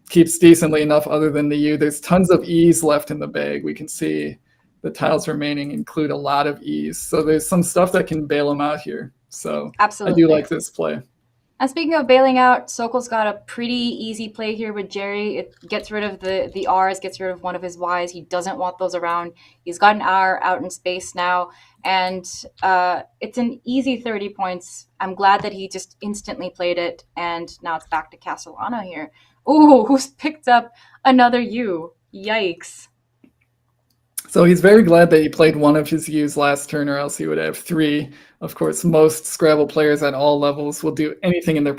keeps decently enough other than the U. There's tons of E's left in the bag. We can see the tiles remaining include a lot of E's. So there's some stuff that can bail him out here. So absolutely. I do like this play. And speaking of bailing out, Sokol's got a pretty easy play here with Jerry. It gets rid of the R's, gets rid of one of his Y's. He doesn't want those around. He's got an R out in space now, and it's an easy 30 points. I'm glad that he just instantly played it, and now it's back to Castellano here. Ooh, who's picked up another U? Yikes. So he's very glad that he played one of his U's last turn, or else he would have 3. Of course, most Scrabble players at all levels will do anything in their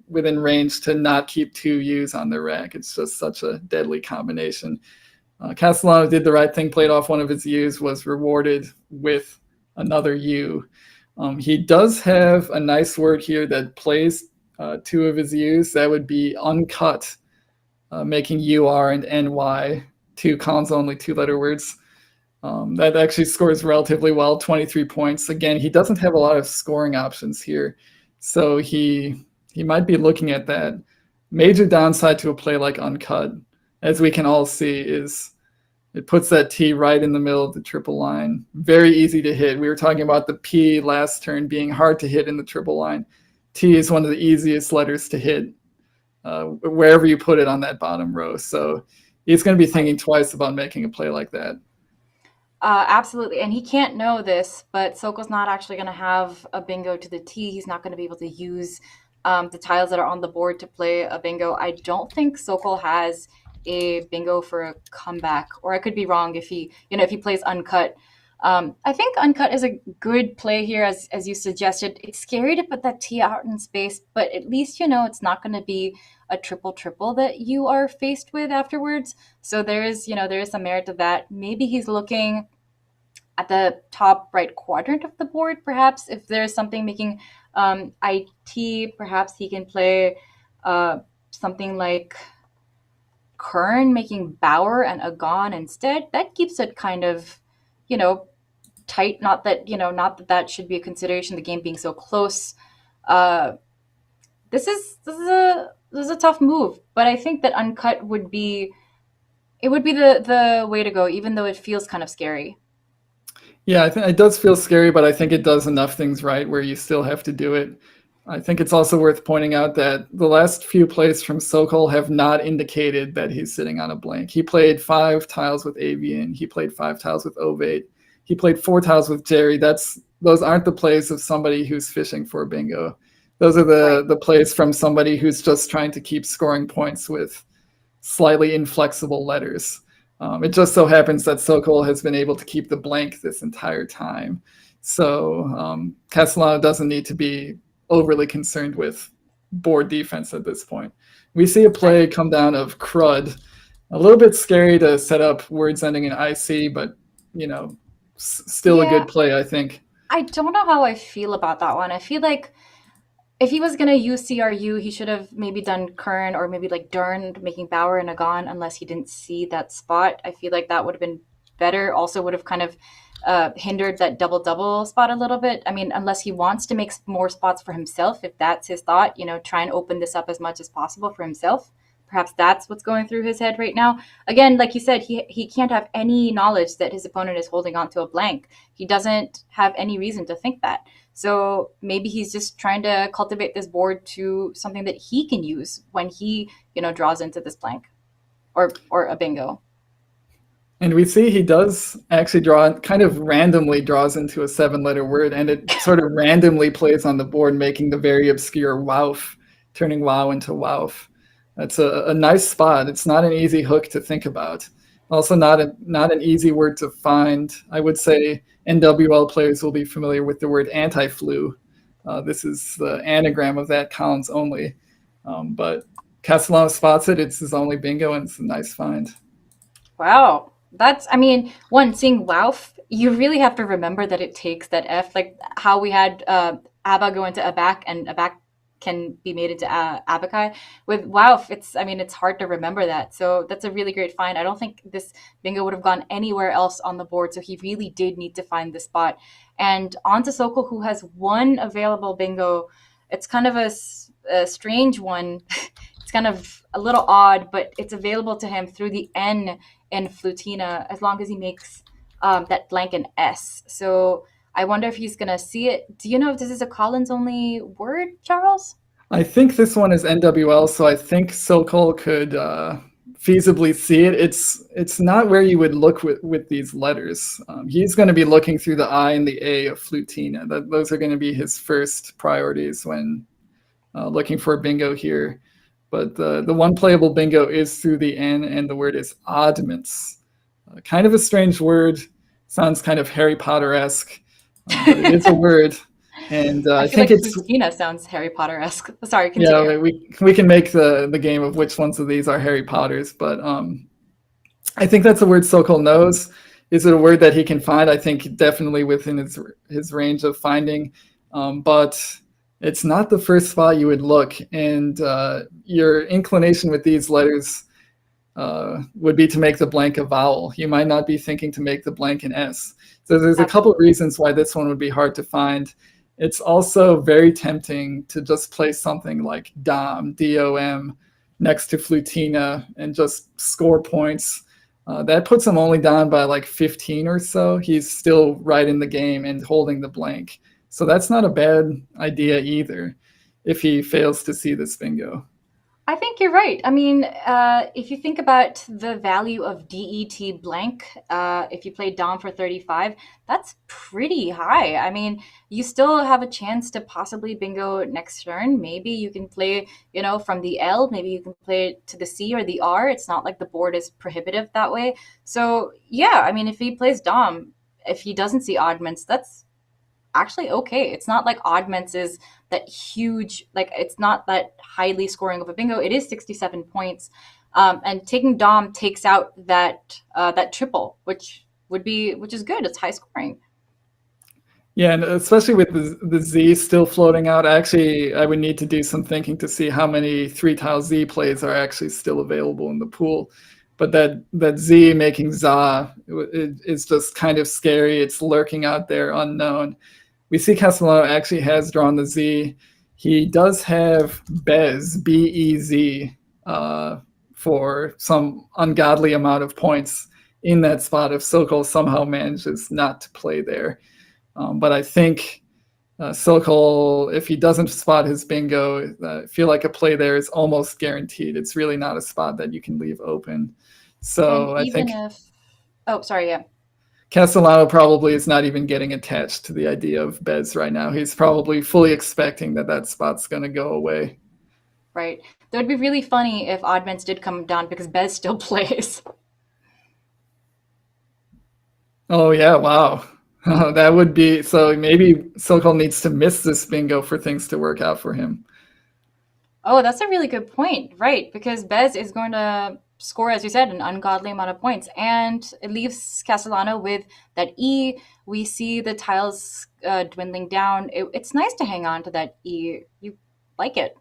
within range to not keep 2 U's on their rack. It's just such a deadly combination. Castellano did the right thing, played off one of his U's, was rewarded with another U. He does have a nice word here that plays 2 of his U's. That would be uncut, making UR and NY 2 columns, only 2-letter words. That actually scores relatively well, 23 points. Again, he doesn't have a lot of scoring options here, so he might be looking at that. Major downside to a play like uncut, as we can all see, is it puts that T right in the middle of the triple line. Very easy to hit. We were talking about the P last turn being hard to hit in the triple line. T is one of the easiest letters to hit wherever you put it on that bottom row. So he's going to be thinking twice about making a play like that. Absolutely. And he can't know this, but Sokol's not actually going to have a bingo to the T. He's not going to be able to use the tiles that are on the board to play a bingo. I don't think Sokol has a bingo for a comeback, or I could be wrong if he plays uncut. I think uncut is a good play here, as you suggested. It's scary to put that T out in space, but at least it's not going to be a triple that you are faced with afterwards. So there is some merit to that. Maybe he's looking at the top right quadrant of the board, perhaps. If there's something making IT, perhaps he can play something like Kern, making Bauer and Agon instead. That keeps it kind of, tight. Not that should be a consideration, the game being so close. This is a tough move, but I think that uncut would be It would be the way to go, even though it feels kind of scary. Yeah, I think it does feel scary, but I think it does enough things right where you still have to do it. I think it's also worth pointing out that the last few plays from Sokol have not indicated that he's sitting on a blank. He played 5 tiles with Avian. He played 5 tiles with Ovate. He played 4 tiles with Jerry. Those aren't the plays of somebody who's fishing for a bingo. Those are the plays from somebody who's just trying to keep scoring points with slightly inflexible letters. It just so happens that Sokol has been able to keep the blank this entire time. So Castellano doesn't need to be overly concerned with board defense at this point. We see a play come down of crud. A little bit scary to set up words ending in IC, but still a good play, I think. I don't know how I feel about that one. I feel like if he was gonna use CRU, he should have maybe done Kern or maybe like Dern, making Bauer and Agon, unless he didn't see that spot. I feel like that would have been better. Also would have kind of hindered that double spot a little bit. I mean, unless he wants to make more spots for himself, if that's his thought, try and open this up as much as possible for himself. Perhaps that's what's going through his head right now. Again, like you said, he can't have any knowledge that his opponent is holding on to a blank. He doesn't have any reason to think that. So maybe he's just trying to cultivate this board to something that he can use when he, draws into this blank or a bingo. And we see he does actually kind of randomly draws into a 7-letter word, and it sort of randomly plays on the board, making the very obscure WOWF, turning WOW into WOWF. That's a nice spot. It's not an easy hook to think about. Also not an easy word to find. I would say NWL players will be familiar with the word anti-flu. This is the anagram of that, Collins only. But Castellano spots it. It's his only bingo, and it's a nice find. Wow. Seeing WOWF, you really have to remember that it takes that F, like how we had ABBA go into ABAC, and ABAC can be made into Abakai. With WOWF, it's hard to remember that. So that's a really great find. I don't think this bingo would have gone anywhere else on the board. So he really did need to find the spot. And on to Sokol, who has one available bingo. It's kind of a strange one. It's kind of a little odd, but it's available to him through the N in Flutina, as long as he makes that blank an S. So I wonder if he's going to see it. Do you know if this is a Collins only word, Charles? I think this one is NWL, so I think Sokol could feasibly see it. It's not where you would look with these letters. He's going to be looking through the I and the A of Flutina. Those are going to be his first priorities when looking for a bingo here. But the one playable bingo is through the N, and the word is oddments. Kind of a strange word. Sounds kind of Harry Potter-esque. But it is a word, and I think like it's Flutina sounds Harry Potter-esque. Sorry, continue. Yeah, we can make the game of which ones of these are Harry Potter's, but I think that's a word Sokol knows. Is it a word that he can find? I think definitely within his range of finding, but it's not the first spot you would look, and your inclination with these letters would be to make the blank a vowel. You might not be thinking to make the blank an S. So there's a couple of reasons why this one would be hard to find. It's also very tempting to just place something like Dom, D-O-M, next to Flutina and just score points. That puts him only down by like 15 or so. He's still right in the game and holding the blank. So that's not a bad idea either if he fails to see this bingo. I think you're right. If you think about the value of DET blank, if you play Dom for 35, that's pretty high. You still have a chance to possibly bingo next turn. Maybe you can play, from the L. Maybe you can play it to the C or the R. It's not like the board is prohibitive that way. So, yeah, if he plays Dom, if he doesn't see oddments, that's actually okay. It's not like oddments is that huge, it's not that highly scoring of a bingo. It is 67 points, and taking Dom takes out that triple, which is good. It's high scoring. Yeah, and especially with the Z still floating out, I would need to do some thinking to see how many 3-tile Z plays are actually still available in the pool. But that Z making Za is just kind of scary. It's lurking out there unknown. We see Castellano actually has drawn the Z. He does have Bez, B-E-Z, for some ungodly amount of points in that spot if Sokol somehow manages not to play there. But I think Sokol, if he doesn't spot his bingo, I feel like a play there is almost guaranteed. It's really not a spot that you can leave open. So And I even think if, oh, sorry, yeah. Castellano probably is not even getting attached to the idea of Bez right now. He's probably fully expecting that that spot's going to go away. Right. That would be really funny if Oddments did come down because Bez still plays. Oh, yeah, wow. That would be, so maybe Sokol needs to miss this bingo for things to work out for him. Oh, that's a really good point. Right. Because Bez is going to score, as you said, an ungodly amount of points. And it leaves Castellano with that E. We see the tiles dwindling down. It's nice to hang on to that E. You like it.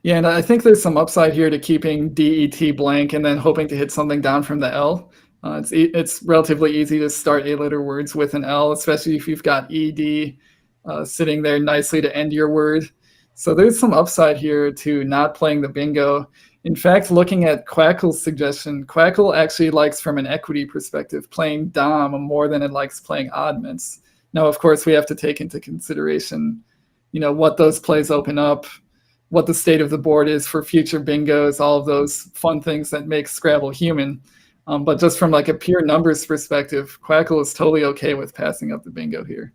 Yeah, and I think there's some upside here to keeping DET blank and then hoping to hit something down from the L. It's relatively easy to start eight-letter words with an L, especially if you've got ED sitting there nicely to end your word. So there's some upside here to not playing the bingo. In fact, looking at Quackle's suggestion, Quackle actually likes, from an equity perspective, playing Dom more than it likes playing Oddments. Now, of course, we have to take into consideration, what those plays open up, what the state of the board is for future bingos, all of those fun things that make Scrabble human. But just from like a pure numbers perspective, Quackle is totally okay with passing up the bingo here.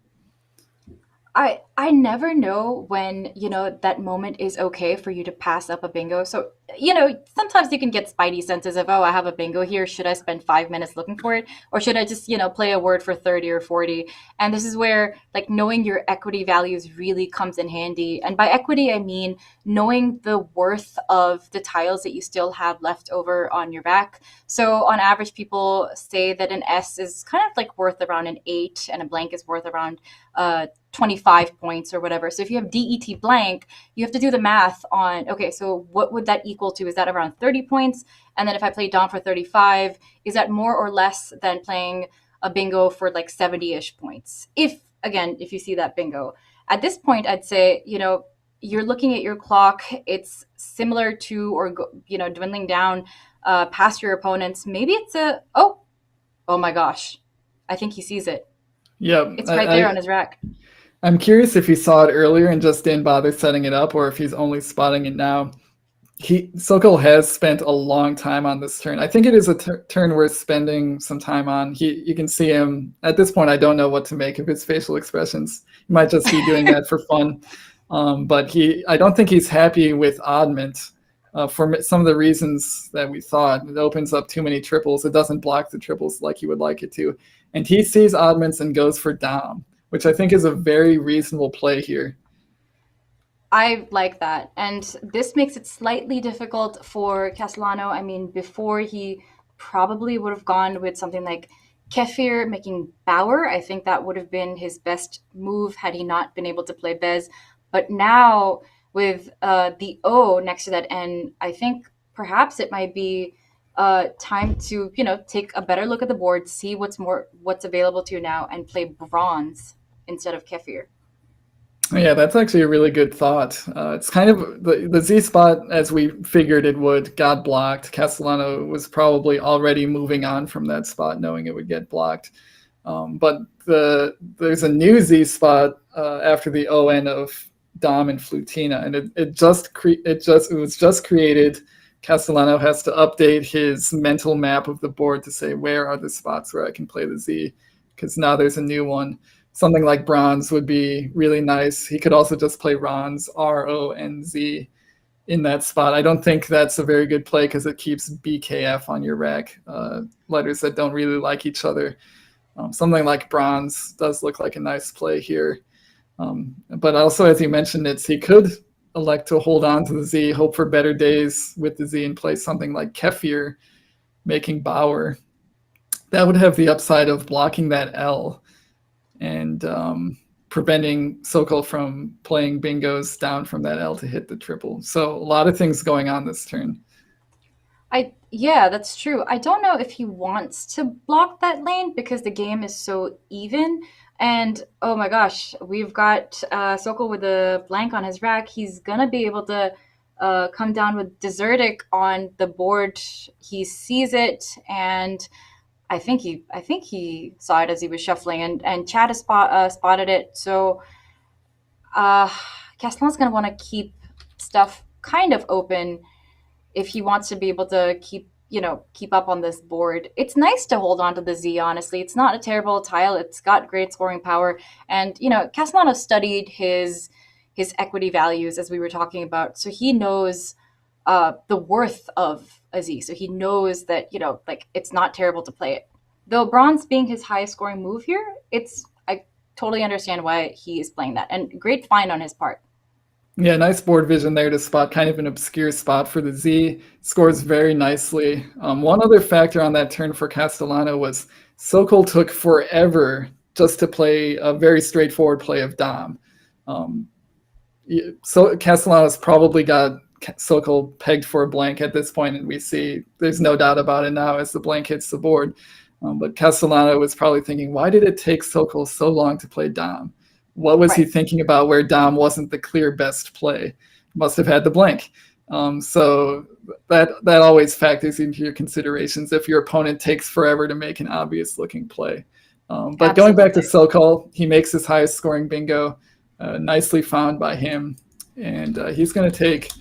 I never know when, that moment is okay for you to pass up a bingo. So, sometimes you can get spidey senses of, oh, I have a bingo here. Should I spend 5 minutes looking for it? Or should I just, play a word for 30 or 40? And this is where, like, knowing your equity values really comes in handy. And by equity, I mean knowing the worth of the tiles that you still have left over on your rack. So on average, people say that an S is kind of like worth around an 8 and a blank is worth around 25 points or whatever. So if you have DET blank, you have to do the math on, okay, so what would that equal to? Is that around 30 points? And then if I play Dom for 35, is that more or less than playing a bingo for like 70-ish points? If you see that bingo. At this point, I'd say, you're looking at your clock. It's similar to, or, dwindling down past your opponents. Maybe it's oh my gosh. I think he sees it. Yeah. It's right there on his rack. I'm curious if he saw it earlier and just didn't bother setting it up, or if he's only spotting it now. Sokol has spent a long time on this turn. I think it is a turn worth spending some time on. You can see him at this point. I don't know what to make of his facial expressions. He might just be doing that for fun. But I don't think he's happy with Oddment for some of the reasons that we thought. It opens up too many triples. It doesn't block the triples like you would like it to. And he sees Oddments and goes for Dom, which I think is a very reasonable play here. I like that. And this makes it slightly difficult for Castellano. I mean, before he probably would have gone with something like Kefir making Bauer. I think that would have been his best move had he not been able to play Bez. But now with the O next to that N, I think perhaps it might be time to, take a better look at the board, see what's available to you now, and play Bronze instead of Kefir. Yeah, that's actually a really good thought. It's kind of the Z spot, as we figured it would, got blocked. Castellano was probably already moving on from that spot, knowing it would get blocked. But there's a new Z spot after the ON of Dom and Flutina, and it was just created. Castellano has to update his mental map of the board to say where are the spots where I can play the Z, because now there's a new one. Something like Bronze would be really nice. He could also just play Ronz, RONZ, in that spot. I don't think that's a very good play because it keeps BKF on your rack, letters that don't really like each other. Something like Bronze does look like a nice play here. But also, as you mentioned, he could elect to hold on to the Z, hope for better days with the Z, and play something like Kefir, making Bauer. That would have the upside of blocking that L and preventing Sokol from playing bingos down from that L to hit the triple. So a lot of things going on this turn. Yeah, that's true. I don't know if he wants to block that lane because the game is so even. And oh my gosh, we've got Sokol with a blank on his rack. He's gonna be able to come down with Desertic on the board. He sees it, and I think he saw it as he was shuffling, and Chad has spotted it. So Castellan's going to want to keep stuff kind of open if he wants to be able to keep up on this board. It's nice to hold on to the Z, honestly. It's not a terrible tile. It's got great scoring power. And, Castellano studied his equity values, as we were talking about. So he knows the worth of a Z. So he knows that, it's not terrible to play it. Though bronze being his highest scoring move here, I totally understand why he is playing that. And great find on his part. Yeah, nice board vision there to spot kind of an obscure spot for the Z. Scores very nicely. One other factor on that turn for Castellano was Sokol took forever just to play a very straightforward play of Dom. So Castellano's probably got Sokol pegged for a blank at this point, and we see there's no doubt about it now as the blank hits the board. But Castellano was probably thinking, why did it take Sokol so long to play Dom? What was he thinking about where Dom wasn't the clear best play? Must have had the blank. So that always factors into your considerations if your opponent takes forever to make an obvious looking play. But going back to Sokol, he makes his highest scoring bingo, nicely found by him. And he's going to take,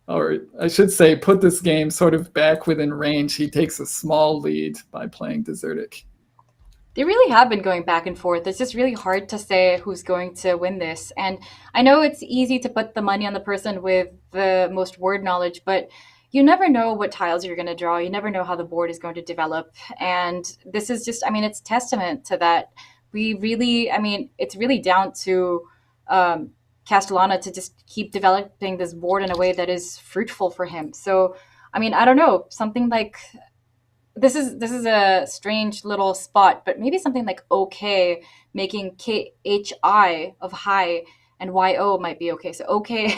or I should say, put this game sort of back within range. He takes a small lead by playing Desertic. They really have been going back and forth. It's just really hard to say who's going to win this. And I know it's easy to put the money on the person with the most word knowledge, but you never know what tiles you're going to draw. You never know how the board is going to develop. And this is just, it's testament to that. It's really down to Castellano to just keep developing this board in a way that is fruitful for him. So, I don't know, something like... This is a strange little spot, but maybe something like OK, making KHI of high and YO might be okay. So OK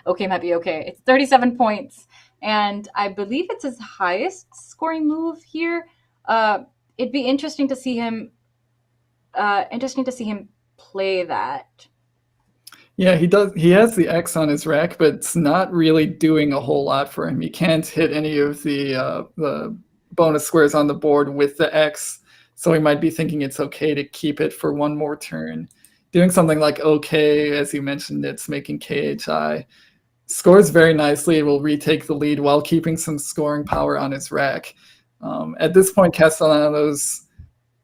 might be okay. It's 37 points, and I believe it's his highest scoring move here. It'd be interesting to see him. Play that. Yeah, he does. He has the X on his rack, but it's not really doing a whole lot for him. He can't hit any of the bonus squares on the board with the X, so he might be thinking it's okay to keep it for one more turn. Doing something like OK, as you mentioned, it's making KHI. Scores very nicely. It will retake the lead while keeping some scoring power on his rack. At this point, Castellano's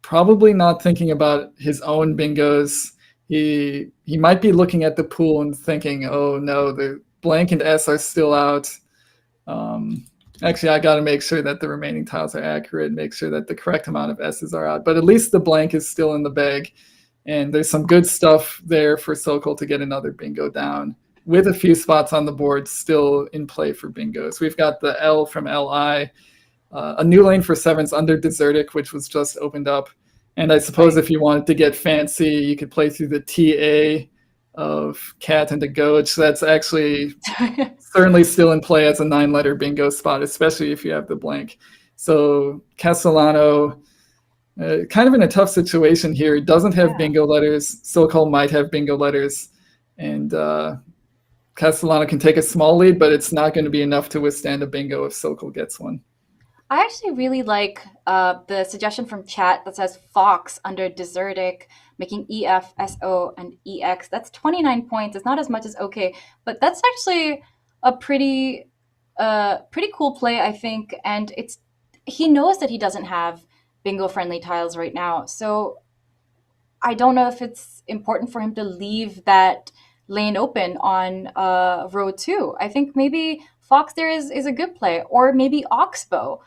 probably not thinking about his own bingos. He might be looking at the pool and thinking, oh no, the blank and S are still out. Actually, I got to make sure that the remaining tiles are accurate, make sure that the correct amount of S's are out. But at least the blank is still in the bag. And there's some good stuff there for Sokol to get another bingo down, with a few spots on the board still in play for bingos. We've got the L from LI, a new lane for sevens under Desertic, which was just opened up. And I suppose if you wanted to get fancy, you could play through the TA of Cat and a Goach. That's actually certainly still in play as a 9-letter bingo spot, especially if you have the blank. So Castellano, kind of in a tough situation here. Doesn't have bingo letters. Sokol might have bingo letters. And Castellano can take a small lead, but it's not going to be enough to withstand a bingo if Sokol gets one. I actually really like the suggestion from chat that says Fox under Desertic, making EF, SO, and EX. That's 29 points. It's not as much as OK, but that's actually a pretty cool play, I think. And he knows that he doesn't have bingo-friendly tiles right now. So I don't know if it's important for him to leave that lane open on row 2. I think maybe Fox there is a good play, or maybe Oxbow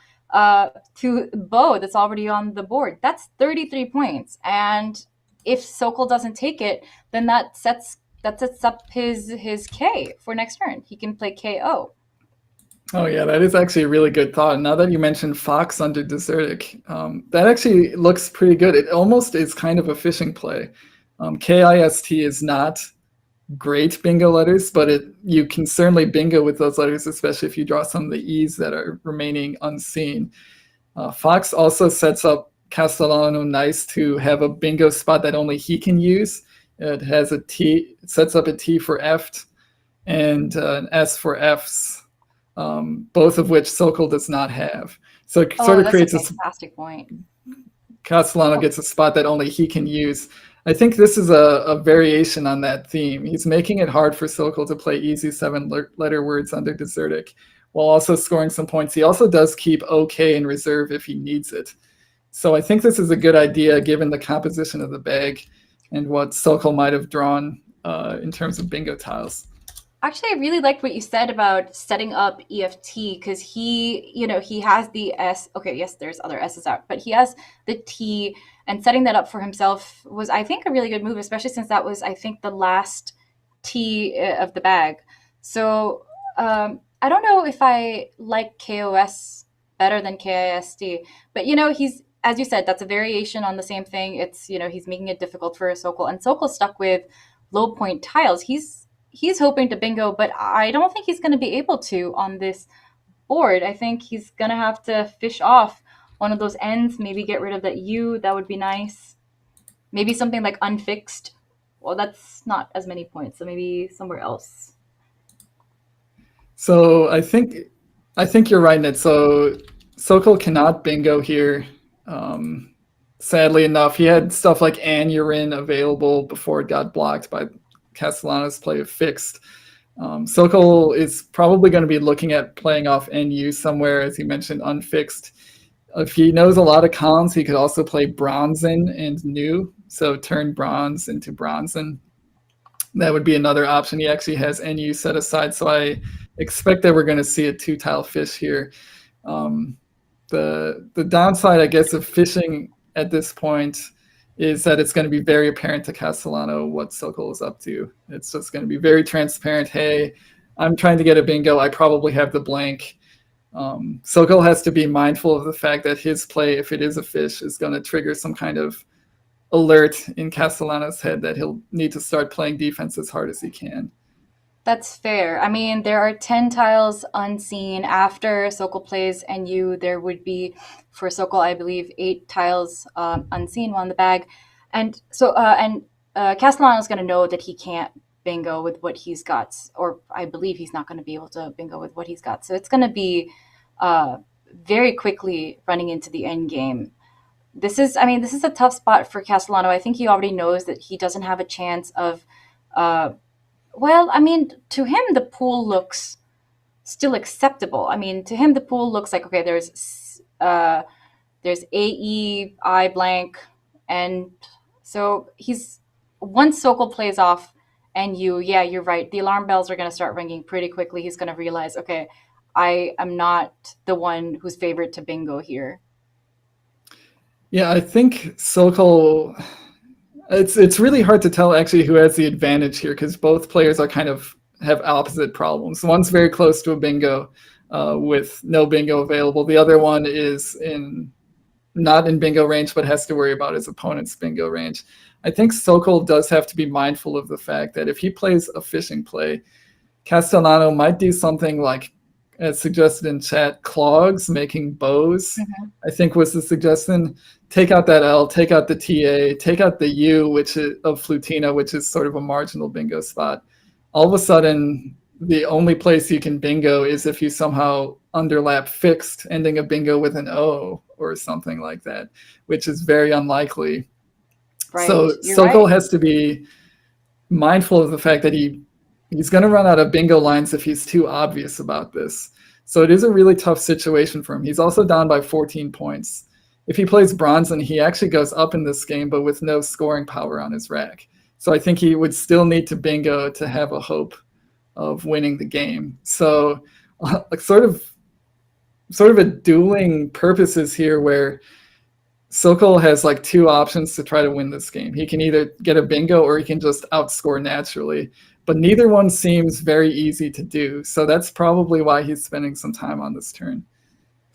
to bow that's already on the board. That's 33 points. And if Sokol doesn't take it, then that sets up his K for next turn. He can play KO. Oh yeah, that is actually a really good thought. Now that you mentioned Fox under Desertic, that actually looks pretty good. It almost is kind of a fishing play. KIST is not great bingo letters, but you can certainly bingo with those letters, especially if you draw some of the E's that are remaining unseen. Fox also sets up Castellano nice to have a bingo spot that only he can use. It has a T, it sets up a T for F, and an S for Fs, both of which Sokol does not have. So it sort of that's creates a fantastic point. Castellano gets a spot that only he can use. I think this is a variation on that theme. He's making it hard for Sokol to play easy 7-letter words under Desertic, while also scoring some points. He also does keep OK in reserve if he needs it. So I think this is a good idea given the composition of the bag and what Sokol might have drawn in terms of bingo tiles. Actually, I really liked what you said about setting up EFT, because he has the S. Okay, yes, there's other S's out, but he has the T, and setting that up for himself was, I think, a really good move, especially since that was, I think, the last T of the bag. So I don't know if I like KOS better than KIST, but he's, as you said, that's a variation on the same thing. It's, he's making it difficult for Sokol, and Sokol's stuck with low point tiles. He's hoping to bingo, but I don't think he's going to be able to on this board. I think he's going to have to fish off one of those ends, maybe get rid of that U. That would be nice. Maybe something like unfixed. Well, that's not as many points, so maybe somewhere else. So I think you're right, Nit. So Sokol cannot bingo here. Sadly enough, he had stuff like Anurin available before it got blocked by Castellano's play of fixed. Sokol is probably going to be looking at playing off NU somewhere, as you mentioned, unfixed. If he knows a lot of columns, he could also play Bronzen and New, so turn Bronze into Bronzen. That would be another option. He actually has NU set aside, so I expect that we're going to see a 2-tile fish here. The downside, I guess, of fishing at this point is that it's going to be very apparent to Castellano what Sokol is up to. It's just going to be very transparent. Hey, I'm trying to get a bingo. I probably have the blank. Sokol has to be mindful of the fact that his play, if it is a fish, is going to trigger some kind of alert in Castellano's head that he'll need to start playing defense as hard as he can. That's fair. I mean, there are 10 tiles unseen. After Sokol plays NU, there would be, for Sokol, I believe, 8 tiles unseen on the bag. And so, Castellano's going to know that he can't bingo with what he's got, or I believe he's not going to be able to bingo with what he's got. So it's going to be very quickly running into the end game. This is a tough spot for Castellano. I think he already knows that he doesn't have a chance of well, I mean, to him, the pool looks still acceptable. I mean, to him, the pool looks like, okay, there's AE, I blank, and so once Sokol plays off NU, yeah, you're right. The alarm bells are going to start ringing pretty quickly. He's going to realize, okay, I am not the one who's favored to bingo here. Yeah, I think Sokol... It's really hard to tell actually who has the advantage here, because both players are kind of have opposite problems. One's very close to a bingo with no bingo available. The other one is not in bingo range, but has to worry about his opponent's bingo range. I think Sokol does have to be mindful of the fact that if he plays a fishing play, Castellano might do something like, as suggested in chat, clogs, making bows, I think was the suggestion. Take out that L, take out the TA, take out the U, which is of Flutina, which is sort of a marginal bingo spot. All of a sudden, the only place you can bingo is if you somehow underlap fixed, ending a bingo with an O or something like that, which is very unlikely. Right. So Sokol has to be mindful of the fact that he's going to run out of bingo lines if he's too obvious about this. So it is a really tough situation for him. He's also down by 14 points. If he plays Bronzen, he actually goes up in this game, but with no scoring power on his rack. So I think he would still need to bingo to have a hope of winning the game. So like sort of a dueling purposes here, where Sokol has like 2 options to try to win this game. He can either get a bingo or he can just outscore naturally, but neither one seems very easy to do. So that's probably why he's spending some time on this turn.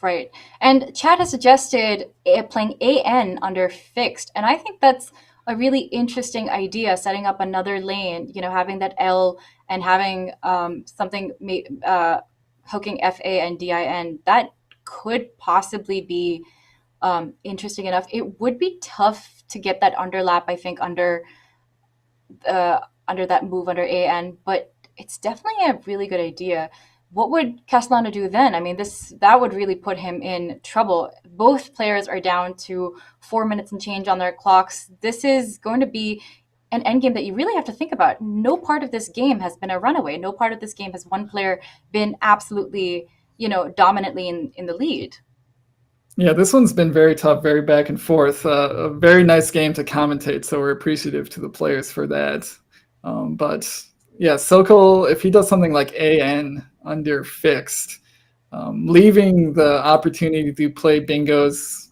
Right. And Chad has suggested playing AN under fixed. And I think that's a really interesting idea, setting up another lane, having that L and having something hooking FA and DIN. That could possibly be interesting enough. It would be tough to get that underlap, I think, under that move under AN. But it's definitely a really good idea. What would Castellano do then? I mean, that would really put him in trouble. Both players are down to 4 minutes and change on their clocks. This is going to be an endgame that you really have to think about. No part of this game has been a runaway. No part of this game has one player been absolutely, dominantly in the lead. Yeah, this one's been very tough, very back and forth. A very nice game to commentate, so we're appreciative to the players for that. But yeah, Sokol, if he does something like AN under fixed, leaving the opportunity to play bingos,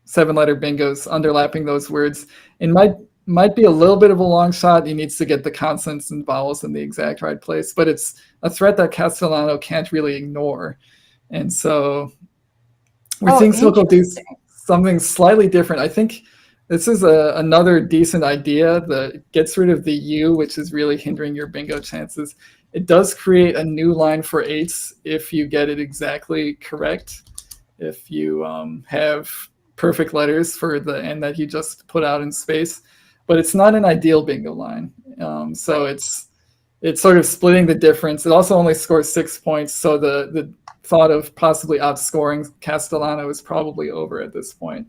7-letter bingos, underlapping those words, it might be a little bit of a long shot. He needs to get the consonants and vowels in the exact right place, but it's a threat that Castellano can't really ignore. And so we think Sokol do something slightly different. I think this is another decent idea that gets rid of the U, which is really hindering your bingo chances. It does create a new line for 8s if you get it exactly correct. If you have perfect letters for the N that you just put out in space. But it's not an ideal bingo line. So it's sort of splitting the difference. It also only scores 6 points, so the thought of possibly outscoring Castellano is probably over at this point.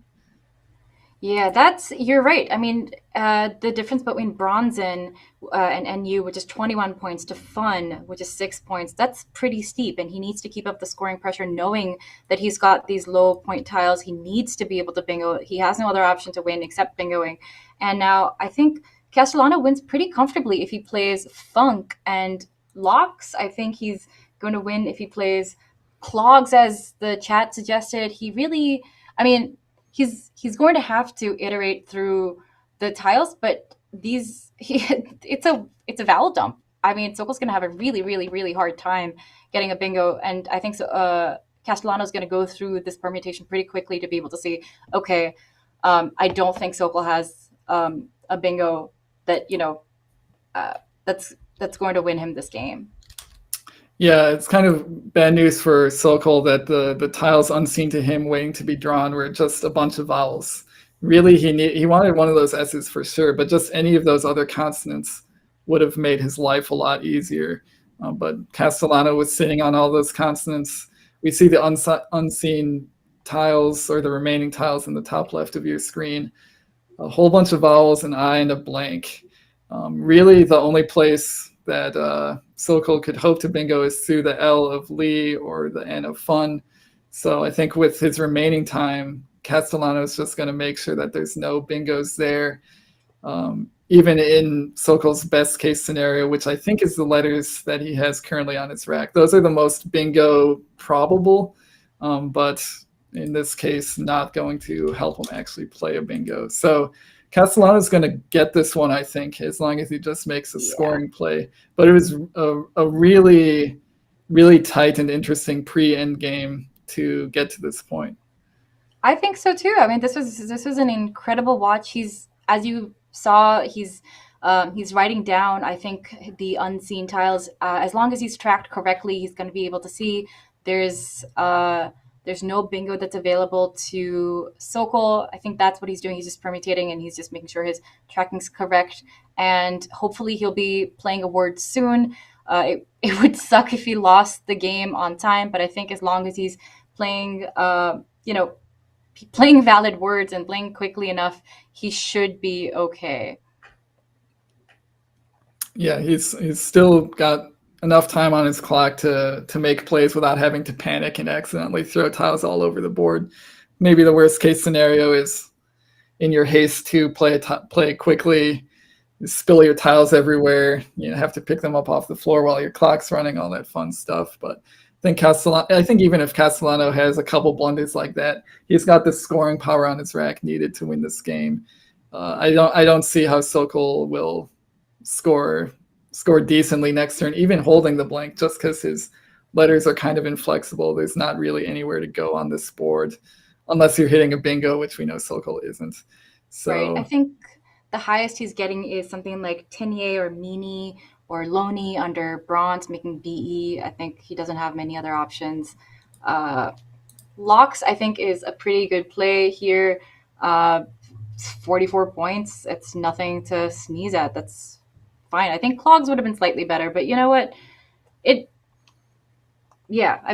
Yeah, you're right. I mean, the difference between Bronzen and NU, which is 21 points, to Fun, which is 6 points, that's pretty steep. And he needs to keep up the scoring pressure, knowing that he's got these low point tiles. He needs to be able to bingo. He has no other option to win except bingoing. And now I think Castellano wins pretty comfortably if he plays Funk and Locks. I think he's going to win if he plays Clogs, as the chat suggested. He really, I mean, he's going to have to iterate through the tiles, but it's a vowel dump. I mean, Sokol's going to have a really, really, really hard time getting a bingo, and I think Castellano's going to go through this permutation pretty quickly to be able to see, okay, I don't think Sokol has a bingo that that's going to win him this game. Yeah, it's kind of bad news for Sokol that the tiles unseen to him waiting to be drawn were just a bunch of vowels. Really, he wanted one of those S's for sure, but just any of those other consonants would have made his life a lot easier. But Castellano was sitting on all those consonants. We see the unseen tiles, or the remaining tiles in the top left of your screen. A whole bunch of vowels, an I, and a blank. Really, the only place that Sokol could hope to bingo is through the L of Lee or the N of Fun. So I think with his remaining time, Castellano is just going to make sure that there's no bingos there. Even in Sokol's best case scenario, which I think is the letters that he has currently on his rack. Those are the most bingo probable, but in this case, not going to help him actually play a bingo. So Castellano's going to get this one, I think, as long as he just makes a scoring play. But it was a really, really tight and interesting pre-end game to get to this point. I think so too. I mean, this was an incredible watch. As you saw, he's writing down, I think, the unseen tiles. As long as he's tracked correctly, he's going to be able to see there's no bingo that's available to Sokol. I think that's what he's doing. He's just permutating, and he's just making sure his tracking's correct. And hopefully he'll be playing a word soon. It would suck if he lost the game on time, but I think as long as he's playing, playing valid words and playing quickly enough, he should be okay. Yeah, he's still got enough time on his clock to make plays without having to panic and accidentally throw tiles all over the board. Maybe the worst case scenario is in your haste to play quickly, you spill your tiles everywhere. You have to pick them up off the floor while your clock's running, all that fun stuff. But I think even if Castellano has a couple blunders like that, he's got the scoring power on his rack needed to win this game. I don't see how Sokol will score decently next turn, even holding the blank, just because his letters are kind of inflexible. There's not really anywhere to go on this board unless you're hitting a bingo, which we know Sokol isn't. So right. I think the highest he's getting is something like Tenier or Mini or Loney under bronze, making BE. I think he doesn't have many other options. Locks, I think, is a pretty good play here. 44 points. It's nothing to sneeze at. That's fine. I think clogs would have been slightly better, but you know what? I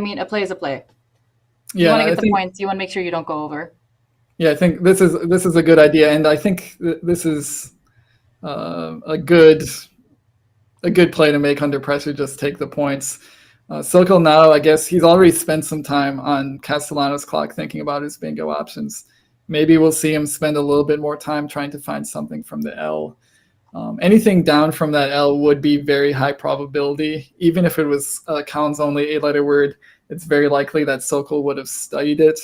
mean, a play is a play. You want to Yeah, get the points. You want to make sure you don't go over. Yeah, I think this is a good idea, and I think this is a good play to make under pressure. Just take the points. Sokol now, I guess he's already spent some time on Castellano's clock thinking about his bingo options. Maybe we'll see him spend a little bit more time trying to find something from the L. Anything down from that L would be very high probability. Even if it was Collins' only 8-letter word, it's very likely that Sokol would have studied it.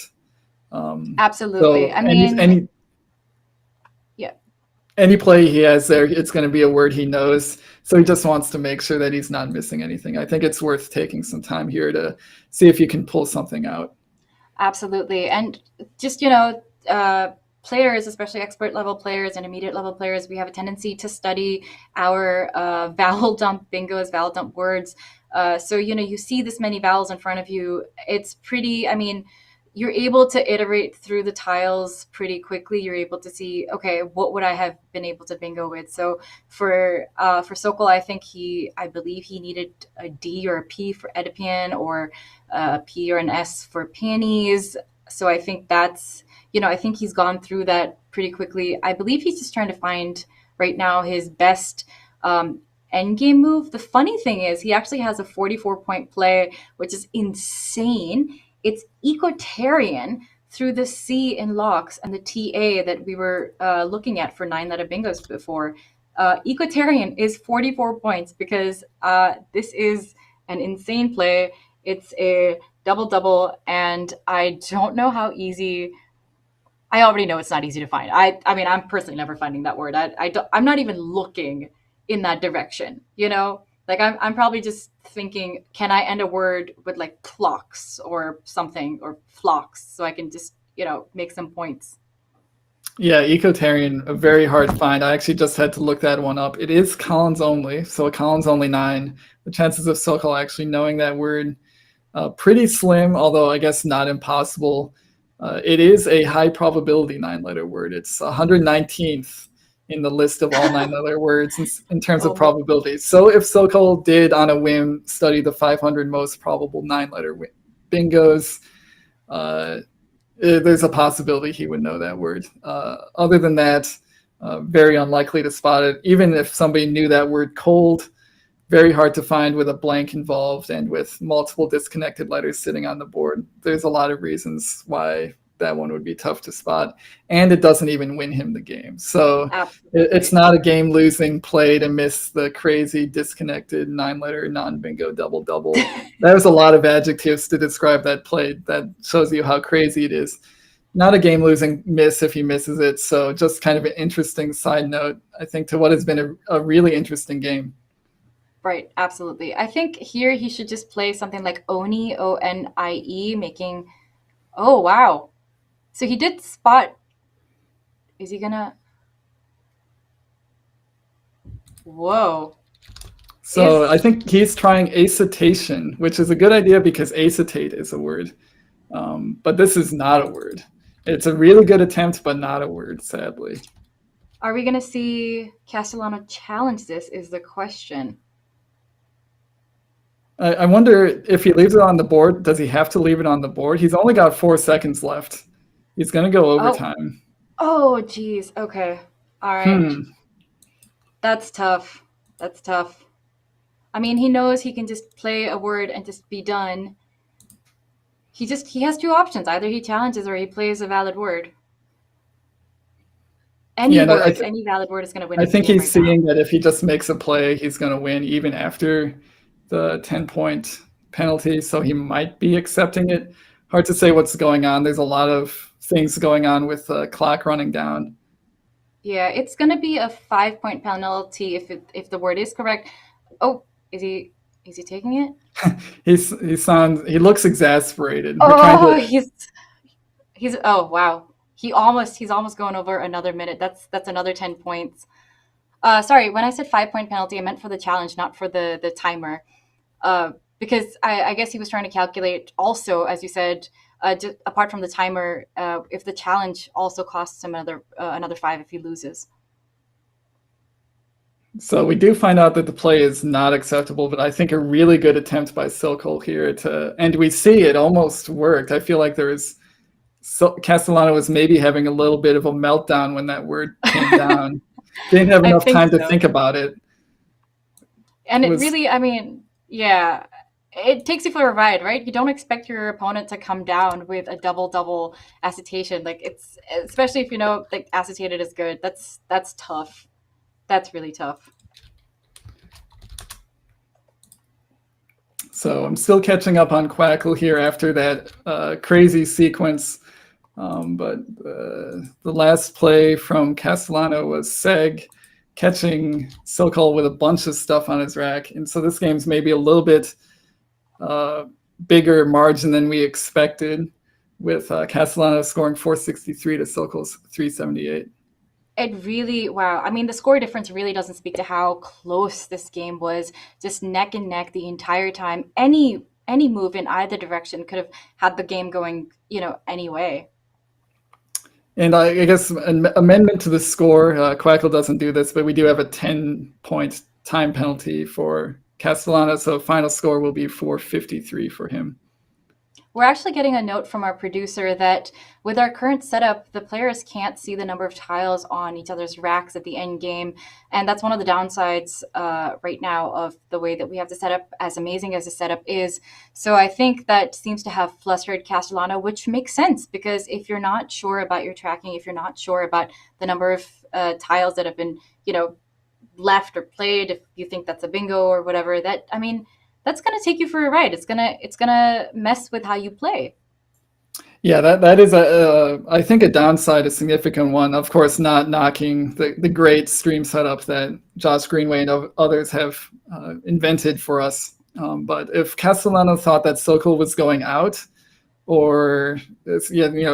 Absolutely. So I mean, any play he has there, it's going to be a word he knows. So he just wants to make sure that he's not missing anything. I think it's worth taking some time here to see if you can pull something out. Absolutely. And just, players, especially expert level players, intermediate level players, we have a tendency to study our vowel dump bingos, vowel dump words. So, you see this many vowels in front of you. It's pretty, you're able to iterate through the tiles pretty quickly. You're able to see, okay, what would I have been able to bingo with? So for Sokol, I believe he needed a D or a P for Oedipian, or a P or an S for peonies. So I think that's, I think he's gone through that pretty quickly. I believe he's just trying to find right now his best endgame move. The funny thing is he actually has a 44-point play, which is insane. It's Ecotarian through the C in locks and the TA that we were looking at for 9-letter bingos before. Ecotarian is 44 points because this is an insane play. It's a double-double, and I don't know how easy. I already know it's not easy to find. I mean, I'm personally never finding that word. I'm not even looking in that direction, Like I'm probably just thinking, can I end a word with like clocks or something, or flocks, so I can just, make some points. Yeah, Ecotarian, a very hard find. I actually just had to look that one up. It is Collins only, so a Collins only 9. The chances of Sokol actually knowing that word, pretty slim, although I guess not impossible. It is a high probability 9-letter word. It's 119th in the list of all 9-letter words in terms of probability. So if Sokol did on a whim study the 500 most probable 9-letter bingos, there's a possibility he would know that word. Other than that, very unlikely to spot it. Even if somebody knew that word cold, very hard to find with a blank involved and with multiple disconnected letters sitting on the board. There's a lot of reasons why that one would be tough to spot, and it doesn't even win him the game. So it's not a game-losing play to miss the crazy disconnected 9-letter non-bingo double-double. There's a lot of adjectives to describe that play. That shows you how crazy it is. Not a game-losing miss if he misses it. So just kind of an interesting side note, I think, to what has been a really interesting game. Right, absolutely. I think here he should just play something like Oni, O-N-I-E, making, oh, wow. So he did spot, is he gonna, whoa. So I think he's trying acetation, which is a good idea because acetate is a word. But this is not a word. It's a really good attempt, but not a word, sadly. Are we gonna see Castellano challenge this is the question. I wonder if he leaves it on the board, does he have to leave it on the board? He's only got 4 seconds left. He's going to go overtime. Oh, geez. Okay. All right. That's tough. I mean, he knows he can just play a word and just be done. He has 2 options. Either he challenges or he plays a valid word. Any valid word is going to win. I think he's seeing that if he just makes a play, he's going to win even after the 10-point penalty. So he might be accepting it. Hard to say what's going on. There's a lot of things going on with the clock running down. Yeah, it's going to be a 5-point penalty if the word is correct. Oh, is he taking it? He looks exasperated. Oh, he's oh wow. He's almost going over another minute. That's another 10 points. Sorry, when I said 5-point penalty, I meant for the challenge, not for the timer. Because I guess he was trying to calculate also, as you said, just apart from the timer, if the challenge also costs him another 5 if he loses. So we do find out that the play is not acceptable, but I think a really good attempt by Silkel here and we see it almost worked. I feel like Castellano was maybe having a little bit of a meltdown when that word came down. Didn't have enough time to think about it. And it really, I mean, yeah, it takes you for a ride, right? You don't expect your opponent to come down with a double acetation. Like, it's, especially if you know like acetated is good. That's tough. That's really tough. So I'm still catching up on Quackle here after that crazy sequence. But the last play from Castellano was Seg catching Silkel with a bunch of stuff on his rack. And so this game's maybe a little bit bigger margin than we expected, with Castellano scoring 463 to Silkel's 378. It really, wow. I mean, the score difference really doesn't speak to how close this game was, just neck and neck the entire time. Any move in either direction could have had the game going, any way. And I guess an amendment to the score, Quackle doesn't do this, but we do have a 10-point time penalty for Castellano, so final score will be 453 for him. We're actually getting a note from our producer that with our current setup, the players can't see the number of tiles on each other's racks at the end game. And that's one of the downsides right now of the way that we have the setup, as amazing as the setup is. So I think that seems to have flustered Castellano, which makes sense, because if you're not sure about your tracking, if you're not sure about the number of tiles that have been, left or played, if you think that's a bingo or whatever, that's going to take you for a ride. It's gonna mess with how you play. Yeah, that is I think a downside, a significant one. Of course, not knocking the great stream setup that Josh Greenway and others have invented for us. But if Castellano thought that Silkel was going out, or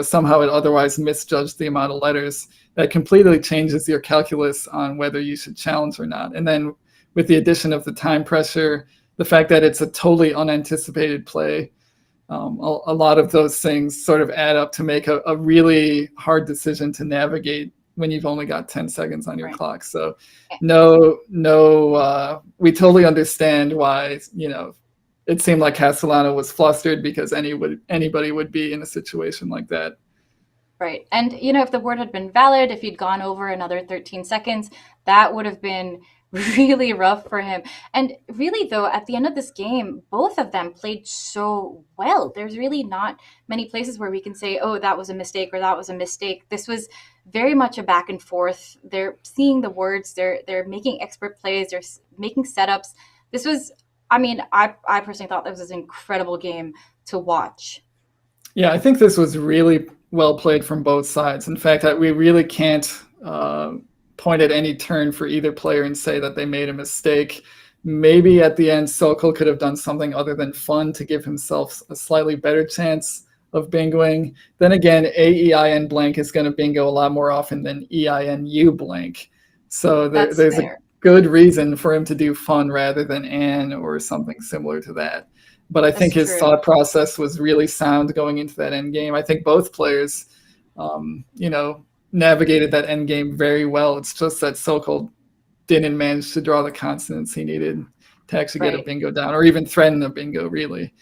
somehow it otherwise misjudged the amount of letters, that completely changes your calculus on whether you should challenge or not. And then with the addition of the time pressure, the fact that it's a totally unanticipated play, a lot of those things sort of add up to make a really hard decision to navigate when you've only got 10 seconds on your clock. So we totally understand why, it seemed like Castellano was flustered, because anybody would be in a situation like that. Right. And, if the word had been valid, if he'd gone over another 13 seconds, that would have been really rough for him. And really, though, at the end of this game, both of them played so well. There's really not many places where we can say, oh, that was a mistake or that was a mistake. This was very much a back and forth. They're seeing the words. They're making expert plays. They're making setups. This was, I personally thought this was an incredible game to watch. Yeah, I think this was really well played from both sides. In fact, we really can't point at any turn for either player and say that they made a mistake. Maybe at the end, Silkel could have done something other than fun to give himself a slightly better chance of bingoing. Then again, AEIN blank is going to bingo a lot more often than EINU blank. So there's a good reason for him to do fun rather than an or something similar to that. But I think his thought process was really sound going into that end game. I think both players, navigated that end game very well. It's just that Silkel didn't manage to draw the consonants he needed to actually get a bingo down, or even threaten a bingo, really.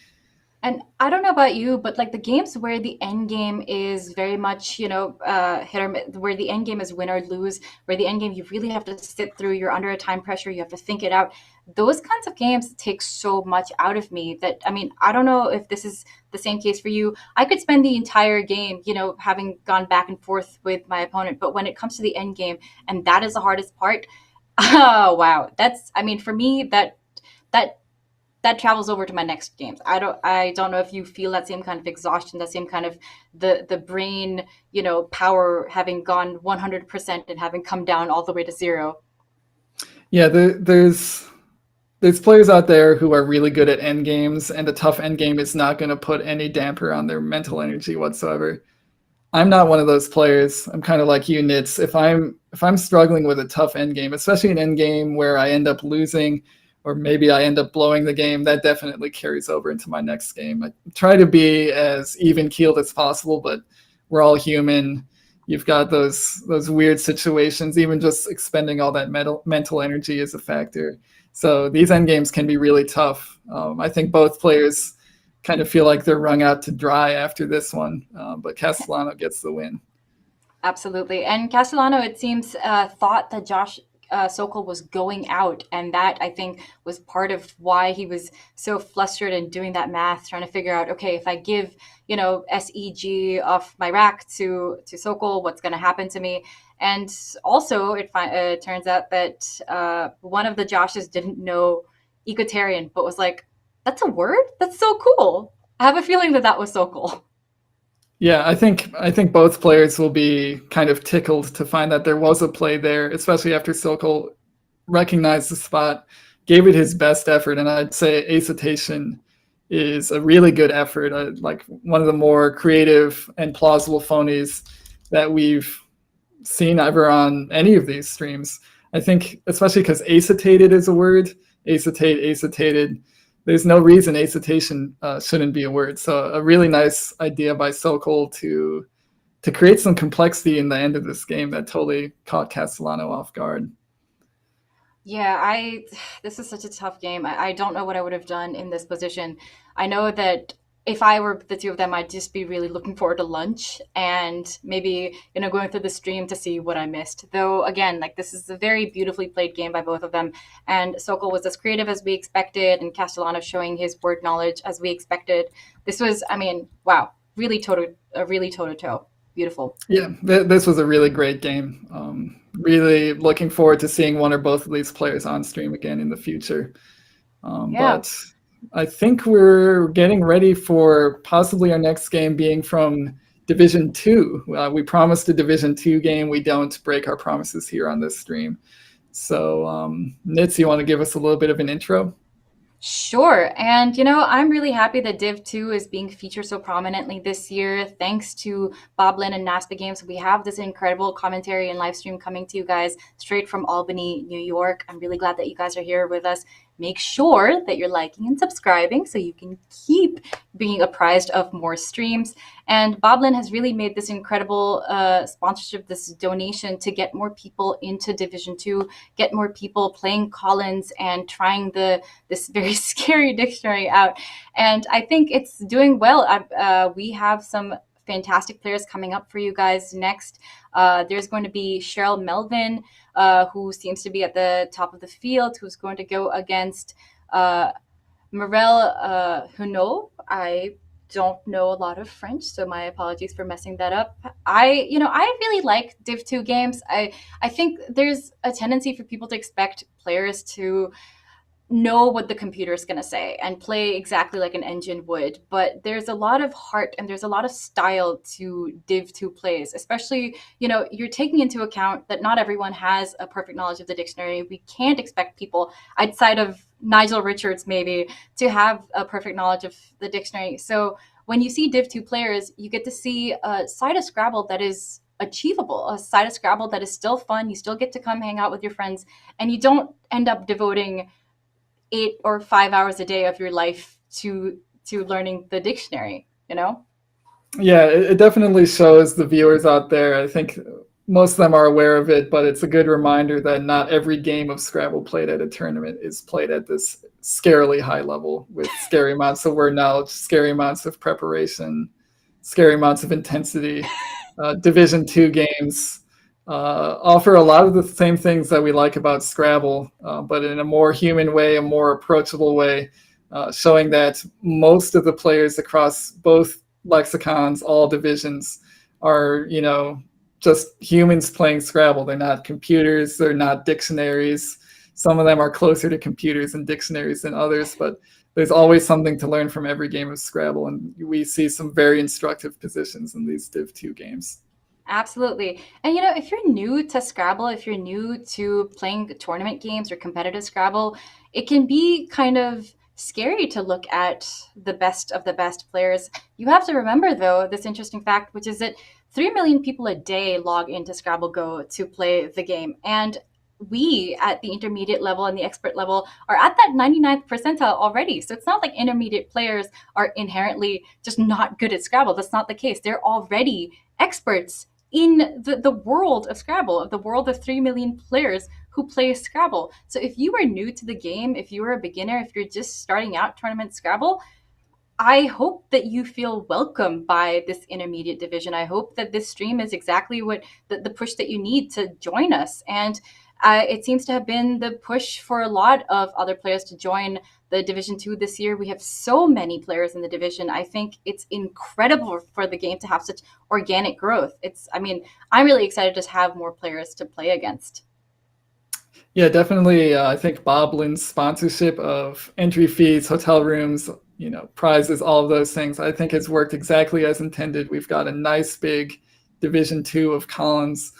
And I don't know about you, but like the games where the end game is very much, hit or miss, where the end game is win or lose, where the end game you really have to sit through, you're under a time pressure, you have to think it out. Those kinds of games take so much out of me that, I don't know if this is the same case for you. I could spend the entire game, having gone back and forth with my opponent. But when it comes to the end game, and that is the hardest part, oh, wow. That's, for me, that travels over to my next games. I don't know if you feel that same kind of exhaustion, that same kind of the brain, power having gone 100% and having come down all the way to 0. Yeah, there's players out there who are really good at end games, and a tough end game is not going to put any damper on their mental energy whatsoever. I'm not one of those players. I'm kind of like you, Nits. If I'm struggling with a tough end game, especially an end game where I end up losing, or maybe I end up blowing the game, that definitely carries over into my next game. I try to be as even-keeled as possible, but we're all human. you've got those weird situations. Even just expending all that mental energy is a factor. So these end games can be really tough. I think both players kind of feel like they're wrung out to dry after this one, but Castellano gets the win. Absolutely. And Castellano, it seems, thought that Josh Sokol was going out. And that, I think, was part of why he was so flustered and doing that math, trying to figure out, okay, if I give, SEG off my rack to Sokol, what's going to happen to me? And also, it turns out that one of the Joshes didn't know Egalitarian, but was like, that's a word? That's so cool. I have a feeling that was Sokol. Yeah, I think both players will be kind of tickled to find that there was a play there, especially after Sokol recognized the spot, gave it his best effort, and I'd say Acetation is a really good effort, like one of the more creative and plausible phonies that we've seen ever on any of these streams. I think, especially because acetated is a word, acetated. There's no reason acetation shouldn't be a word. So a really nice idea by Sokol to create some complexity in the end of this game that totally caught Castellano off guard. Yeah, this is such a tough game. I don't know what I would have done in this position. I know that if I were the two of them, I'd just be really looking forward to lunch and maybe, going through the stream to see what I missed. Though, again, like, this is a very beautifully played game by both of them. And Sokol was as creative as we expected, and Castellano showing his word knowledge as we expected. This was, wow, really toe-to-toe. Beautiful. Yeah, this was a really great game. Really looking forward to seeing one or both of these players on stream again in the future. But I think we're getting ready for possibly our next game being from Division 2. We promised a Division 2 game. We don't break our promises here on this stream. So, Nits, you want to give us a little bit of an intro? Sure. And, I'm really happy that Div 2 is being featured so prominently this year. Thanks to Bob Lynn and NASPA Games, we have this incredible commentary and live stream coming to you guys straight from Albany, New York. I'm really glad that you guys are here with us. Make sure that you're liking and subscribing so you can keep being apprised of more streams. And Bob Lynn has really made this incredible sponsorship, this donation to get more people into Division 2, get more people playing Collins and trying this very scary dictionary out. And I think it's doing well. We have some fantastic players coming up for you guys next. There's going to be Cheryl Melvin, who seems to be at the top of the field, who's going to go against Morel Hunot. I don't know a lot of French, so my apologies for messing that up. I really like Div 2 games. I think there's a tendency for people to expect players to know what the computer is going to say and play exactly like an engine would, but there's a lot of heart and there's a lot of style to Div 2 plays, especially, you're taking into account that not everyone has a perfect knowledge of the dictionary. We can't expect people outside of Nigel Richards maybe to have a perfect knowledge of the dictionary. So when you see Div 2 players, you get to see a side of Scrabble that is achievable, a side of Scrabble that is still fun. You still get to come hang out with your friends, and you don't end up devoting 8 or 5 hours a day of your life to learning the dictionary, Yeah, it definitely shows the viewers out there. I think most of them are aware of it, but it's a good reminder that not every game of Scrabble played at a tournament is played at this scarily high level with scary amounts of word knowledge, scary amounts of preparation, scary amounts of intensity. Division 2 games offer a lot of the same things that we like about Scrabble, but in a more human way, a more approachable way, showing that most of the players across both lexicons, all divisions, are, just humans playing Scrabble. They're not computers, they're not dictionaries. Some of them are closer to computers and dictionaries than others, but there's always something to learn from every game of Scrabble, and we see some very instructive positions in these Div 2 games. Absolutely. And, if you're new to Scrabble, if you're new to playing tournament games or competitive Scrabble, it can be kind of scary to look at the best of the best players. You have to remember, though, this interesting fact, which is that 3 million people a day log into Scrabble Go to play the game. And we at the intermediate level and the expert level are at that 99th percentile already. So it's not like intermediate players are inherently just not good at Scrabble. That's not the case. They're already experts in the world of Scrabble, of the world of 3 million players who play Scrabble. So if you are new to the game, if you are a beginner, if you're just starting out tournament Scrabble, I hope that you feel welcome by this intermediate division. I hope that this stream is exactly what the push that you need to join us. And it seems to have been the push for a lot of other players to join the Division 2 this year. We have so many players in the division. I think it's incredible for the game to have such organic growth. I'm really excited to have more players to play against. Yeah, definitely. I think Bob Lynn's sponsorship of entry fees, hotel rooms, prizes, all of those things, I think has worked exactly as intended. We've got a nice big Division 2 of Collins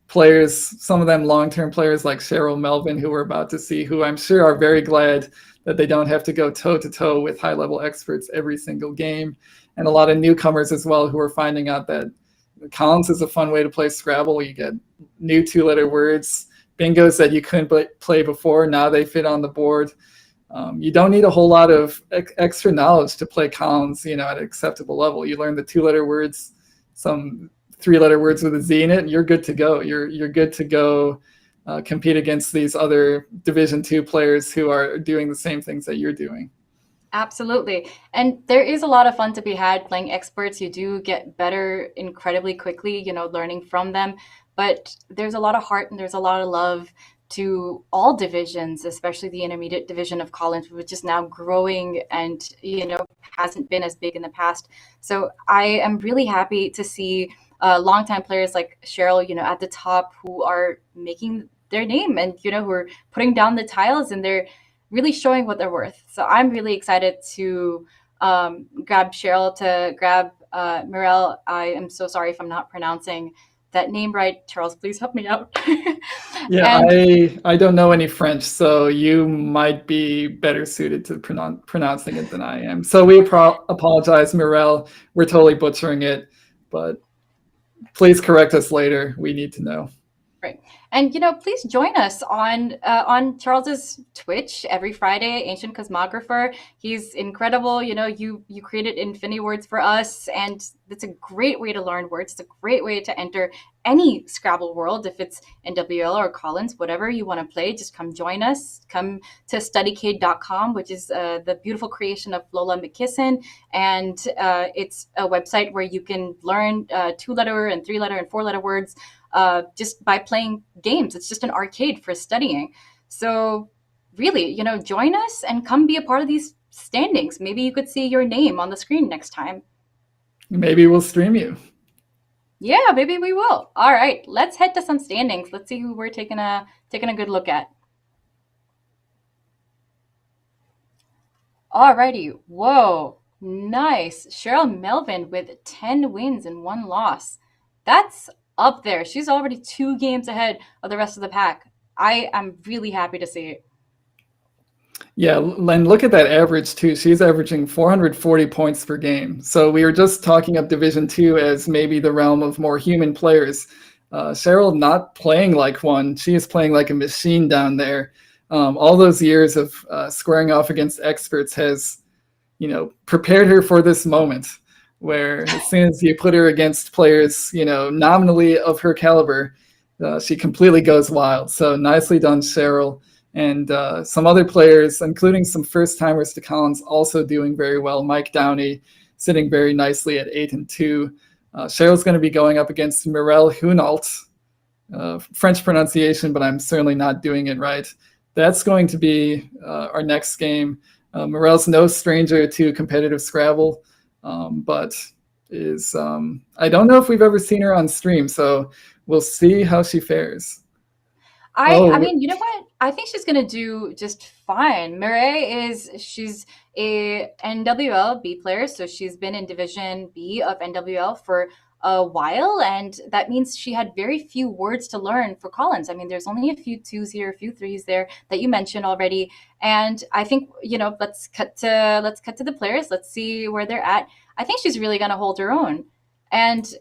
players, some of them long-term players like Cheryl Melvin, who we're about to see, who I'm sure are very glad that they don't have to go toe-to-toe with high-level experts every single game. And a lot of newcomers as well who are finding out that Collins is a fun way to play Scrabble. You get new two-letter words, bingos that you couldn't play before. Now they fit on the board. You don't need a whole lot of extra knowledge to play Collins, at an acceptable level. You learn the two-letter words, some three-letter words with a Z in it, and you're good to go. You're good to go compete against these other Division 2 players who are doing the same things that you're doing. Absolutely. And there is a lot of fun to be had playing experts. You do get better incredibly quickly, learning from them. But there's a lot of heart and there's a lot of love to all divisions, especially the intermediate division of Collins, which is now growing and, hasn't been as big in the past. So I am really happy to see longtime players like Cheryl, at the top who are making their name and, who are putting down the tiles and they're really showing what they're worth. So I'm really excited to grab Cheryl, to grab Mirel. I am so sorry if I'm not pronouncing that name right. Charles, please help me out. Yeah, I don't know any French, so you might be better suited to pronouncing it than I am. So we apologize, Mirel. We're totally butchering it, but please correct us later. We need to know. Right. And, please join us on Charles's Twitch every Friday, Ancient Cosmographer. He's incredible. You created Infinity Words for us, and it's a great way to learn words. It's a great way to enter any Scrabble world. If it's NWL or Collins, whatever you want to play, just come join us. Come to studycade.com, which is the beautiful creation of Lola McKisson. And it's a website where you can learn 2-letter and 3-letter and 4-letter words just by playing games. It's just an arcade for studying. So really, join us and come be a part of these standings. Maybe you could see your name on the screen next time. Maybe we'll stream you. Yeah, maybe we will. All right, let's head to some standings. Let's see who we're taking a good look at. Alrighty. Whoa, nice. Cheryl Melvin with 10 wins and 1 loss. That's up there. She's already 2 games ahead of the rest of the pack. I am really happy to see it. Yeah, Len, look at that average too. She's averaging 440 points per game. So we were just talking up Division 2 as maybe the realm of more human players. Cheryl not playing like one. She is playing like a machine down there. All those years of squaring off against experts has, prepared her for this moment where as soon as you put her against players, nominally of her caliber, she completely goes wild. So nicely done, Cheryl. And some other players, including some first-timers to Collins, also doing very well. Mike Downey sitting very nicely at 8-2. Cheryl's going to be going up against Mirel Hunault. French pronunciation, but I'm certainly not doing it right. That's going to be our next game. Mirel's no stranger to competitive Scrabble, but is I don't know if we've ever seen her on stream, so we'll see how she fares. I mean, you know what? I think she's gonna do just fine. She's a NWL B player, so she's been in Division B of NWL for a while, and that means she had very few words to learn for Collins. I mean, there's only a few 2s here, a few 3s there that you mentioned already, and I think let's cut to the players. Let's see where they're at. I think she's really gonna hold her own, and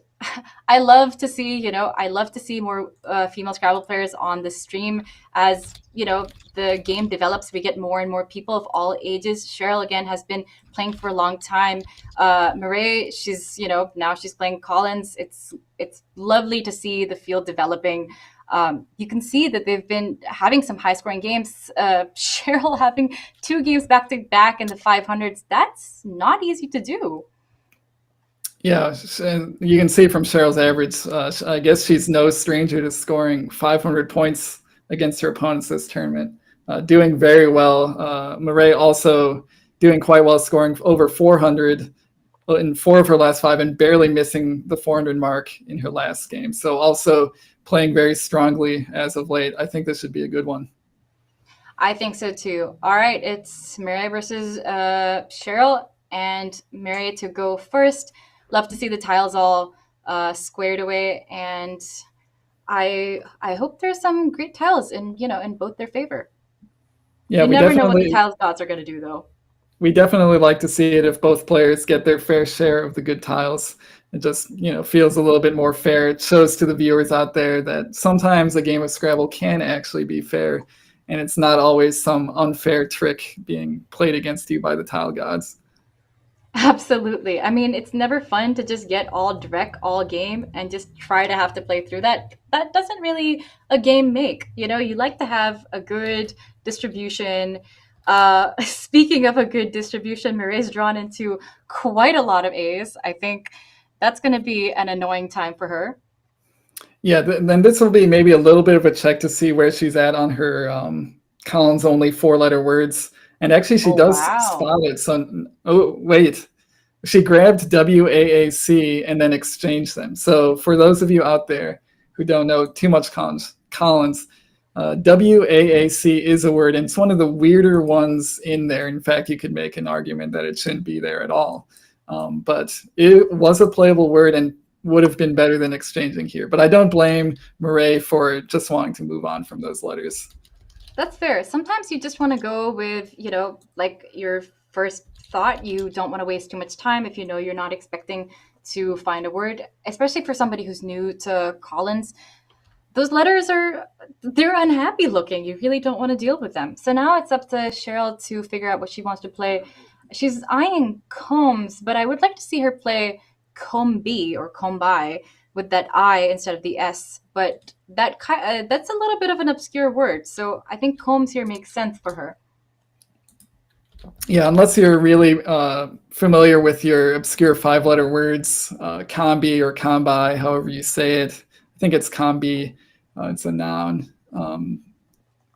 I love to see, I love to see more female Scrabble players on the stream. As the game develops, we get more and more people of all ages. Cheryl again has been playing for a long time. Marae, she's now she's playing Collins. It's lovely to see the field developing. You can see that they've been having some high scoring games. Cheryl having 2 games back to back in the 500s. That's not easy to do. Yeah, and you can see from Cheryl's average, I guess she's no stranger to scoring 500 points against her opponents this tournament. Doing very well. Marae also doing quite well, scoring over 400 in 4 of her last 5 and barely missing the 400 mark in her last game. So also playing very strongly as of late. I think this should be a good one. I think so too. All right, it's Marae versus Cheryl, and Marae to go first. Love to see the tiles all squared away, and I hope there's some great tiles in both their favor. Yeah, you never know what the tiles gods are going to do, though. We definitely like to see it if both players get their fair share of the good tiles. It just feels a little bit more fair. It shows to the viewers out there that sometimes a game of Scrabble can actually be fair, and it's not always some unfair trick being played against you by the tile gods. Absolutely. I mean, it's never fun to just get all direct all game and just try to have to play through that. That doesn't really a game make. You like to have a good distribution. Speaking of a good distribution, Marae's drawn into quite a lot of A's. I think that's going to be an annoying time for her. Yeah, then this will be maybe a little bit of a check to see where she's at on her Collins only 4-letter words. And actually, she does spot it. So, wait. She grabbed WAAC and then exchanged them. So for those of you out there who don't know too much Collins, WAAC is a word, and it's one of the weirder ones in there. In fact, you could make an argument that it shouldn't be there at all. But it was a playable word and would have been better than exchanging here. But I don't blame Marae for just wanting to move on from those letters. That's fair. Sometimes you just want to go with, like your first thought. You don't want to waste too much time if you're not expecting to find a word, especially for somebody who's new to Collins. Those letters they're unhappy looking. You really don't want to deal with them. So now it's up to Cheryl to figure out what she wants to play. She's eyeing Combs, but I would like to see her play Combi or Combi with that I instead of the S, but that's a little bit of an obscure word. So I think Combs here makes sense for her. Yeah, unless you're really familiar with your obscure 5-letter words, combi or combi, however you say it. I think it's combi. It's a noun.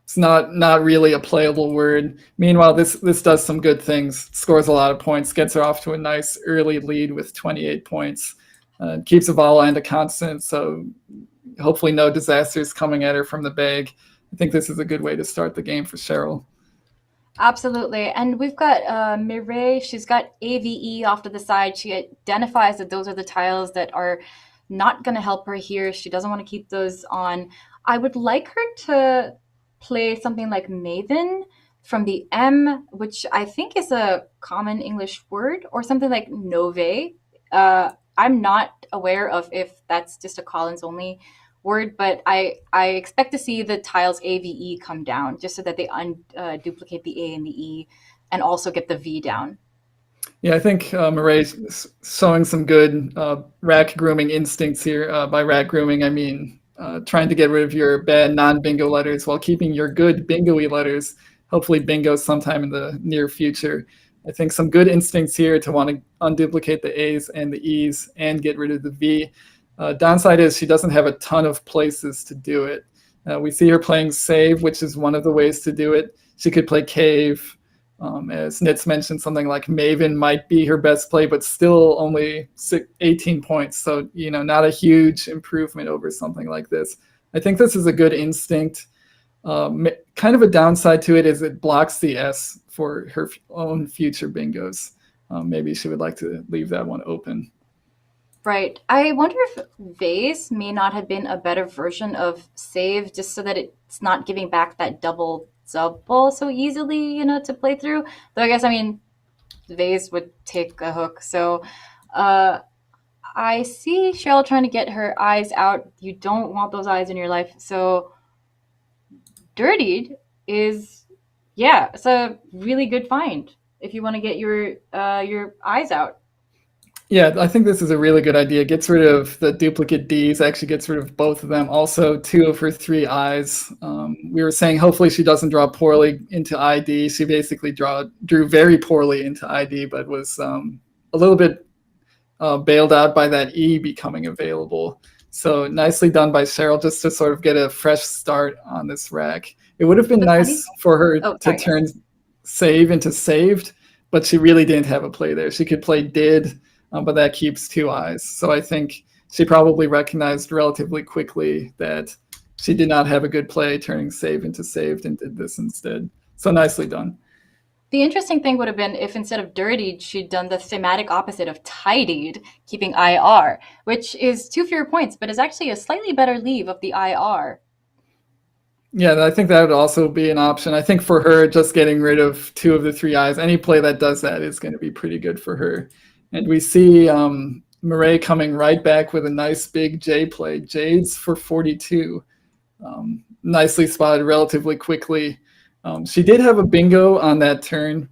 It's not really a playable word. Meanwhile, this does some good things. Scores a lot of points, gets her off to a nice early lead with 28 points. Keeps a vowel and a consonant, so hopefully no disasters coming at her from the bag. I think this is a good way to start the game for Cheryl. Absolutely. And we've got Marae. She's got AVE off to the side. She identifies that those are the tiles that are not going to help her here. She doesn't want to keep those on. I would like her to play something like Maven from the M, which I think is a common English word, or something like Nove. I'm not aware of if that's just a Collins only word, but I expect to see the tiles AVE come down just so that they duplicate the A and the E and also get the V down. Yeah, I think Marae's showing some good rack grooming instincts here. By rack grooming, I mean trying to get rid of your bad non-bingo letters while keeping your good bingo-y letters, hopefully bingo sometime in the near future. I think some good instincts here to want to unduplicate the A's and the E's and get rid of the V. Downside is she doesn't have a ton of places to do it. We see her playing Save, which is one of the ways to do it. She could play Cave. As Nits mentioned, something like Maven might be her best play, but still only 18 points. So, not a huge improvement over something like this. I think this is a good instinct. Kind of a downside to it is it blocks the S for her own future bingos. Maybe she would like to leave that one open. Right. I wonder if Vase may not have been a better version of Save, just so that it's not giving back that double so easily, to play through. Though I guess, Vase would take a hook. So I see Cheryl trying to get her eyes out. You don't want those eyes in your life. So dirtied is, yeah, it's a really good find if you want to get your eyes out. Yeah, I think this is a really good idea. Gets rid of the duplicate Ds, actually gets rid of both of them. Also, 2 of her 3 Is. We were saying hopefully she doesn't draw poorly into ID. She basically drew very poorly into ID, but was a little bit bailed out by that E becoming available. So nicely done by Cheryl, just to sort of get a fresh start on this rack. It would have been nice for her to turn save into saved, but she really didn't have a play there. She could play did, but that keeps 2 Is. So I think she probably recognized relatively quickly that she did not have a good play turning save into saved and did this instead. So nicely done. The interesting thing would have been if instead of dirtied, she'd done the thematic opposite of tidied, keeping IR, which is 2 fewer points, but is actually a slightly better leave of the IR. Yeah, I think that would also be an option. I think for her, just getting rid of 2 of the 3 Is, any play that does that is going to be pretty good for her. And we see Murray coming right back with a nice big J play. Jades for 42. Nicely spotted relatively quickly. She did have a bingo on that turn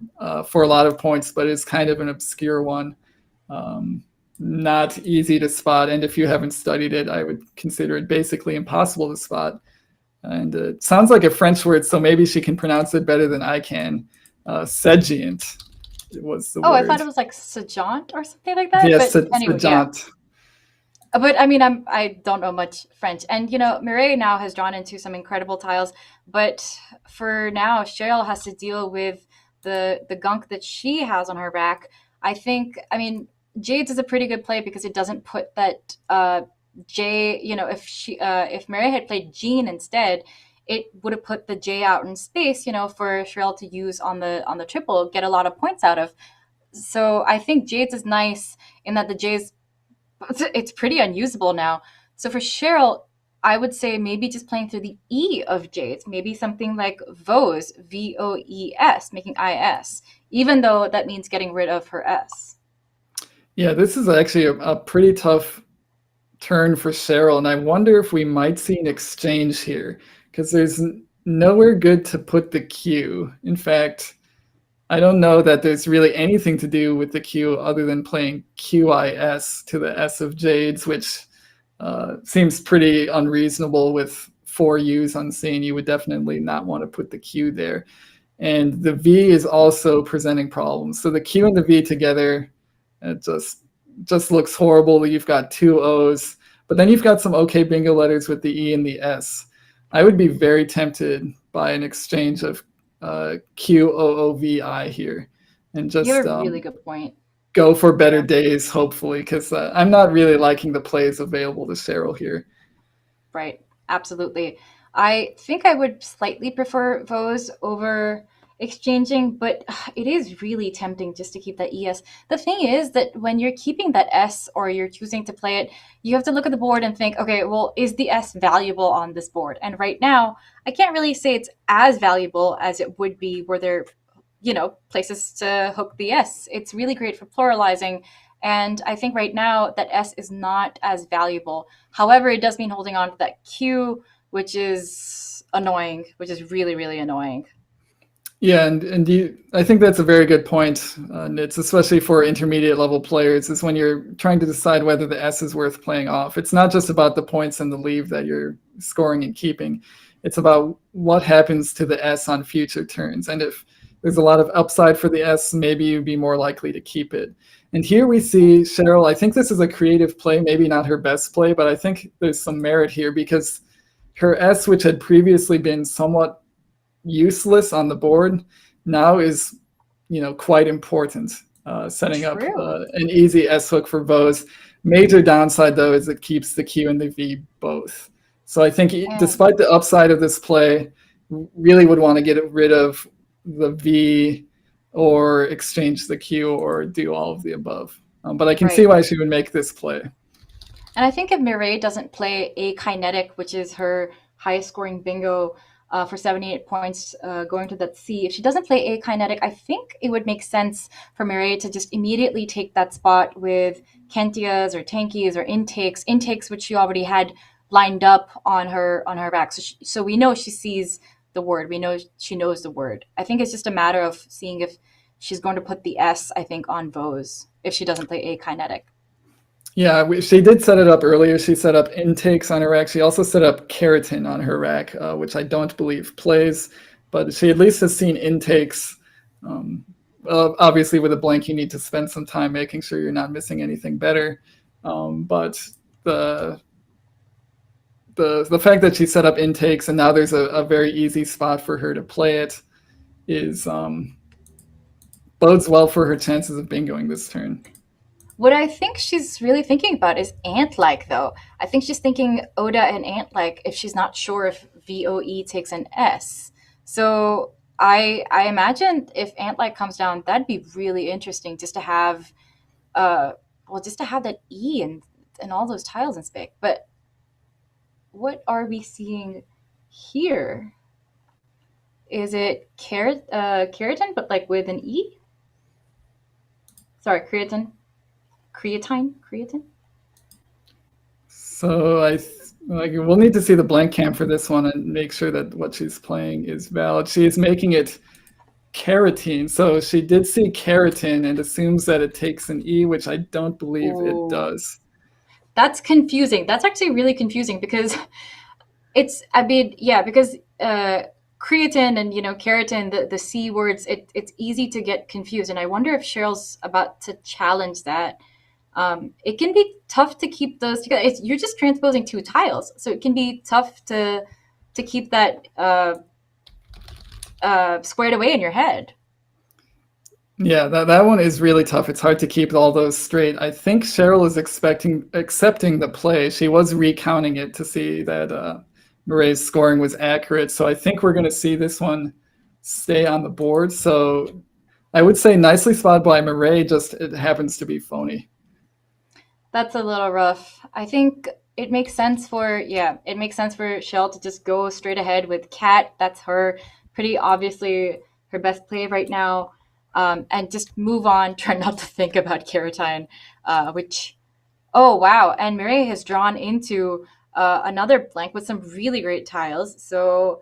for a lot of points, but it's kind of an obscure one. Not easy to spot. And if you haven't studied it, I would consider it basically impossible to spot. And it sounds like a French word, so maybe she can pronounce it better than I can. Segiant was the word. I thought it was like Sajant or something like that. Yes, but anyway, Sajant. Yeah. But I mean, I don't know much French. And, Mireille now has drawn into some incredible tiles. But for now, Cheryl has to deal with the gunk that she has on her rack. Jades is a pretty good play because it doesn't put that J, if Mary had played Jean instead, it would have put the J out in space, for Cheryl to use on the triple, get a lot of points out of. So I think Jades is nice in that the J's, it's pretty unusable now. So for Cheryl, I would say maybe just playing through the E of Jades, maybe something like Voes, VOES, making IS, even though that means getting rid of her S. Yeah, this is actually a pretty tough turn for Cheryl, and I wonder if we might see an exchange here, because there's nowhere good to put the Q. In fact, I don't know that there's really anything to do with the Q other than playing QIS to the S of Jades, which seems pretty unreasonable with 4 U's unseen. You would definitely not want to put the Q there. And the V is also presenting problems. So the Q and the V together, it just looks horrible. You've got 2 O's, but then you've got some okay bingo letters with the E and the S. I would be very tempted by an exchange of QOOVI here, and just you have a really good point. Go for better days, hopefully, because I'm not really liking the plays available to Cheryl here. Right, absolutely. I think I would slightly prefer Vos over exchanging, but it is really tempting just to keep that ES. The thing is that when you're keeping that S or you're choosing to play it, you have to look at the board and think, okay, well, is the S valuable on this board? And right now, I can't really say it's as valuable as it would be were there, places to hook the S. It's really great for pluralizing. And I think right now that S is not as valuable. However, it does mean holding on to that Q, which is annoying, which is really, really annoying. Yeah, and I think that's a very good point, Nits, especially for intermediate level players, is when you're trying to decide whether the S is worth playing off. It's not just about the points and the leave that you're scoring and keeping. It's about what happens to the S on future turns. And if there's a lot of upside for the S, maybe you'd be more likely to keep it. And here we see Cheryl. I think this is a creative play, maybe not her best play, but I think there's some merit here because her S, which had previously been somewhat useless on the board, now is quite important, setting up an easy S hook for Vos. Major downside though is it keeps the Q and the V both. So I think despite the upside of this play, really would want to get rid of the V or exchange the Q or do all of the above. But I can see why she would make this play. And I think if Mireille doesn't play a kinetic, which is her highest scoring bingo, for 78 points, going to that C. If she doesn't play A kinetic, I think it would make sense for Mireille to just immediately take that spot with Kentias or Tankies or intakes, which she already had lined up on her rack. So we know she sees the word. We know she knows the word. I think it's just a matter of seeing if she's going to put the S, I think, on Vose if she doesn't play A kinetic. Yeah, she did set it up earlier. She set up intakes on her rack. She also set up keratin on her rack, which I don't believe plays, but she at least has seen intakes. Obviously, with a blank, you need to spend some time making sure you're not missing anything better. But the fact that she set up intakes and now there's a very easy spot for her to play it is bodes well for her chances of bingoing this turn. What I think she's really thinking about is ant-like, though. I think she's thinking Oda and ant-like if she's not sure if VOE takes an S. So I imagine if ant-like comes down, that'd be really interesting just to have, just to have that E and all those tiles in spec. But what are we seeing here? Is it keratin, but like with an E? Sorry, creatine. So we'll need to see the blank cam for this one and make sure that what she's playing is valid. She is making it keratin, so she did see keratin and assumes that it takes an E, which I don't believe it does. That's confusing. That's actually really confusing because because creatine and keratin, the C words, it's easy to get confused, and I wonder if Cheryl's about to challenge that. It can be tough to keep those together. You're just transposing two tiles, so it can be tough to keep that squared away in your head. Yeah, that one is really tough. It's hard to keep all those straight. I think Cheryl is accepting the play. She was recounting it to see that Mireille's scoring was accurate. So I think we're going to see this one stay on the board. So I would say nicely spotted by Mireille, just it happens to be phony. That's a little rough. I think it makes sense for Shell to just go straight ahead with Cat. That's her pretty obviously her best play right now. And just move on, try not to think about Keratin, oh wow. And Mireille has drawn into another blank with some really great tiles. So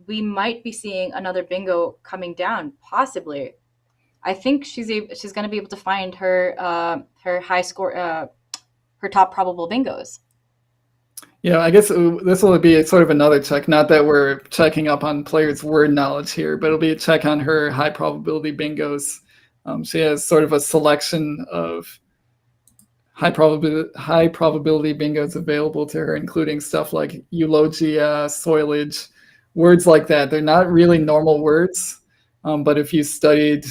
we might be seeing another bingo coming down, possibly. I think she's going to be able to find her high score, her top probable bingos. Yeah, I guess this will be sort of another check. Not that we're checking up on players' word knowledge here, but it'll be a check on her high probability bingos. She has sort of a selection of high probability bingos available to her, including stuff like eulogia, soilage, words like that. They're not really normal words, but if you studied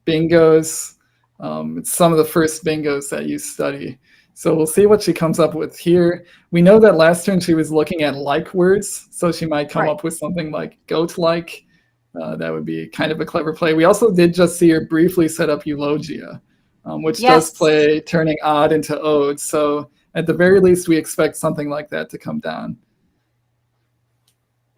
bingos, it's some of the first bingos that you study. So we'll see what she comes up with here. We know that last turn she was looking at like words, so she might come up with something like goat-like. That would be kind of a clever play. We also did just see her briefly set up eulogia, which does play turning odd into ode. So at the very least, we expect something like that to come down.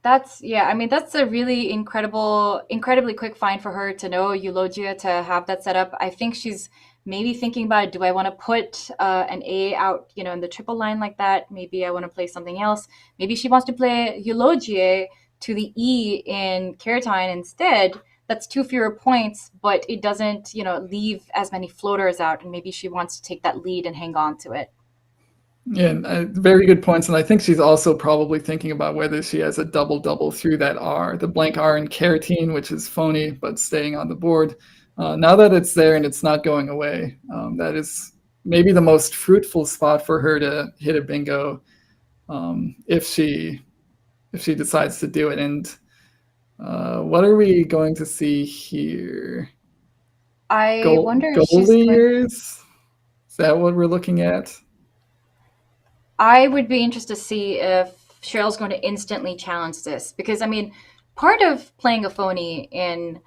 That's a really incredibly quick find for her to know eulogia, to have that set up. I think she's maybe thinking about, do I want to put an A out, in the triple line like that? Maybe I want to play something else. Maybe she wants to play eulogia to the E in Keratin instead. That's 2 fewer points, but it doesn't, leave as many floaters out. And maybe she wants to take that lead and hang on to it. Yeah, very good points. And I think she's also probably thinking about whether she has a double through that R, the blank R in keratin, which is phony, but staying on the board. Now that it's there and it's not going away, that is maybe the most fruitful spot for her to hit a bingo if she decides to do it. And what are we going to see here? I wonder if goalie years? Is that what we're looking at? I would be interested to see if Cheryl's going to instantly challenge this, because part of playing a phony in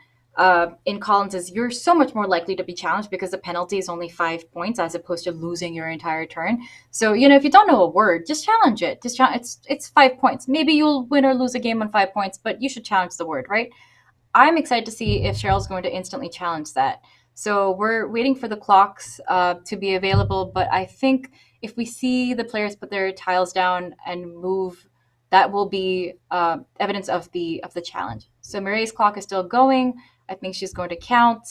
in Collins is you're so much more likely to be challenged because the penalty is only 5 points as opposed to losing your entire turn. So, if you don't know a word, just challenge it. It's 5 points. Maybe you'll win or lose a game on 5 points, but you should challenge the word, right? I'm excited to see if Cheryl's going to instantly challenge that. So we're waiting for the clocks to be available, but I think if we see the players put their tiles down and move, that will be evidence of the challenge. So Mireille's clock is still going. I think she's going to count,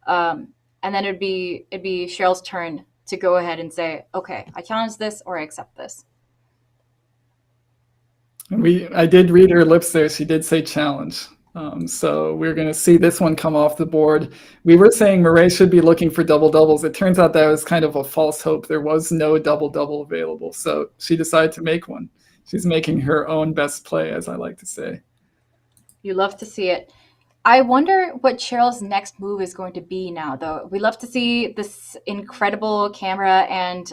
and then it'd be Cheryl's turn to go ahead and say, "Okay, I challenge this or I accept this." I did read her lips there. She did say challenge. So we're going to see this one come off the board. We were saying Mireille should be looking for double doubles. It turns out that was kind of a false hope. There was no double double available. So she decided to make one. She's making her own best play, as I like to say. You love to see it. I wonder what Cheryl's next move is going to be now, though. We love to see this incredible camera and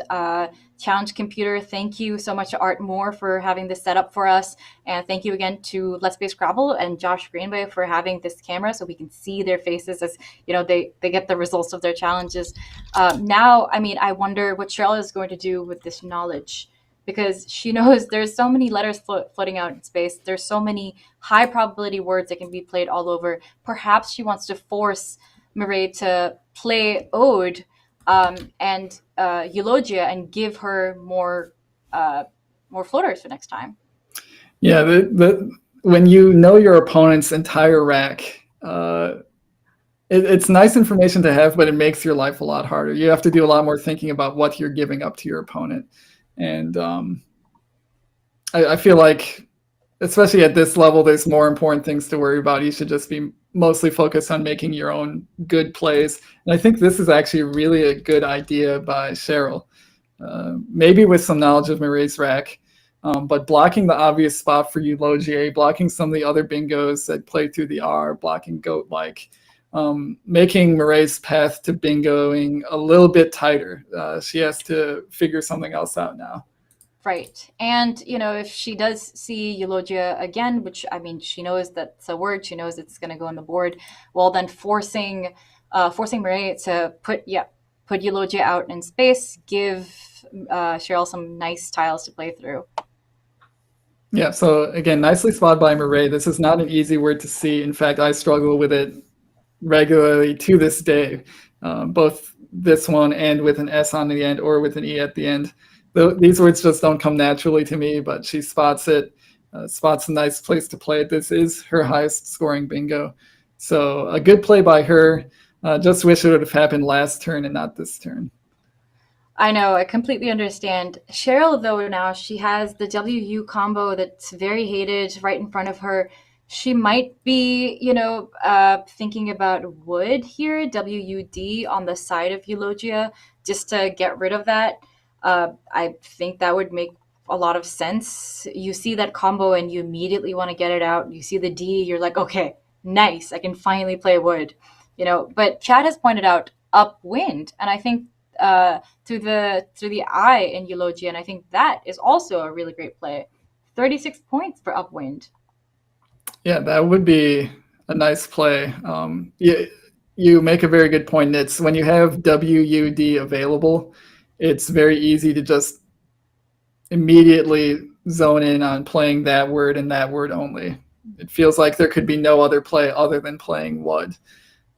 challenge computer. Thank you so much to Art Moore for having this set up for us. And thank you again to Let's Play Scrabble and Josh Greenway for having this camera so we can see their faces as they get the results of their challenges. Now, I wonder what Cheryl is going to do with this knowledge, because she knows there's so many letters floating out in space. There's so many high probability words that can be played all over. Perhaps she wants to force Mireille to play Ode and Eulogia and give her more floaters for next time. Yeah, when you know your opponent's entire rack, it's nice information to have, but it makes your life a lot harder. You have to do a lot more thinking about what you're giving up to your opponent. And I feel like, especially at this level, there's more important things to worry about. You should just be mostly focused on making your own good plays. And I think this is actually really a good idea by Cheryl, maybe with some knowledge of Mireille's rack, but blocking the obvious spot for Eulogia, blocking some of the other bingos that play through the R, blocking Goat-like, making Mireille's path to bingoing a little bit tighter. She has to figure something else out now. Right. And, if she does see Eulogia again, which, she knows that's a word, she knows it's going to go on the board, well, then forcing Mireille to put Eulogia out in space, give Cheryl some nice tiles to play through. Yeah, so again, nicely spotted by Mireille. This is not an easy word to see. In fact, I struggle with it regularly to this day, both this one and with an S on the end or with an E at the end. These words just don't come naturally to me, but she spots it, spots a nice place to play it. This is her highest scoring bingo. So a good play by her. Just wish it would have happened last turn and not this turn. I know, I completely understand. Cheryl, though, now she has the WU combo that's very hated right in front of her. She might be, thinking about wood here, WUD, on the side of Eulogia, just to get rid of that. I think that would make a lot of sense. You see that combo and you immediately want to get it out. You see the D, you're like, okay, nice, I can finally play wood. But Chad has pointed out upwind, and I think through the I in Eulogia, and I think that is also a really great play. 36 points for upwind. Yeah, that would be a nice play. You make a very good point, Nits. When you have WUD available, it's very easy to just immediately zone in on playing that word and that word only. It feels like there could be no other play other than playing wood.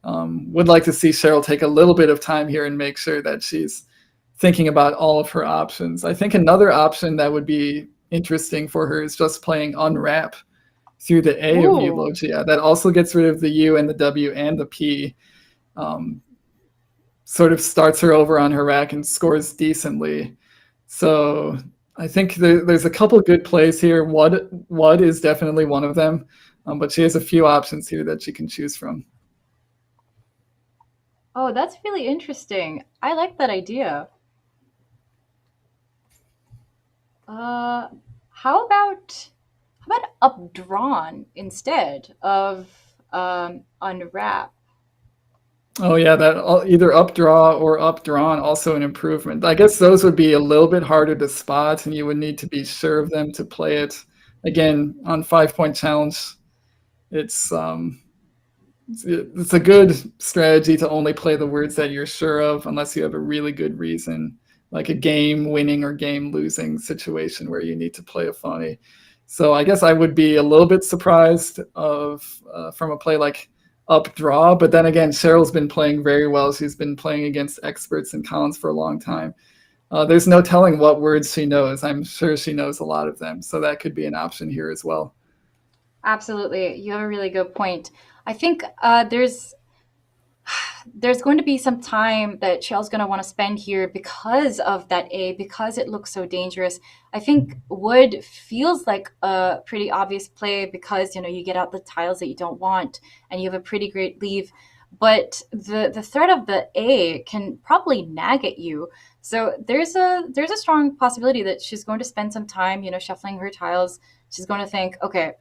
Would like to see Cheryl take a little bit of time here and make sure that she's thinking about all of her options. I think another option that would be interesting for her is just playing unwrap through the A of Eulogia. That also gets rid of the U and the W and the P. Sort of starts her over on her rack and scores decently. So I think there's a couple good plays here. Wood is definitely one of them, but she has a few options here that she can choose from. Oh, that's really interesting. I like that idea. How about updrawn instead of unwrap? Oh yeah, that either updraw or updrawn, also an improvement. I guess those would be a little bit harder to spot, and you would need to be sure of them to play it. Again, on 5 Point Challenge, it's it's a good strategy to only play the words that you're sure of, unless you have a really good reason, like a game winning or game losing situation where you need to play a phony. So I guess I would be a little bit surprised of from a play like up draw, but then again, Cheryl's been playing very well. She's been playing against experts in Collins for a long time. There's no telling what words she knows. I'm sure she knows a lot of them, so that could be an option here as well. Absolutely. You have a really good point. I think there's going to be some time that Shell's going to want to spend here because of that A, because it looks so dangerous. I think wood feels like a pretty obvious play because, you get out the tiles that you don't want and you have a pretty great leave. But the threat of the A can probably nag at you. So there's a strong possibility that she's going to spend some time, shuffling her tiles. She's going to think, okay,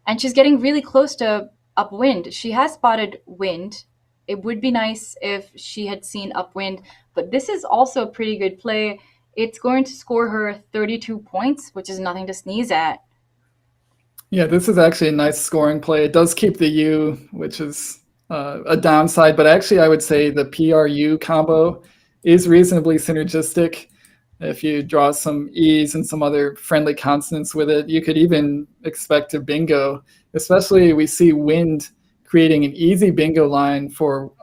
and she's getting really close to upwind. She has spotted wind. It would be nice if she had seen upwind, but this is also a pretty good play. It's going to score her 32 points, which is nothing to sneeze at. Yeah, this is actually a nice scoring play. It does keep the U, which is a downside, but actually I would say the PRU combo is reasonably synergistic. If you draw some E's and some other friendly consonants with it, you could even expect to bingo. Especially we see wind creating an easy bingo line for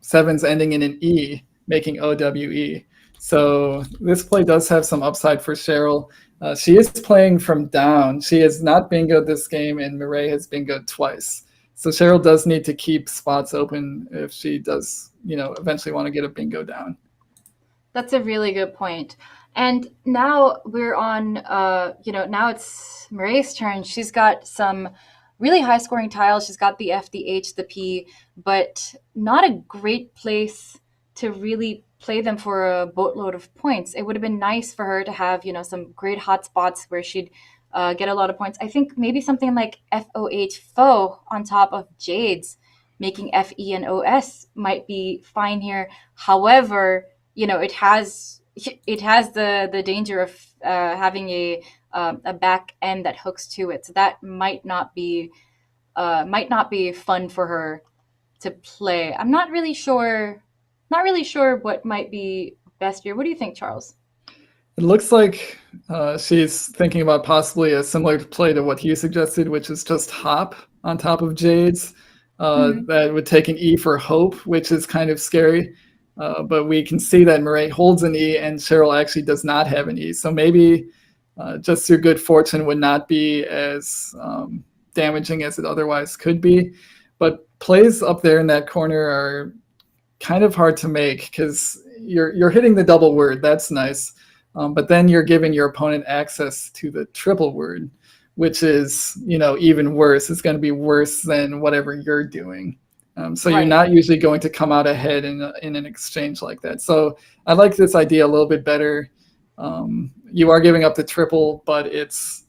sevens ending in an E, making OWE. So this play does have some upside for Cheryl. She is playing from down. She has not bingoed this game, and Mireille has bingoed twice. So Cheryl does need to keep spots open if she does, eventually want to get a bingo down. That's a really good point. And now we're on, now it's Mireille's turn. She's got some really high scoring tiles. She's got the F, the H, the P, but not a great place to really play them for a boatload of points. It would have been nice for her to have, some great hot spots where she'd get a lot of points. I think maybe something like FOH, faux, on top of Jades, making FE and OS might be fine here. However, it has the danger of having a back end that hooks to it, so that might not be fun for her to play. I'm not really sure what might be best here. What do you think, Charles? It looks like she's thinking about possibly a similar play to what you suggested, which is just hop on top of Jades. That would take an E for hope, which is kind of scary. But we can see that Mireille holds an E and Cheryl actually does not have an E. So maybe just through good fortune would not be as damaging as it otherwise could be. But plays up there in that corner are kind of hard to make because you're hitting the double word. That's nice. But then you're giving your opponent access to the triple word, which is, even worse. It's going to be worse than whatever you're doing. So You're not usually going to come out ahead in an exchange like that. So I like this idea a little bit better. You are giving up the triple, but it's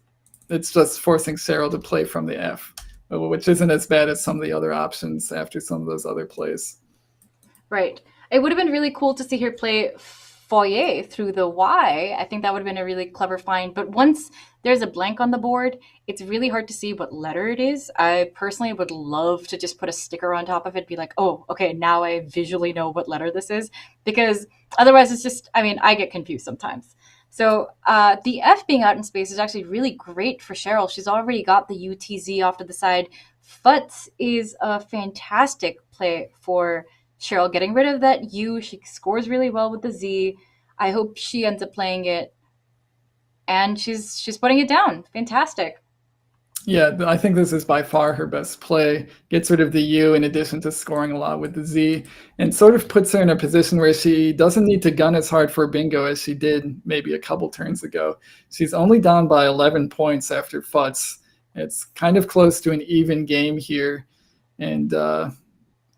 just forcing Cheryl to play from the F, which isn't as bad as some of the other options after some of those other plays. Right. It would have been really cool to see her play foyer through the Y. I think that would have been a really clever find. But once there's a blank on the board, it's really hard to see what letter it is. I personally would love to just put a sticker on top of it, be like, oh, okay, now I visually know what letter this is. Because otherwise it's just, I get confused sometimes. So the F being out in space is actually really great for Cheryl. She's already got the UTZ off to the side. Futz is a fantastic play for Cheryl. Getting rid of that U, she scores really well with the Z. I hope she ends up playing it. And she's putting it down. Fantastic. Yeah, I think this is by far her best play. Gets rid of the U in addition to scoring a lot with the Z, and sort of puts her in a position where she doesn't need to gun as hard for bingo as she did maybe a couple turns ago. She's only down by 11 points after Futz. It's kind of close to an even game here. And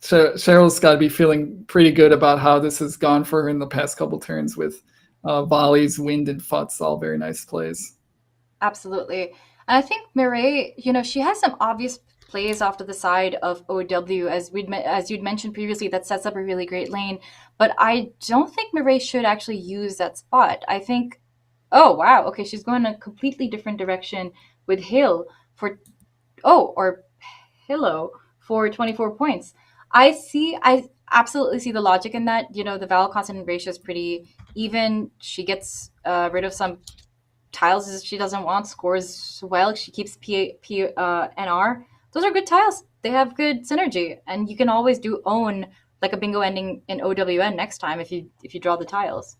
Cheryl's got to be feeling pretty good about how this has gone for her in the past couple turns with volleys, wind, and Futz, all very nice plays. Absolutely. And I think Mireille, she has some obvious plays off to the side of OW, as you'd mentioned previously, that sets up a really great lane. But I don't think Mireille should actually use that spot. I think, oh, wow, okay, she's going a completely different direction with Hill for for 24 points. I absolutely see the logic in that. The vowel consonant ratio is pretty even. She gets rid of some tiles she doesn't want, scores well. She keeps and R. Those are good tiles. They have good synergy, and you can always do own like a bingo ending in OWN next time if you draw the tiles.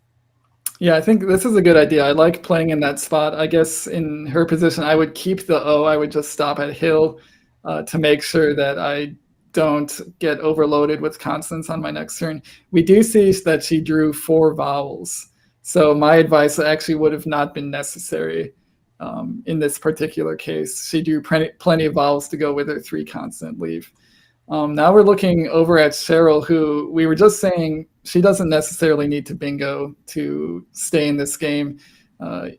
Yeah, I think this is a good idea. I like playing in that spot. I guess in her position, I would keep the O. I would just stop at Hill to make sure that I don't get overloaded with consonants on my next turn. We do see that she drew 4 vowels. So my advice actually would have not been necessary in this particular case. She drew plenty of vowels to go with her 3 consonant leave. Now we're looking over at Cheryl, who we were just saying she doesn't necessarily need to bingo to stay in this game.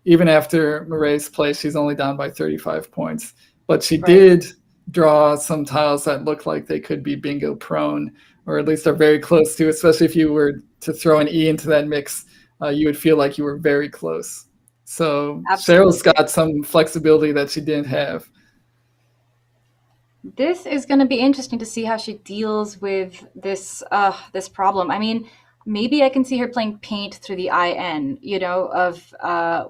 Even after Mireille's play, she's only down by 35 points. But she did draw some tiles that look like they could be bingo prone, or at least are very close to, especially if you were to throw an E into that mix, you would feel like you were very close. So absolutely. Cheryl's got some flexibility that she didn't have. This is going to be interesting to see how she deals with this this problem. I mean, maybe I can see her playing paint through the IN, of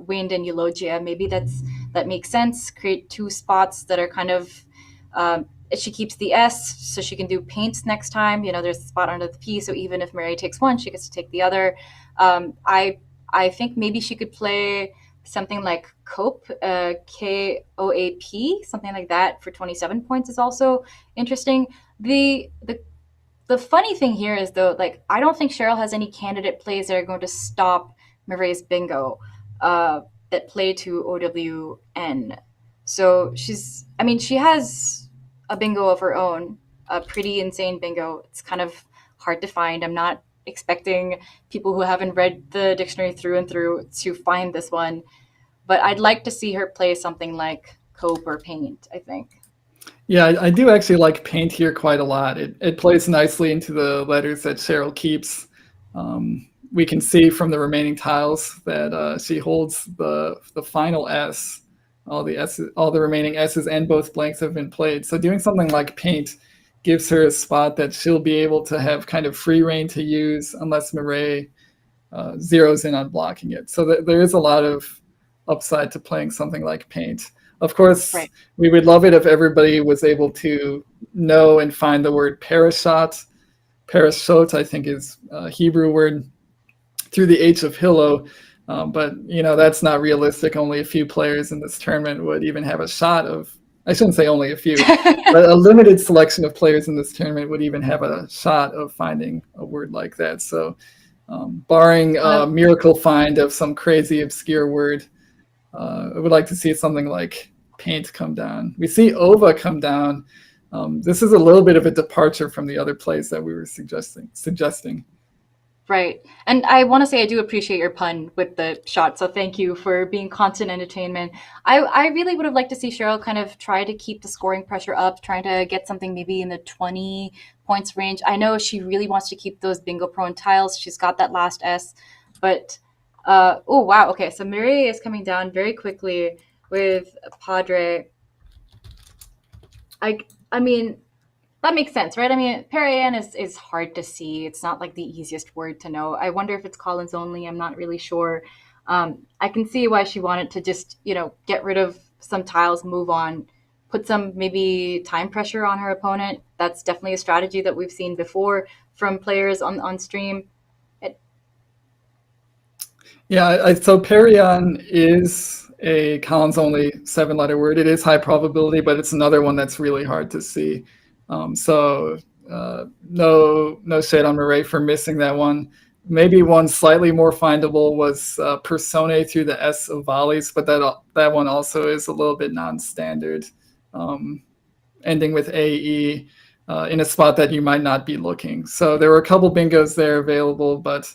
wind and eulogia. Maybe that makes sense. Create 2 spots that are kind of, she keeps the S, so she can do paints next time. There's a spot under the P, so even if Mireille takes one, she gets to take the other. I think maybe she could play something like Cope, KOAP, something like that for 27 points is also interesting. The funny thing here is, though, like, I don't think Cheryl has any candidate plays that are going to stop Mireille's bingo that play to OWN. So she has a bingo of her own, a pretty insane bingo. It's kind of hard to find. I'm not expecting people who haven't read the dictionary through and through to find this one, but I'd like to see her play something like Cope or Paint, I think. Yeah, I do actually like Paint here quite a lot. It plays nicely into the letters that Cheryl keeps. We can see from the remaining tiles that she holds the final S. All the remaining S's and both blanks have been played. So doing something like Paint gives her a spot that she'll be able to have kind of free reign to use unless Mireille zeroes in on blocking it. So there is a lot of upside to playing something like Paint. Of course, we would love it if everybody was able to know and find the word parashot. Parashot, I think, is a Hebrew word through the H of Hilo. But, that's not realistic. Only a few players in this tournament would even have a shot of, I shouldn't say only a few, but a limited selection of players in this tournament would even have a shot of finding a word like that. So barring a miracle find of some crazy obscure word, I would like to see something like Paint come down. We see Ova come down. This is a little bit of a departure from the other plays that we were suggesting. Right. And I want to say I do appreciate your pun with the shot. So thank you for being constant entertainment. I really would have liked to see Cheryl kind of try to keep the scoring pressure up, trying to get something maybe in the 20 points range. I know she really wants to keep those bingo prone tiles. She's got that last S. But, oh, wow. Okay, so Mireille is coming down very quickly with Padre. I mean, that makes sense, right? I mean, Parayan is hard to see. It's not like the easiest word to know. I wonder if it's Collins only. I'm not really sure. I can see why she wanted to just, get rid of some tiles, move on, put some maybe time pressure on her opponent. That's definitely a strategy that we've seen before from players on stream. So Parayan is a Collins only 7-letter word. It is high probability, but it's another one that's really hard to see. No shade on Mireille for missing that one. Maybe one slightly more findable was Personae through the S of volleys, but that one also is a little bit non-standard, ending with AE in a spot that you might not be looking. So there were a couple bingos there available, but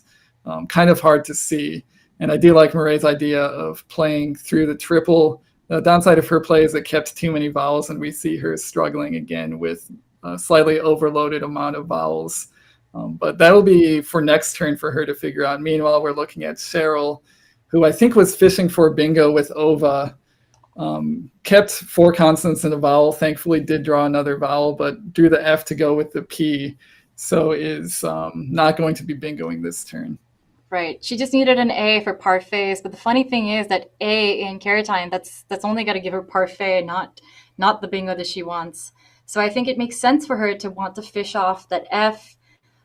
kind of hard to see. And I do like Mireille's idea of playing through the triple. The downside of her play is it kept too many vowels, and we see her struggling again with a slightly overloaded amount of vowels. But that'll be for next turn for her to figure out. Meanwhile, we're looking at Cheryl, who I think was fishing for bingo with Ova. Kept 4 consonants and a vowel. Thankfully, did draw another vowel, but drew the F to go with the P. So is not going to be bingoing this turn. Right. She just needed an A for parfaits. But the funny thing is that A in Caratine, that's only got to give her parfait, not the bingo that she wants. So I think it makes sense for her to want to fish off that F.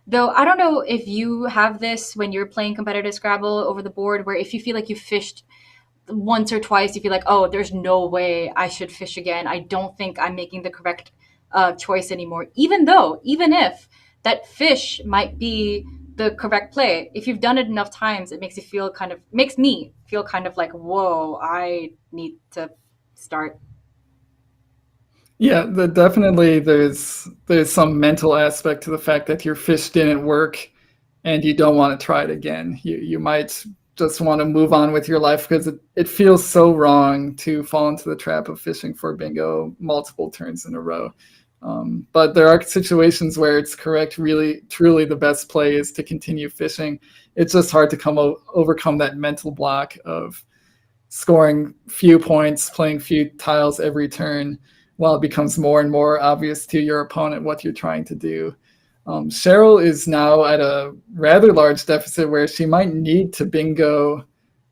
Though I don't know if you have this when you're playing competitive Scrabble over the board, where if you feel like you fished once or twice, you feel like, oh, there's no way I should fish again. I don't think I'm making the correct choice anymore. Even if that fish might be the correct play, if you've done it enough times, it makes me feel kind of like, whoa, I need to start. Yeah, definitely there's some mental aspect to the fact that your fish didn't work and you don't want to try it again. You might just want to move on with your life because it feels so wrong to fall into the trap of fishing for bingo multiple turns in a row. But there are situations where it's correct, really, truly the best play is to continue fishing. It's just hard to overcome that mental block of scoring few points, playing few tiles every turn, while it becomes more and more obvious to your opponent what you're trying to do. Cheryl is now at a rather large deficit where she might need to bingo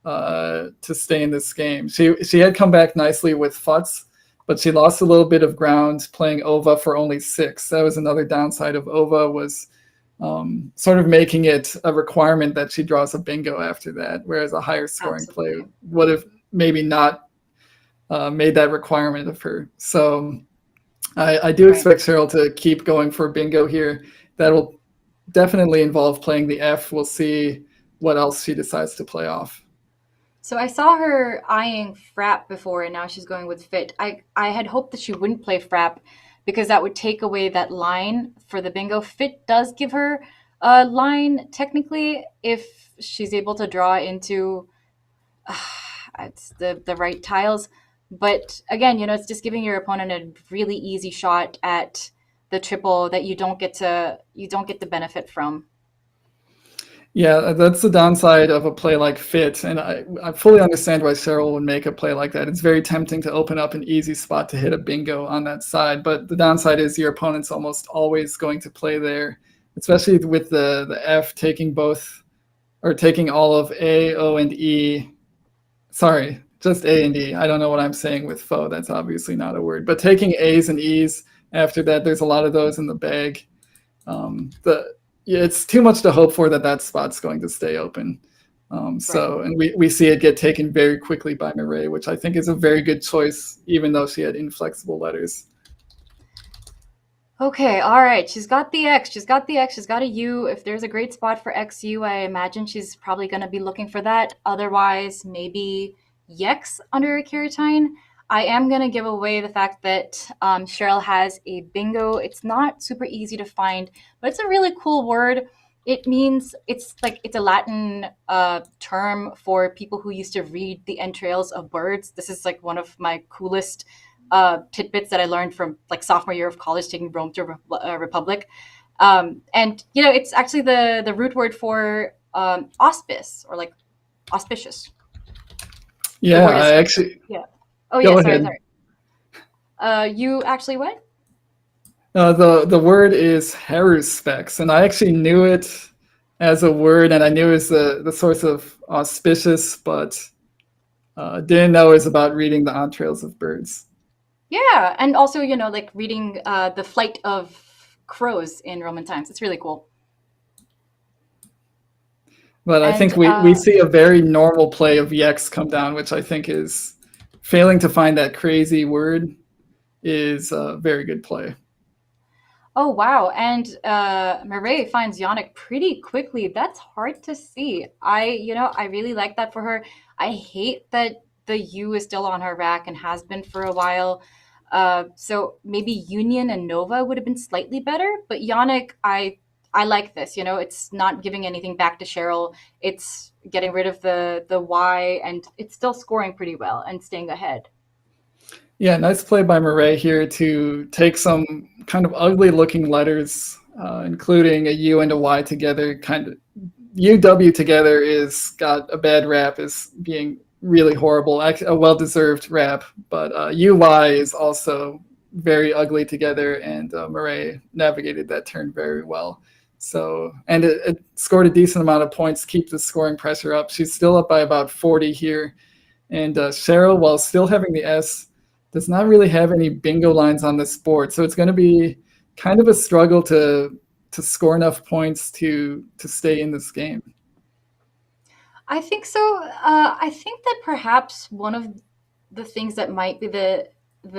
to stay in this game. She had come back nicely with Futz, but she lost a little bit of ground playing Ova for only 6. That was another downside of Ova, was sort of making it a requirement that she draws a bingo after that, whereas a higher scoring play would have maybe not made that requirement of her. So I do expect Cheryl to keep going for bingo here. That'll definitely involve playing the F. We'll see what else she decides to play off. So I saw her eyeing Frap before, and now she's going with Fit. I had hoped that she wouldn't play Frap because that would take away that line for the bingo. Fit does give her a line, technically, if she's able to draw into it's the right tiles. But again, it's just giving your opponent a really easy shot at the triple that you don't get the benefit from. Yeah, that's the downside of a play like Fit, and I fully understand why Cheryl would make a play like that. It's very tempting to open up an easy spot to hit a bingo on that side, but the downside is your opponent's almost always going to play there, especially with the F taking all of A, O, and E. Sorry, just A and E. I don't know what I'm saying with faux. That's obviously not a word, but taking A's and E's after that, there's a lot of those in the bag. It's too much to hope for that spot's going to stay open. And we see it get taken very quickly by Mireille, which I think is a very good choice, even though she had inflexible letters. Okay, all right. She's got the X. She's got a U. If there's a great spot for XU, I imagine she's probably going to be looking for that. Otherwise, maybe Yex under a Caratine. I am going to give away the fact that Cheryl has a bingo. It's not super easy to find, but it's a really cool word. It means it's a Latin term for people who used to read the entrails of birds. This is like one of my coolest tidbits that I learned from sophomore year of college taking Rome to Republic. And it's actually the root word for auspice or auspicious. Yeah, I actually. Yeah. Oh, yeah, sorry. You actually what? The word is haruspex, and I actually knew it as a word, and I knew it was the source of auspicious, but didn't know it was about reading the entrails of birds. Yeah, and also, reading the flight of crows in Roman times. It's really cool. But I think we see a very normal play of Yex come down, which I think is failing to find that crazy word is a very good play. Oh, wow. And Mireille finds Yannick pretty quickly. That's hard to see. I really like that for her. I hate that the U is still on her rack and has been for a while. So maybe Union and Nova would have been slightly better. But Yannick, I like this. It's not giving anything back to Cheryl. It's getting rid of the Y, and it's still scoring pretty well and staying ahead. Yeah, nice play by Mireille here to take some kind of ugly-looking letters, including a U and a Y together. Kind of UW together got a bad rap as being really horrible, a well-deserved rap. But UI is also very ugly together, and Murray navigated that turn very well. So, and it scored a decent amount of points, keep the scoring pressure up. She's still up by about 40 here. And Cheryl, while still having the S, does not really have any bingo lines on this board. So it's going to be kind of a struggle to score enough points to stay in this game. I think so. I think that perhaps one of the things that might be the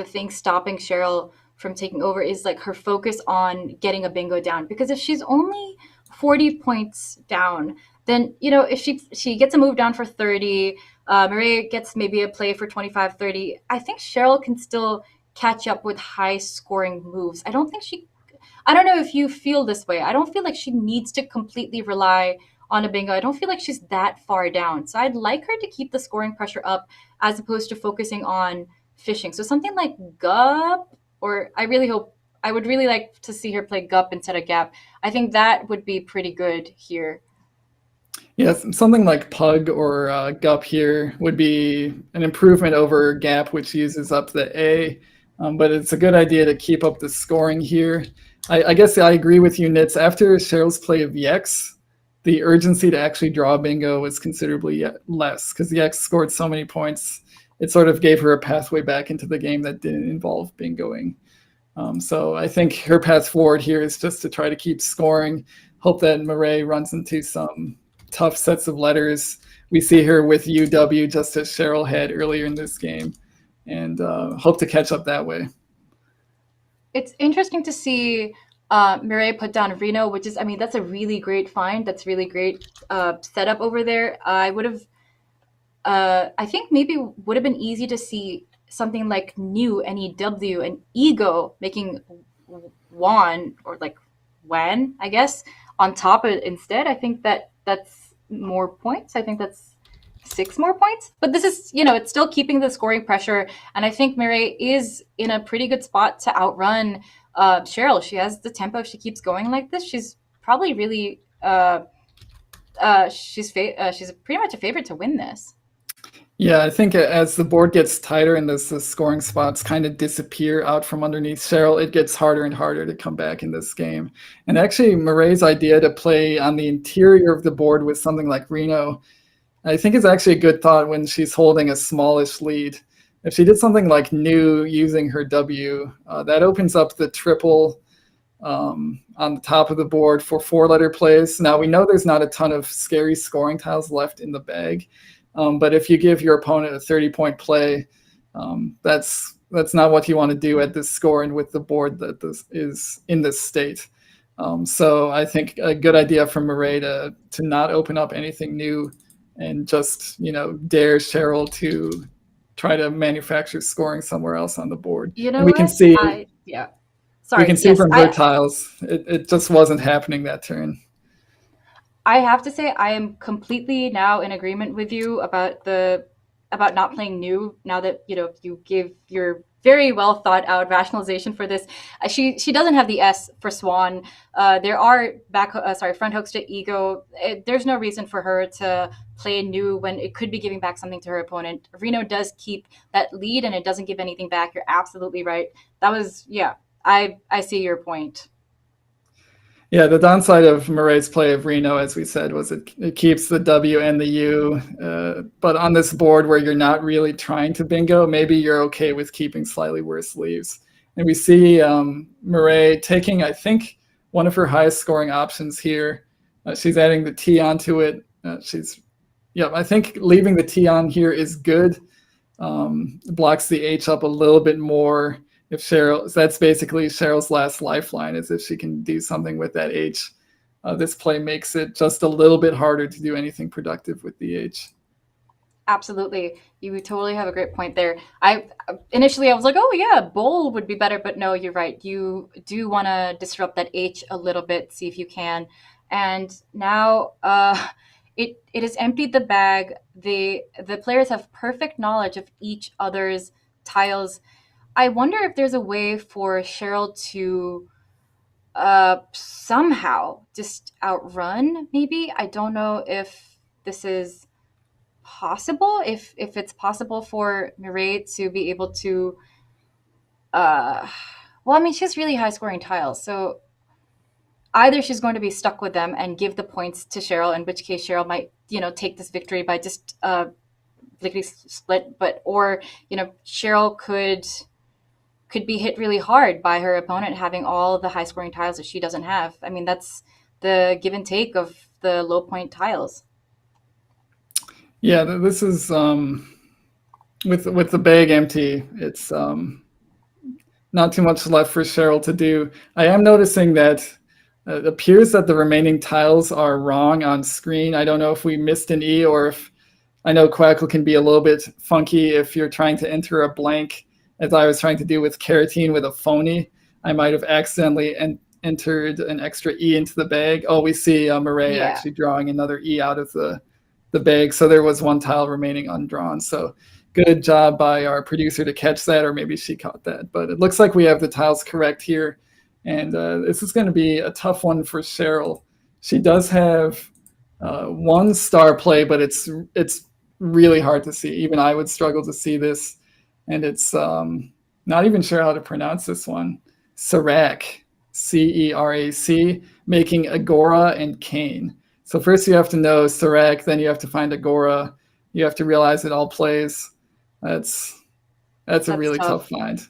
thing stopping Cheryl from taking over is like her focus on getting a bingo down. Because if she's only 40 points down, then if she gets a move down for 30, Maria gets maybe a play for 25, 30. I think Cheryl can still catch up with high scoring moves. I don't know if you feel this way. I don't feel like she needs to completely rely on a bingo. I don't feel like she's that far down. So I'd like her to keep the scoring pressure up as opposed to focusing on fishing. So something like Gup, or I would really like to see her play Gup instead of Gap. I think that would be pretty good here. Yes, something like Pug or Gup here would be an improvement over Gap, which uses up the A. But it's a good idea to keep up the scoring here. I guess I agree with you, Nits. After Cheryl's play of Yex, the urgency to actually draw bingo was considerably less because Yex scored so many points. It sort of gave her a pathway back into the game that didn't involve bingoing. So I think her path forward here is just to try to keep scoring, hope that Murray runs into some tough sets of letters. We see her with UW just as Cheryl had earlier in this game, and hope to catch up that way. It's interesting to see Mireille put down Reno, which is, that's a really great find. That's really great setup over there. I think maybe would have been easy to see something like New, NEW, and Ego making Juan, or like Wan, I guess, on top of it instead. I think that's more points. I think that's 6 more points. But this is, it's still keeping the scoring pressure. And I think Mireille is in a pretty good spot to outrun Cheryl. She has the tempo. If she keeps going like this, she's probably really, she's pretty much a favorite to win this. Yeah, I think as the board gets tighter and the scoring spots kind of disappear out from underneath Cheryl, it gets harder and harder to come back in this game. And actually, Murray's idea to play on the interior of the board with something like Reno, I think is actually a good thought when she's holding a smallish lead. If she did something like New using her W, that opens up the triple on the top of the board for 4-letter plays. Now, we know there's not a ton of scary scoring tiles left in the bag. But if you give your opponent a 30-point play, that's not what you want to do at this score and with the board that this is in this state. So I think a good idea from Murray to not open up anything new and just dare Cheryl to try to manufacture scoring somewhere else on the board. And we can see, we can see from her tiles, it just wasn't happening that turn. I have to say I am completely now in agreement with you about not playing New. Now that you give your very well thought out rationalization for this, she doesn't have the S for Swan. There are front hooks to Ego. There's no reason for her to play New when it could be giving back something to her opponent. Reno does keep that lead and it doesn't give anything back. You're absolutely right. That was I see your point. Yeah, the downside of Murray's play of Reno, as we said, was it keeps the W and the U. But on this board where you're not really trying to bingo, maybe you're okay with keeping slightly worse leaves. And we see Murray taking, I think, one of her highest scoring options here. She's adding the T onto it. I think leaving the T on here is good. Blocks the H up a little bit more. If Cheryl, that's basically Cheryl's last lifeline, is if she can do something with that H. This play makes it just a little bit harder to do anything productive with the H. Absolutely. You totally have a great point there. Initially I was like, oh yeah, bowl would be better, but no, you're right. You do want to disrupt that H a little bit, see if you can. And now it has emptied the bag. The players have perfect knowledge of each other's tiles. I wonder if there's a way for Cheryl to somehow just outrun, maybe. I don't know if this is possible, if it's possible for Mireille to be able to, well, I mean, she has really high scoring tiles, so either she's going to be stuck with them and give the points to Cheryl, in which case Cheryl might, take this victory by just lickety split, or Cheryl could be hit really hard by her opponent having all the high scoring tiles that she doesn't have. I mean, that's the give and take of the low point tiles. Yeah, this is with the bag empty. It's not too much left for Cheryl to do. I am noticing that it appears that the remaining tiles are wrong on screen. I don't know if we missed an E, or if, I know Quackle can be a little bit funky if you're trying to enter a blank, as I was trying to do with Carotene with a phony. I might have accidentally entered an extra E into the bag. Oh, we see Mireille actually drawing another E out of the bag. So there was one tile remaining undrawn. So good job by our producer to catch that, or maybe she caught that. But it looks like we have the tiles correct here. And this is going to be a tough one for Cheryl. She does have one star play, but it's really hard to see. Even I would struggle to see this. And it's not even sure how to pronounce this one. Cerac, Cerac, making Agora and Kane. So first you have to know Cerac, then you have to find Agora. You have to realize it all plays. That's a really tough find.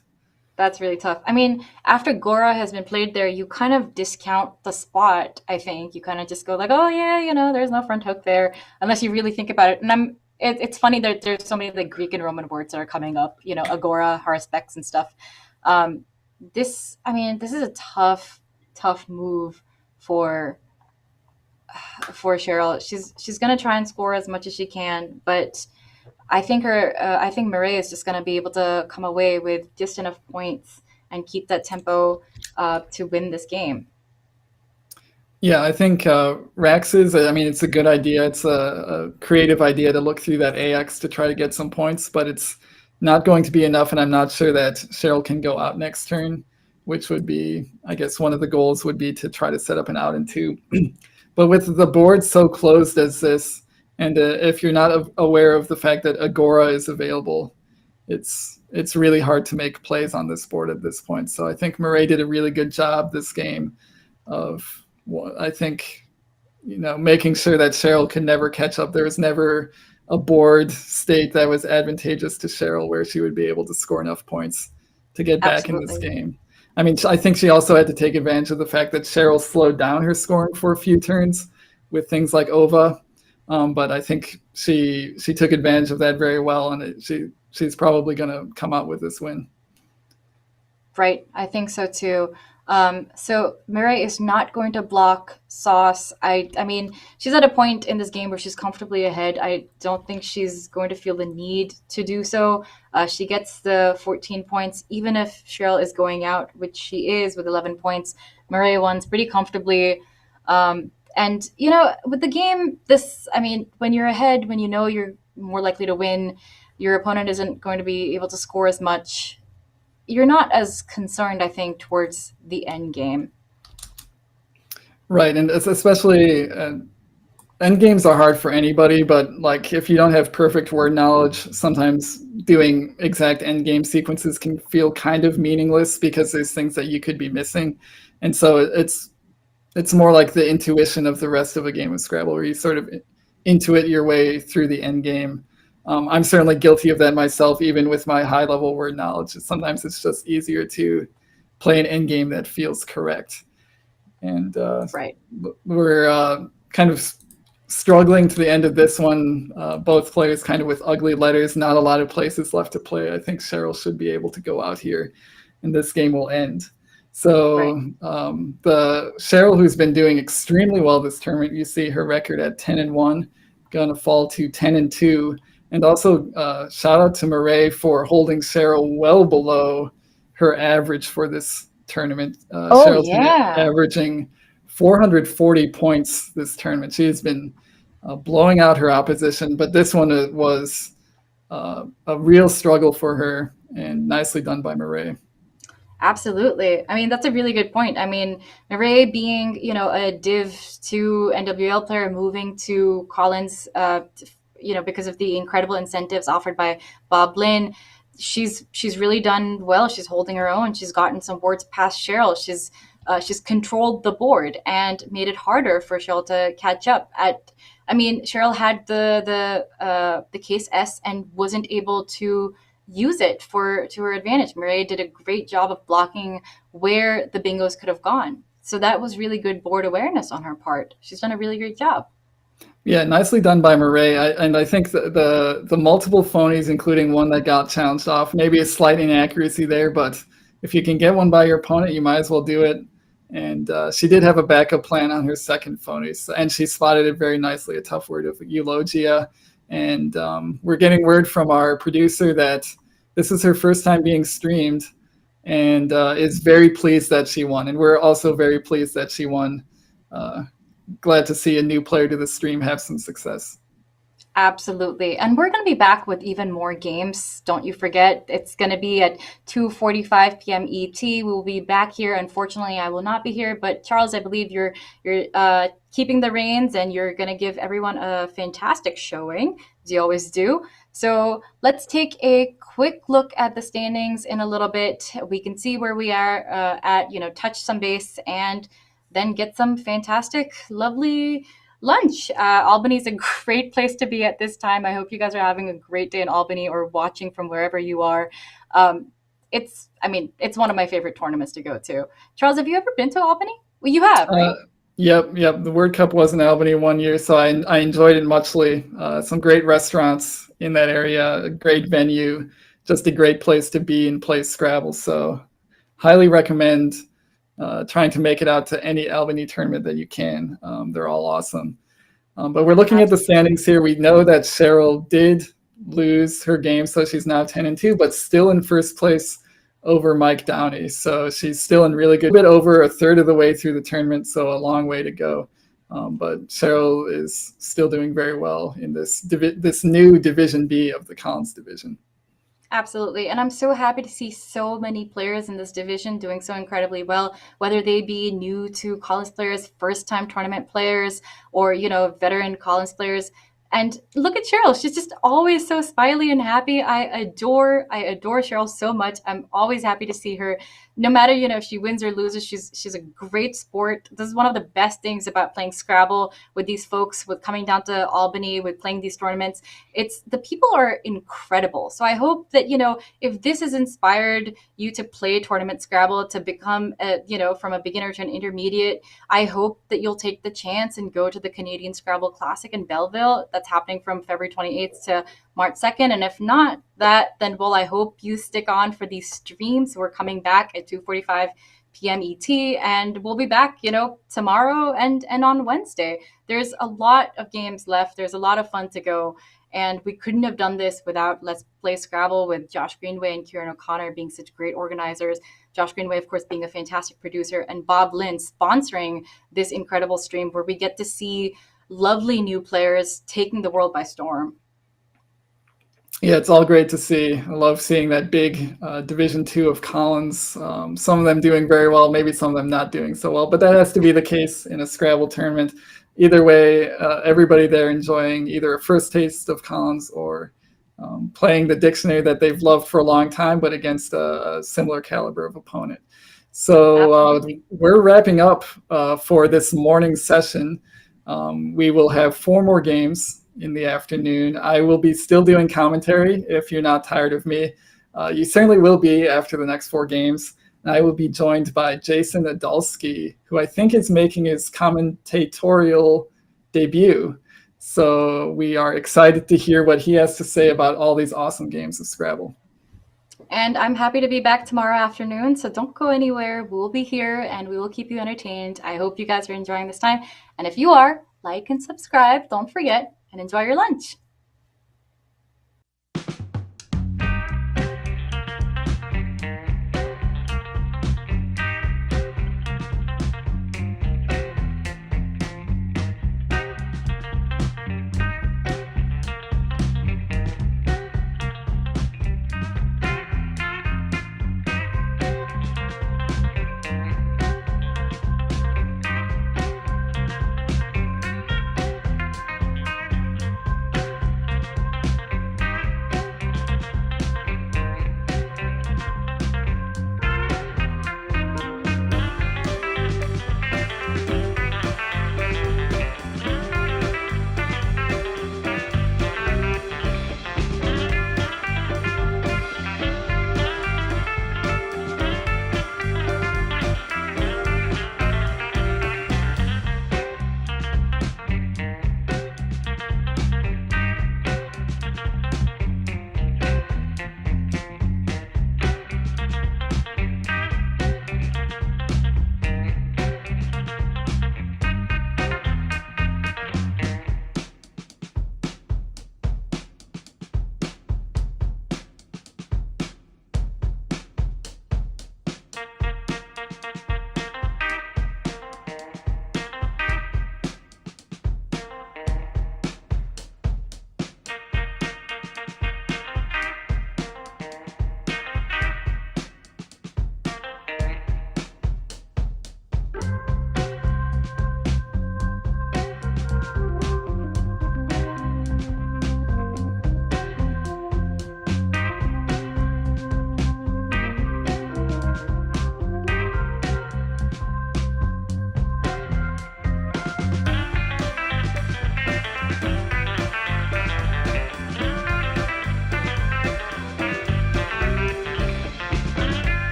That's really tough. I mean, after Gora has been played there, you kind of discount the spot, I think. You kind of just go like, oh, yeah, there's no front hook there, unless you really think about it. And it's funny that there's so many like Greek and Roman words that are coming up, Agora, Haruspex and stuff. This is a tough move for Cheryl. She's going to try and score as much as she can, but I think Mireille is just going to be able to come away with just enough points and keep that tempo to win this game. Yeah, I think Rax's, it's a good idea. It's a creative idea to look through that AX to try to get some points, but it's not going to be enough, and I'm not sure that Cheryl can go out next turn, which would be, I guess, one of the goals would be to try to set up an out in two. But with the board so closed as this, and if you're not aware of the fact that Agora is available, it's really hard to make plays on this board at this point. So I think Mireille did a really good job this game of, I think, making sure that Cheryl could never catch up. There was never a board state that was advantageous to Cheryl where she would be able to score enough points to get back in this game. I mean, I think she also had to take advantage of the fact that Cheryl slowed down her scoring for a few turns with things like OVA. But I think she took advantage of that very well, and she's probably going to come out with this win. Right, I think so too. So Mireille is not going to block Sauce. I mean, she's at a point in this game where she's comfortably ahead. I don't think she's going to feel the need to do so. She gets the 14 points, even if Cheryl is going out, which she is with 11 points. Mireille wins pretty comfortably. And, with the game, when you're ahead, when you're more likely to win, your opponent isn't going to be able to score as much. You're not as concerned, I think, towards the end game. Right, and it's especially end games are hard for anybody, but like if you don't have perfect word knowledge, sometimes doing exact end game sequences can feel kind of meaningless because there's things that you could be missing. And so it's more like the intuition of the rest of a game of Scrabble, where you sort of intuit your way through the end game. I'm certainly guilty of that myself, even with my high-level word knowledge. Sometimes it's just easier to play an end game that feels correct. And right. We're kind of struggling to the end of this one. Both players kind of with ugly letters, not a lot of places left to play. I think Cheryl should be able to go out here, and this game will end. So right. The Cheryl, who's been doing extremely well this tournament, you see her record at 10-1, going to fall to 10-2. And also shout out to Mireille for holding Cheryl well below her average for this tournament. Cheryl's been averaging 440 points this tournament. She has been blowing out her opposition, but this one was a real struggle for her, and nicely done by Mireille. Absolutely. I mean, that's a really good point. I mean, Mireille being, a Div 2 NWL player, moving to Collins, because of the incredible incentives offered by Bob Lynn, she's really done well. She's holding her own. She's gotten some boards past Cheryl. She's controlled the board and made it harder for Cheryl to catch up. Cheryl had the case S and wasn't able to use it to her advantage. Mireille did a great job of blocking where the bingos could have gone. So that was really good board awareness on her part. She's done a really great job. Yeah, nicely done by Mireille. And I think the multiple phonies, including one that got challenged off, maybe a slight inaccuracy there, but if you can get one by your opponent, you might as well do it. And she did have a backup plan on her second phony, and she spotted it very nicely, a tough word of eulogia. And we're getting word from our producer that this is her first time being streamed, and is very pleased that she won. And we're also very pleased that she won. Glad to see a new player to the stream have some success. Absolutely. And we're going to be back with even more games. Don't you forget, it's going to be at 2:45 p.m. ET. We will be back here. Unfortunately, I will not be here. But Charles, I believe you're keeping the reins, and you're going to give everyone a fantastic showing, as you always do. So let's take a quick look at the standings in a little bit. We can see where we are at, touch some base, and then get some fantastic, lovely lunch. Albany's a great place to be at this time. I hope you guys are having a great day in Albany or watching from wherever you are. It's one of my favorite tournaments to go to. Charles, have you ever been to Albany? Well, you have, right? Yep. The World Cup was in Albany one year, so I enjoyed it muchly. Some great restaurants in that area, a great venue, just a great place to be and play Scrabble. So highly recommend trying to make it out to any Albany tournament that you can. They're all awesome. But we're looking at the standings here. We know that Cheryl did lose her game, so she's now 10-2, but still in first place over Mike Downey. So she's still in really good, bit over a third of the way through the tournament, so a long way to go. But Cheryl is still doing very well in this new Division B of the Collins division. Absolutely. And I'm so happy to see so many players in this division doing so incredibly well, whether they be new to Collins players, first-time tournament players, or, veteran Collins players. And look at Cheryl. She's just always so smiley and happy. I adore Cheryl so much. I'm always happy to see her. No matter, if she wins or loses, she's a great sport. This is one of the best things about playing Scrabble with these folks, with coming down to Albany, with playing these tournaments. It's the people are incredible. So I hope that, if this has inspired you to play tournament Scrabble, to become, from a beginner to an intermediate, I hope that you'll take the chance and go to the Canadian Scrabble Classic in Belleville. That's happening from February 28th to March 2nd. And if not that, then, I hope you stick on for these streams. We're coming back at 2:45 p.m. ET, and we'll be back, tomorrow and on Wednesday. There's a lot of games left. There's a lot of fun to go. And we couldn't have done this without Let's Play Scrabble, with Josh Greenway and Kieran O'Connor being such great organizers. Josh Greenway, of course, being a fantastic producer, and Bob Lynn sponsoring this incredible stream where we get to see lovely new players taking the world by storm. Yeah, it's all great to see. I love seeing that big Division II of Collins. Some of them doing very well, maybe some of them not doing so well, but that has to be the case in a Scrabble tournament. Either way, everybody there enjoying either a first taste of Collins or playing the dictionary that they've loved for a long time, but against a similar caliber of opponent. So we're wrapping up for this morning session. We will have 4 more games in the afternoon. I will be still doing commentary if you're not tired of me. You certainly will be after the next 4 games. And I will be joined by Jason Idalski, who I think is making his commentatorial debut. So we are excited to hear what he has to say about all these awesome games of Scrabble. And I'm happy to be back tomorrow afternoon, so don't go anywhere. We'll be here and we will keep you entertained. I hope you guys are enjoying this time. And if you are, like and subscribe, don't forget, and enjoy your lunch.